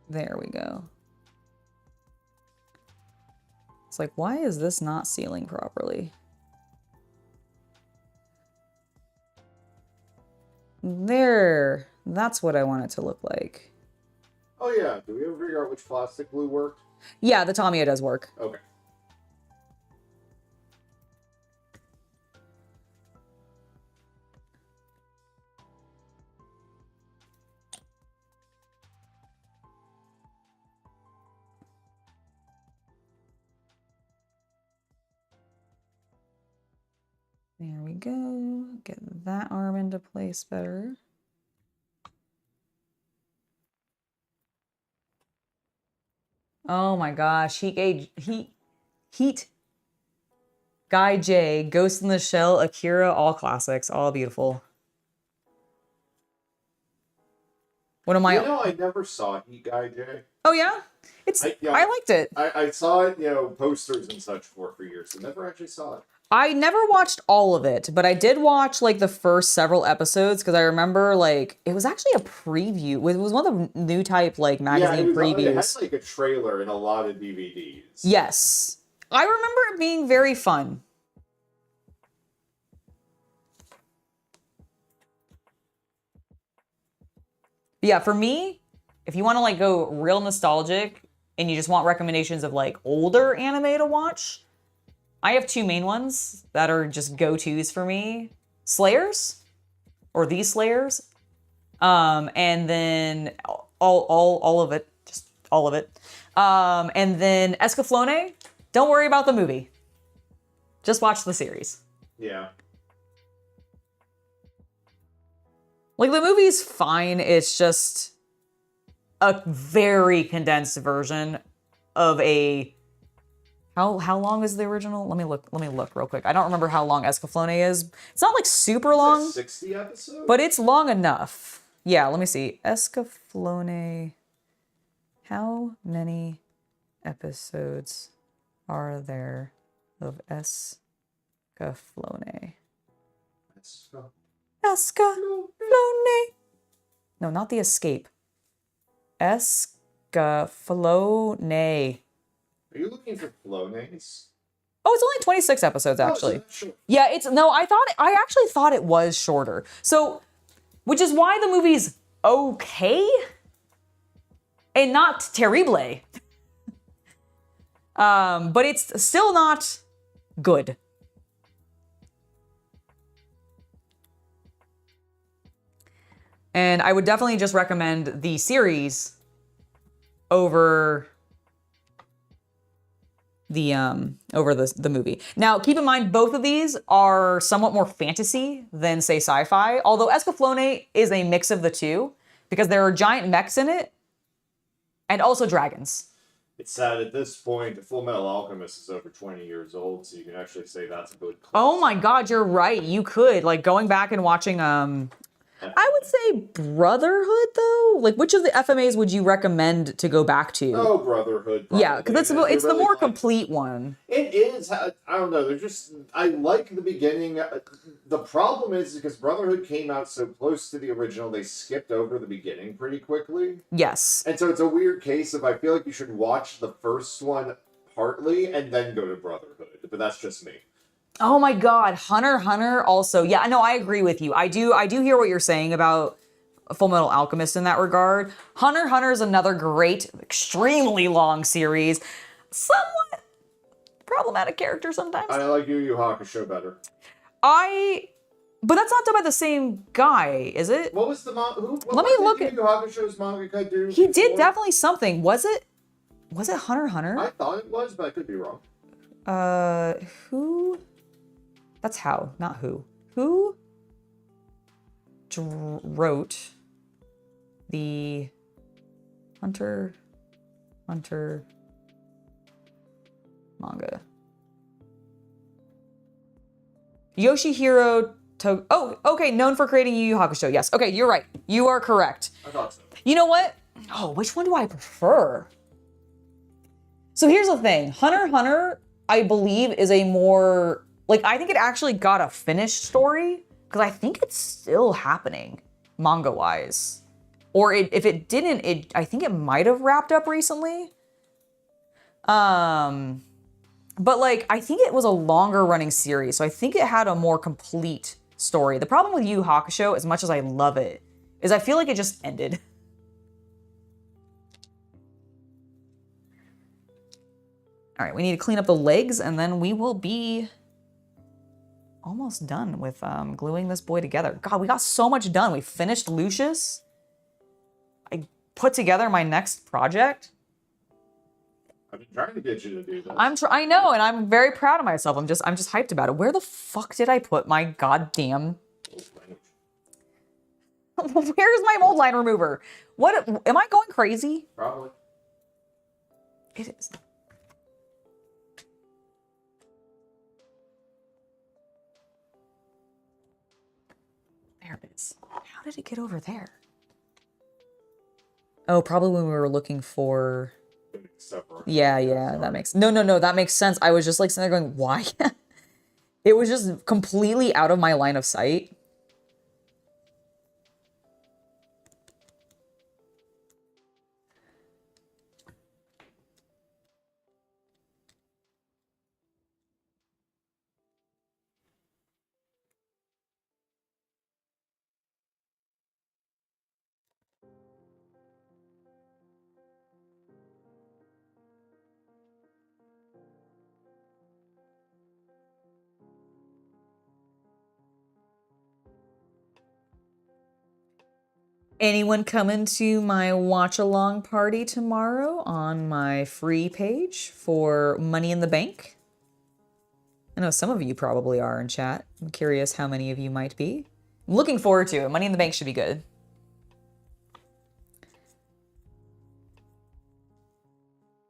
There we go. It's like, why is this not sealing properly? There, that's what I want it to look like. Oh yeah, did we ever figure out which plastic glue worked? Yeah, the Tamiya does work. Okay. There we go. Get that arm into place better. Oh my gosh, Heat Guy J, Ghost in the Shell, Akira, all classics, all beautiful. One of my... You know, I never saw Heat Guy J. Oh yeah? I liked it. I saw it, posters and such for years, so never actually saw it. I never watched all of it, but I did watch like the first several episodes because I remember like it was actually a preview. It was one of the new type like magazine previews. It had like a trailer and a lot of DVDs. Yes. I remember it being very fun. But yeah, for me, if you want to like go real nostalgic and you just want recommendations of like older anime to watch, I have two main ones that are just go-tos for me. Slayers, or These Slayers, and then all of it, just all of it. And then Escaflowne, don't worry about the movie. Just watch the series. Yeah. Like, the movie's fine, it's just a very condensed version of a... How long is the original? Let me look real quick. I don't remember how long Escaflowne is. It's not like super long. Like 60 episodes? But it's long enough. Yeah, let me see. Escaflowne. How many episodes are there of Escaflowne? Escaflowne. No, not the escape. Escaflowne. Are you looking for Flonase? Oh, it's only 26 episodes, actually. Oh, so Yeah, I actually thought it was shorter. So, which is why the movie's okay and not terrible. But it's still not good. And I would definitely just recommend the series over the movie. Now, keep in mind, both of these are somewhat more fantasy than, say, sci-fi, although Escaflowne is a mix of the two, because there are giant mechs in it, and also dragons. It's sad at this point, Full Metal Alchemist is over 20 years old, so you can actually say that's a good class. Oh my god, you're right. You could. Like, going back and watching, I would say Brotherhood, though? Like, which of the FMAs would you recommend to go back to? Oh, Brotherhood, probably. Yeah, because it's the really more complete one. It is. I don't know. They're just. I like the beginning. The problem is because Brotherhood came out so close to the original, they skipped over the beginning pretty quickly. Yes. And so it's a weird case of I feel like you should watch the first one partly and then go to Brotherhood. But that's just me. Oh my god, Hunter x Hunter also. Yeah, no, I agree with you. I do hear what you're saying about Full Metal Alchemist in that regard. Hunter x Hunter is another great, extremely long series. Somewhat problematic character sometimes. I like Yu Yu Hakusho better. But that's not done by the same guy, is it? What was the Let me look at Yu Yu Hakusho's mangaka do? He did definitely something. Was it Hunter x Hunter? I thought it was, but I could be wrong. Who? That's how, not who. Who wrote the Hunter manga? Yoshihiro To. Oh, okay, known for creating Yu Yu Hakusho. Yes, okay, you're right. You are correct. I thought so. You know what? Oh, which one do I prefer? So here's the thing. Hunter x Hunter, I believe, is a more... Like, I think it actually got a finished story, because I think it's still happening, manga-wise. Or if it didn't, I think it might have wrapped up recently. But, like, I think it was a longer-running series, so I think it had a more complete story. The problem with Yu Yu Hakusho, as much as I love it, is I feel like it just ended. All right, we need to clean up the legs, and then we will be almost done with gluing this boy together. God, we got so much done. We finished Lucius. I put together my next project. I've been trying to get you to do this. I know, and I'm very proud of myself. I'm just hyped about it. Where the fuck did I put my goddamn... Where's my mold line remover? What, am I going crazy? Probably. It is. There it is. How did it get over there? Oh, probably when we were looking for... Yeah, that makes... No, that makes sense. I was just like sitting there going, why? It was just completely out of my line of sight. Anyone coming to my watch-along party tomorrow on my free page for Money in the Bank? I know some of you probably are in chat. I'm curious how many of you might be. I'm looking forward to it. Money in the Bank should be good.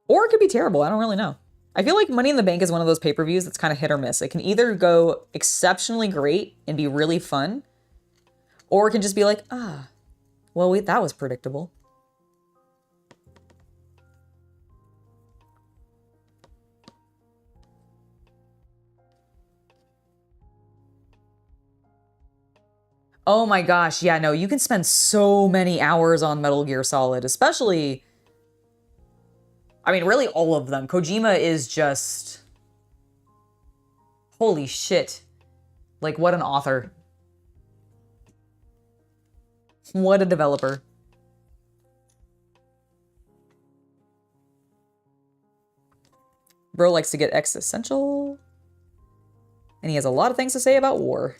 Or it could be terrible. I don't really know. I feel like Money in the Bank is one of those pay-per-views that's kind of hit or miss. It can either go exceptionally great and be really fun, or it can just be like, well, that was predictable. Oh my gosh, yeah, no, you can spend so many hours on Metal Gear Solid, especially... I mean, really all of them. Kojima is just... Holy shit. Like, what an author. What a developer. Bro likes to get existential. And he has a lot of things to say about war.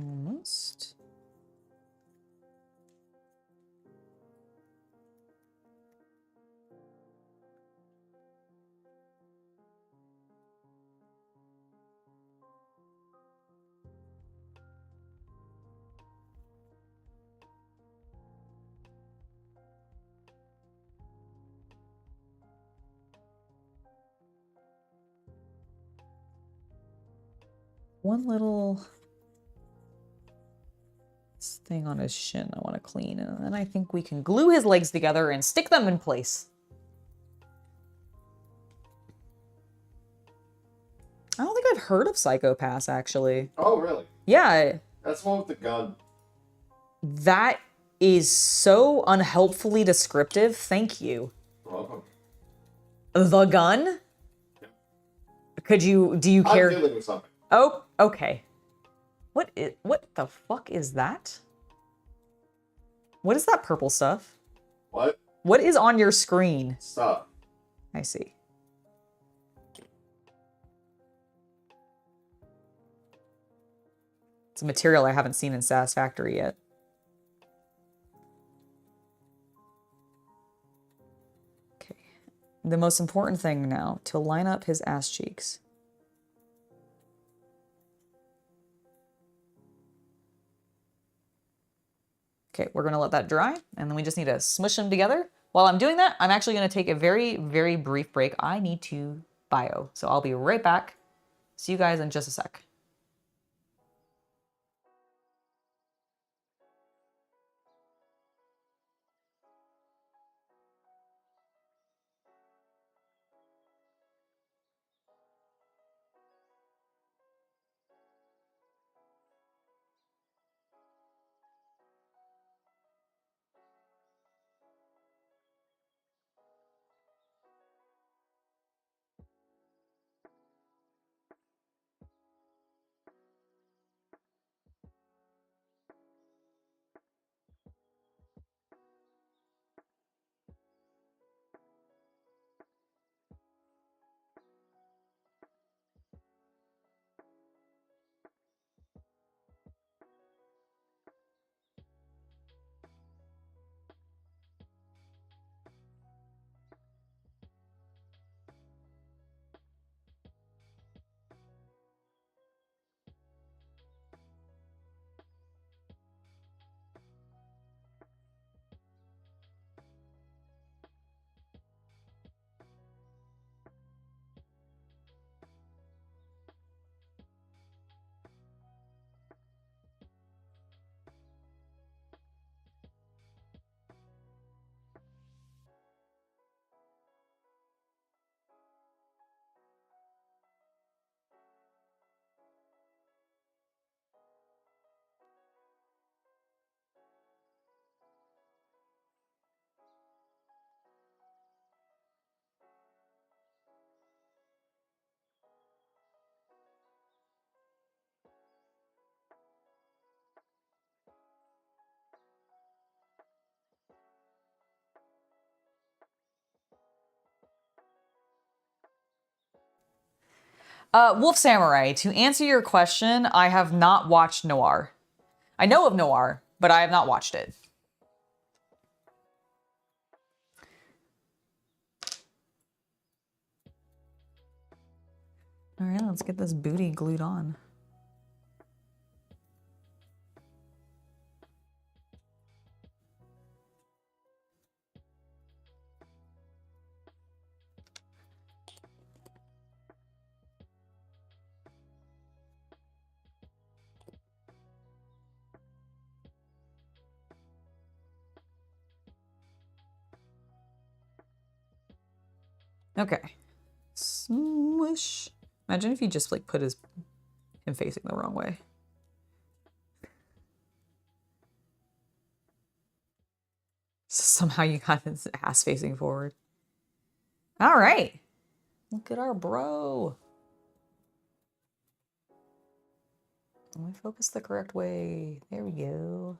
Almost. One little thing on his shin I want to clean, and then I think we can glue his legs together and stick them in place. I don't think I've heard of Psychopaths, actually. Oh, really? Yeah. That's one with the gun. That is so unhelpfully descriptive. Thank you. You're welcome. The gun? Do you care? I'm dealing with something. Oh, okay. What the fuck is that? What is that purple stuff? What? What is on your screen? Stuff. I see. It's a material I haven't seen in Satisfactory yet. Okay. The most important thing now, to line up his ass cheeks. Okay, we're gonna let that dry, and then we just need to smush them together. While I'm doing that, I'm actually gonna take a very, very brief break. I need to bio, so I'll be right back. See you guys in just a sec. Wolf Samurai, to answer your question, I have not watched Noir. I know of Noir, but I have not watched it. All right, let's get this booty glued on. Okay. Smush. Imagine if you just like put him facing the wrong way. Somehow you got his ass facing forward. All right. Look at our bro. Let me focus the correct way. There we go.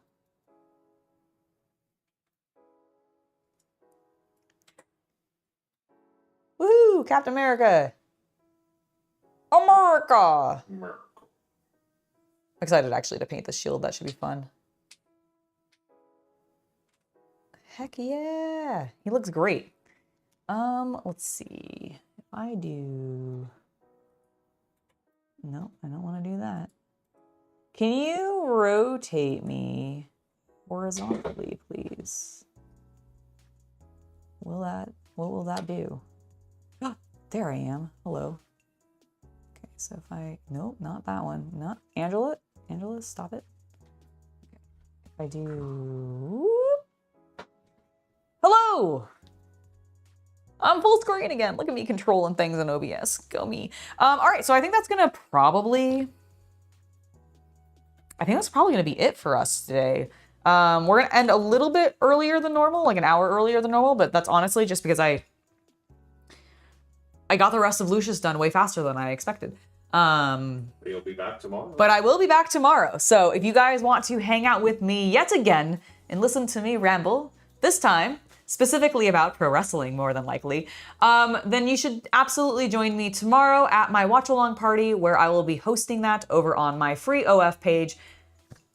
Woohoo! Captain America! America! excited actually to paint the shield. That should be fun. Heck yeah. He looks great. Let's see. If I do... No, I don't want to do that. Can you rotate me horizontally, please? What will that do? Ah, there I am. Hello. Okay, so if I, nope, not that one. Not Angela, stop it. Okay. If I do, hello! I'm full screen again. Look at me controlling things in OBS. Go me. All right, so I think that's gonna probably be it for us today. We're gonna end a little bit earlier than normal, like an hour earlier than normal, but that's honestly just because I got the rest of Lucius done way faster than I expected. You'll be back tomorrow. But I will be back tomorrow. So if you guys want to hang out with me yet again and listen to me ramble, this time, specifically about pro wrestling more than likely, then you should absolutely join me tomorrow at my watch-along party where I will be hosting that over on my free OF page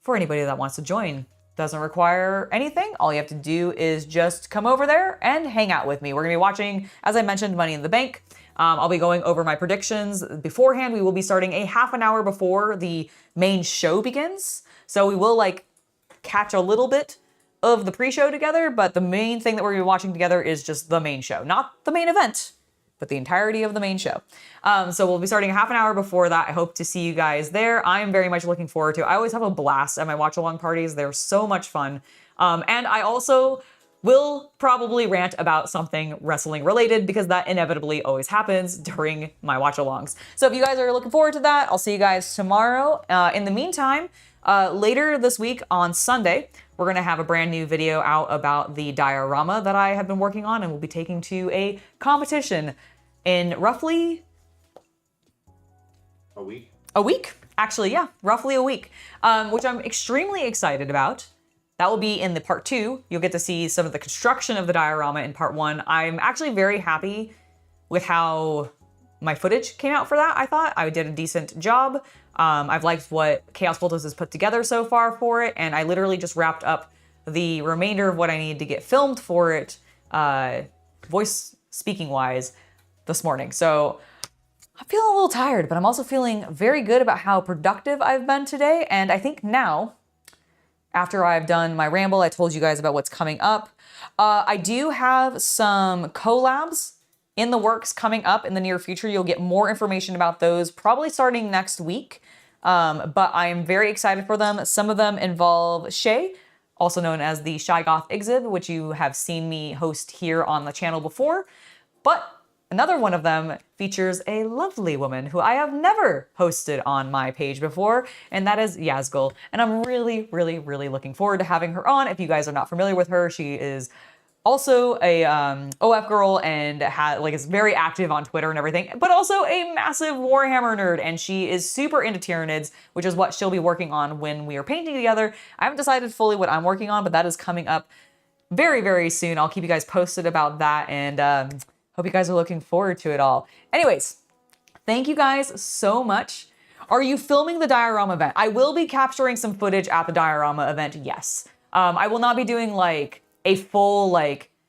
for anybody that wants to join. Doesn't require anything. All you have to do is just come over there and hang out with me. We're gonna be watching, as I mentioned, Money in the Bank. I'll be going over my predictions beforehand. We will be starting a half an hour before the main show begins. So we will like catch a little bit of the pre-show together, but the main thing that we're gonna be watching together is just the main show, not the main event, but the entirety of the main show. So we'll be starting a half an hour before that. I hope to see you guys there. I am very much looking forward to it. I always have a blast at my watch-along parties. They're so much fun. And I also will probably rant about something wrestling related because that inevitably always happens during my watch-alongs. So if you guys are looking forward to that, I'll see you guys tomorrow. In the meantime, later this week on Sunday, we're gonna have a brand new video out about the diorama that I have been working on and we'll be taking to a competition in roughly a week. Actually, yeah, roughly a week, which I'm extremely excited about. That will be in the part 2. You'll get to see some of the construction of the diorama in part 1. I'm actually very happy with how my footage came out for that. I thought I did a decent job. I've liked what Chaos Cultist has put together so far for it, and I literally just wrapped up the remainder of what I needed to get filmed for it, voice speaking wise, this morning. So I'm feeling a little tired, but I'm also feeling very good about how productive I've been today. And I think now, after I've done my ramble, I told you guys about what's coming up. I do have some collabs in the works coming up in the near future. You'll get more information about those probably starting next week. But I am very excited for them. Some of them involve Shay, also known as the Shy Goth Exhib, which you have seen me host here on the channel before. But another one of them features a lovely woman who I have never hosted on my page before, and that is Yazgul. And I'm really, really, really looking forward to having her on. If you guys are not familiar with her, she is also a OF girl and is very active on Twitter and everything, but also a massive Warhammer nerd. And she is super into Tyranids, which is what she'll be working on when we are painting together. I haven't decided fully what I'm working on, but that is coming up very, very soon. I'll keep you guys posted about that, and hope you guys are looking forward to it all. Anyways, thank you guys so much. Are you filming the diorama event? I will be capturing some footage at the diorama event, yes. I will not be doing like a full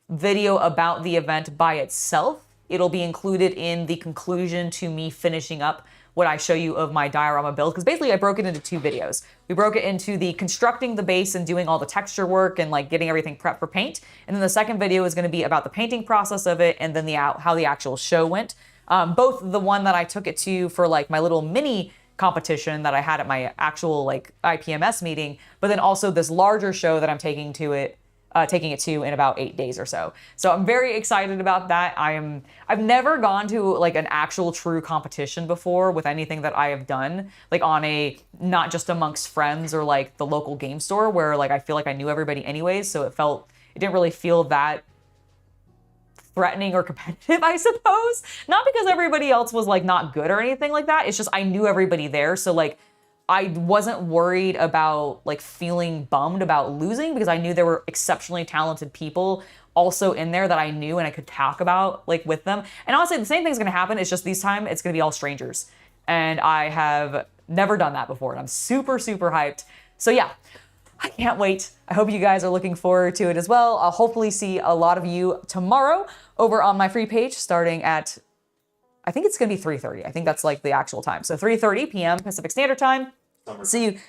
video about the event by itself. It'll be included in the conclusion to me finishing up what I show you of my diorama build, because basically I broke it into 2 videos. We broke it into the constructing the base and doing all the texture work and getting everything prepped for paint. And then the second video is gonna be about the painting process of it and then how the actual show went. Both the one that I took it to for my little mini competition that I had at my actual IPMS meeting, but then also this larger show that I'm taking it to in about 8 days or so. So I'm very excited about that. I've never gone to an actual true competition before with anything that I have done, on a, not just amongst friends or the local game store where I feel like I knew everybody anyways. So it didn't really feel that threatening or competitive, I suppose. Not because everybody else was not good or anything like that. It's just, I knew everybody there. So I wasn't worried about feeling bummed about losing because I knew there were exceptionally talented people also in there that I knew and I could talk about with them. And honestly, the same thing's gonna happen. It's just this time it's gonna be all strangers. And I have Never done that before, and I'm super, super hyped. So yeah, I can't wait. I hope you guys are looking forward to it as well. I'll hopefully see a lot of you tomorrow over on my free page starting at, I think it's gonna be 3:30. I think that's like the actual time. So 3:30 p.m. Pacific Standard Time. See you,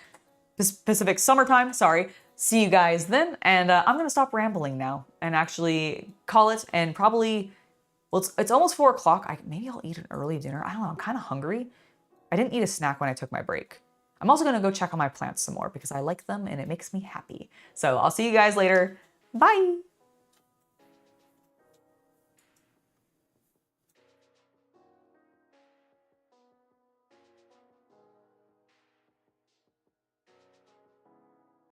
Pacific Summertime, sorry. See you guys then. And I'm gonna stop rambling now and actually call it, and probably, well, it's almost 4 o'clock. Maybe I'll eat an early dinner. I don't know, I'm kind of hungry. I didn't eat a snack when I took my break. I'm also gonna go check on my plants some more because I like them and it makes me happy. So I'll see you guys later. Bye.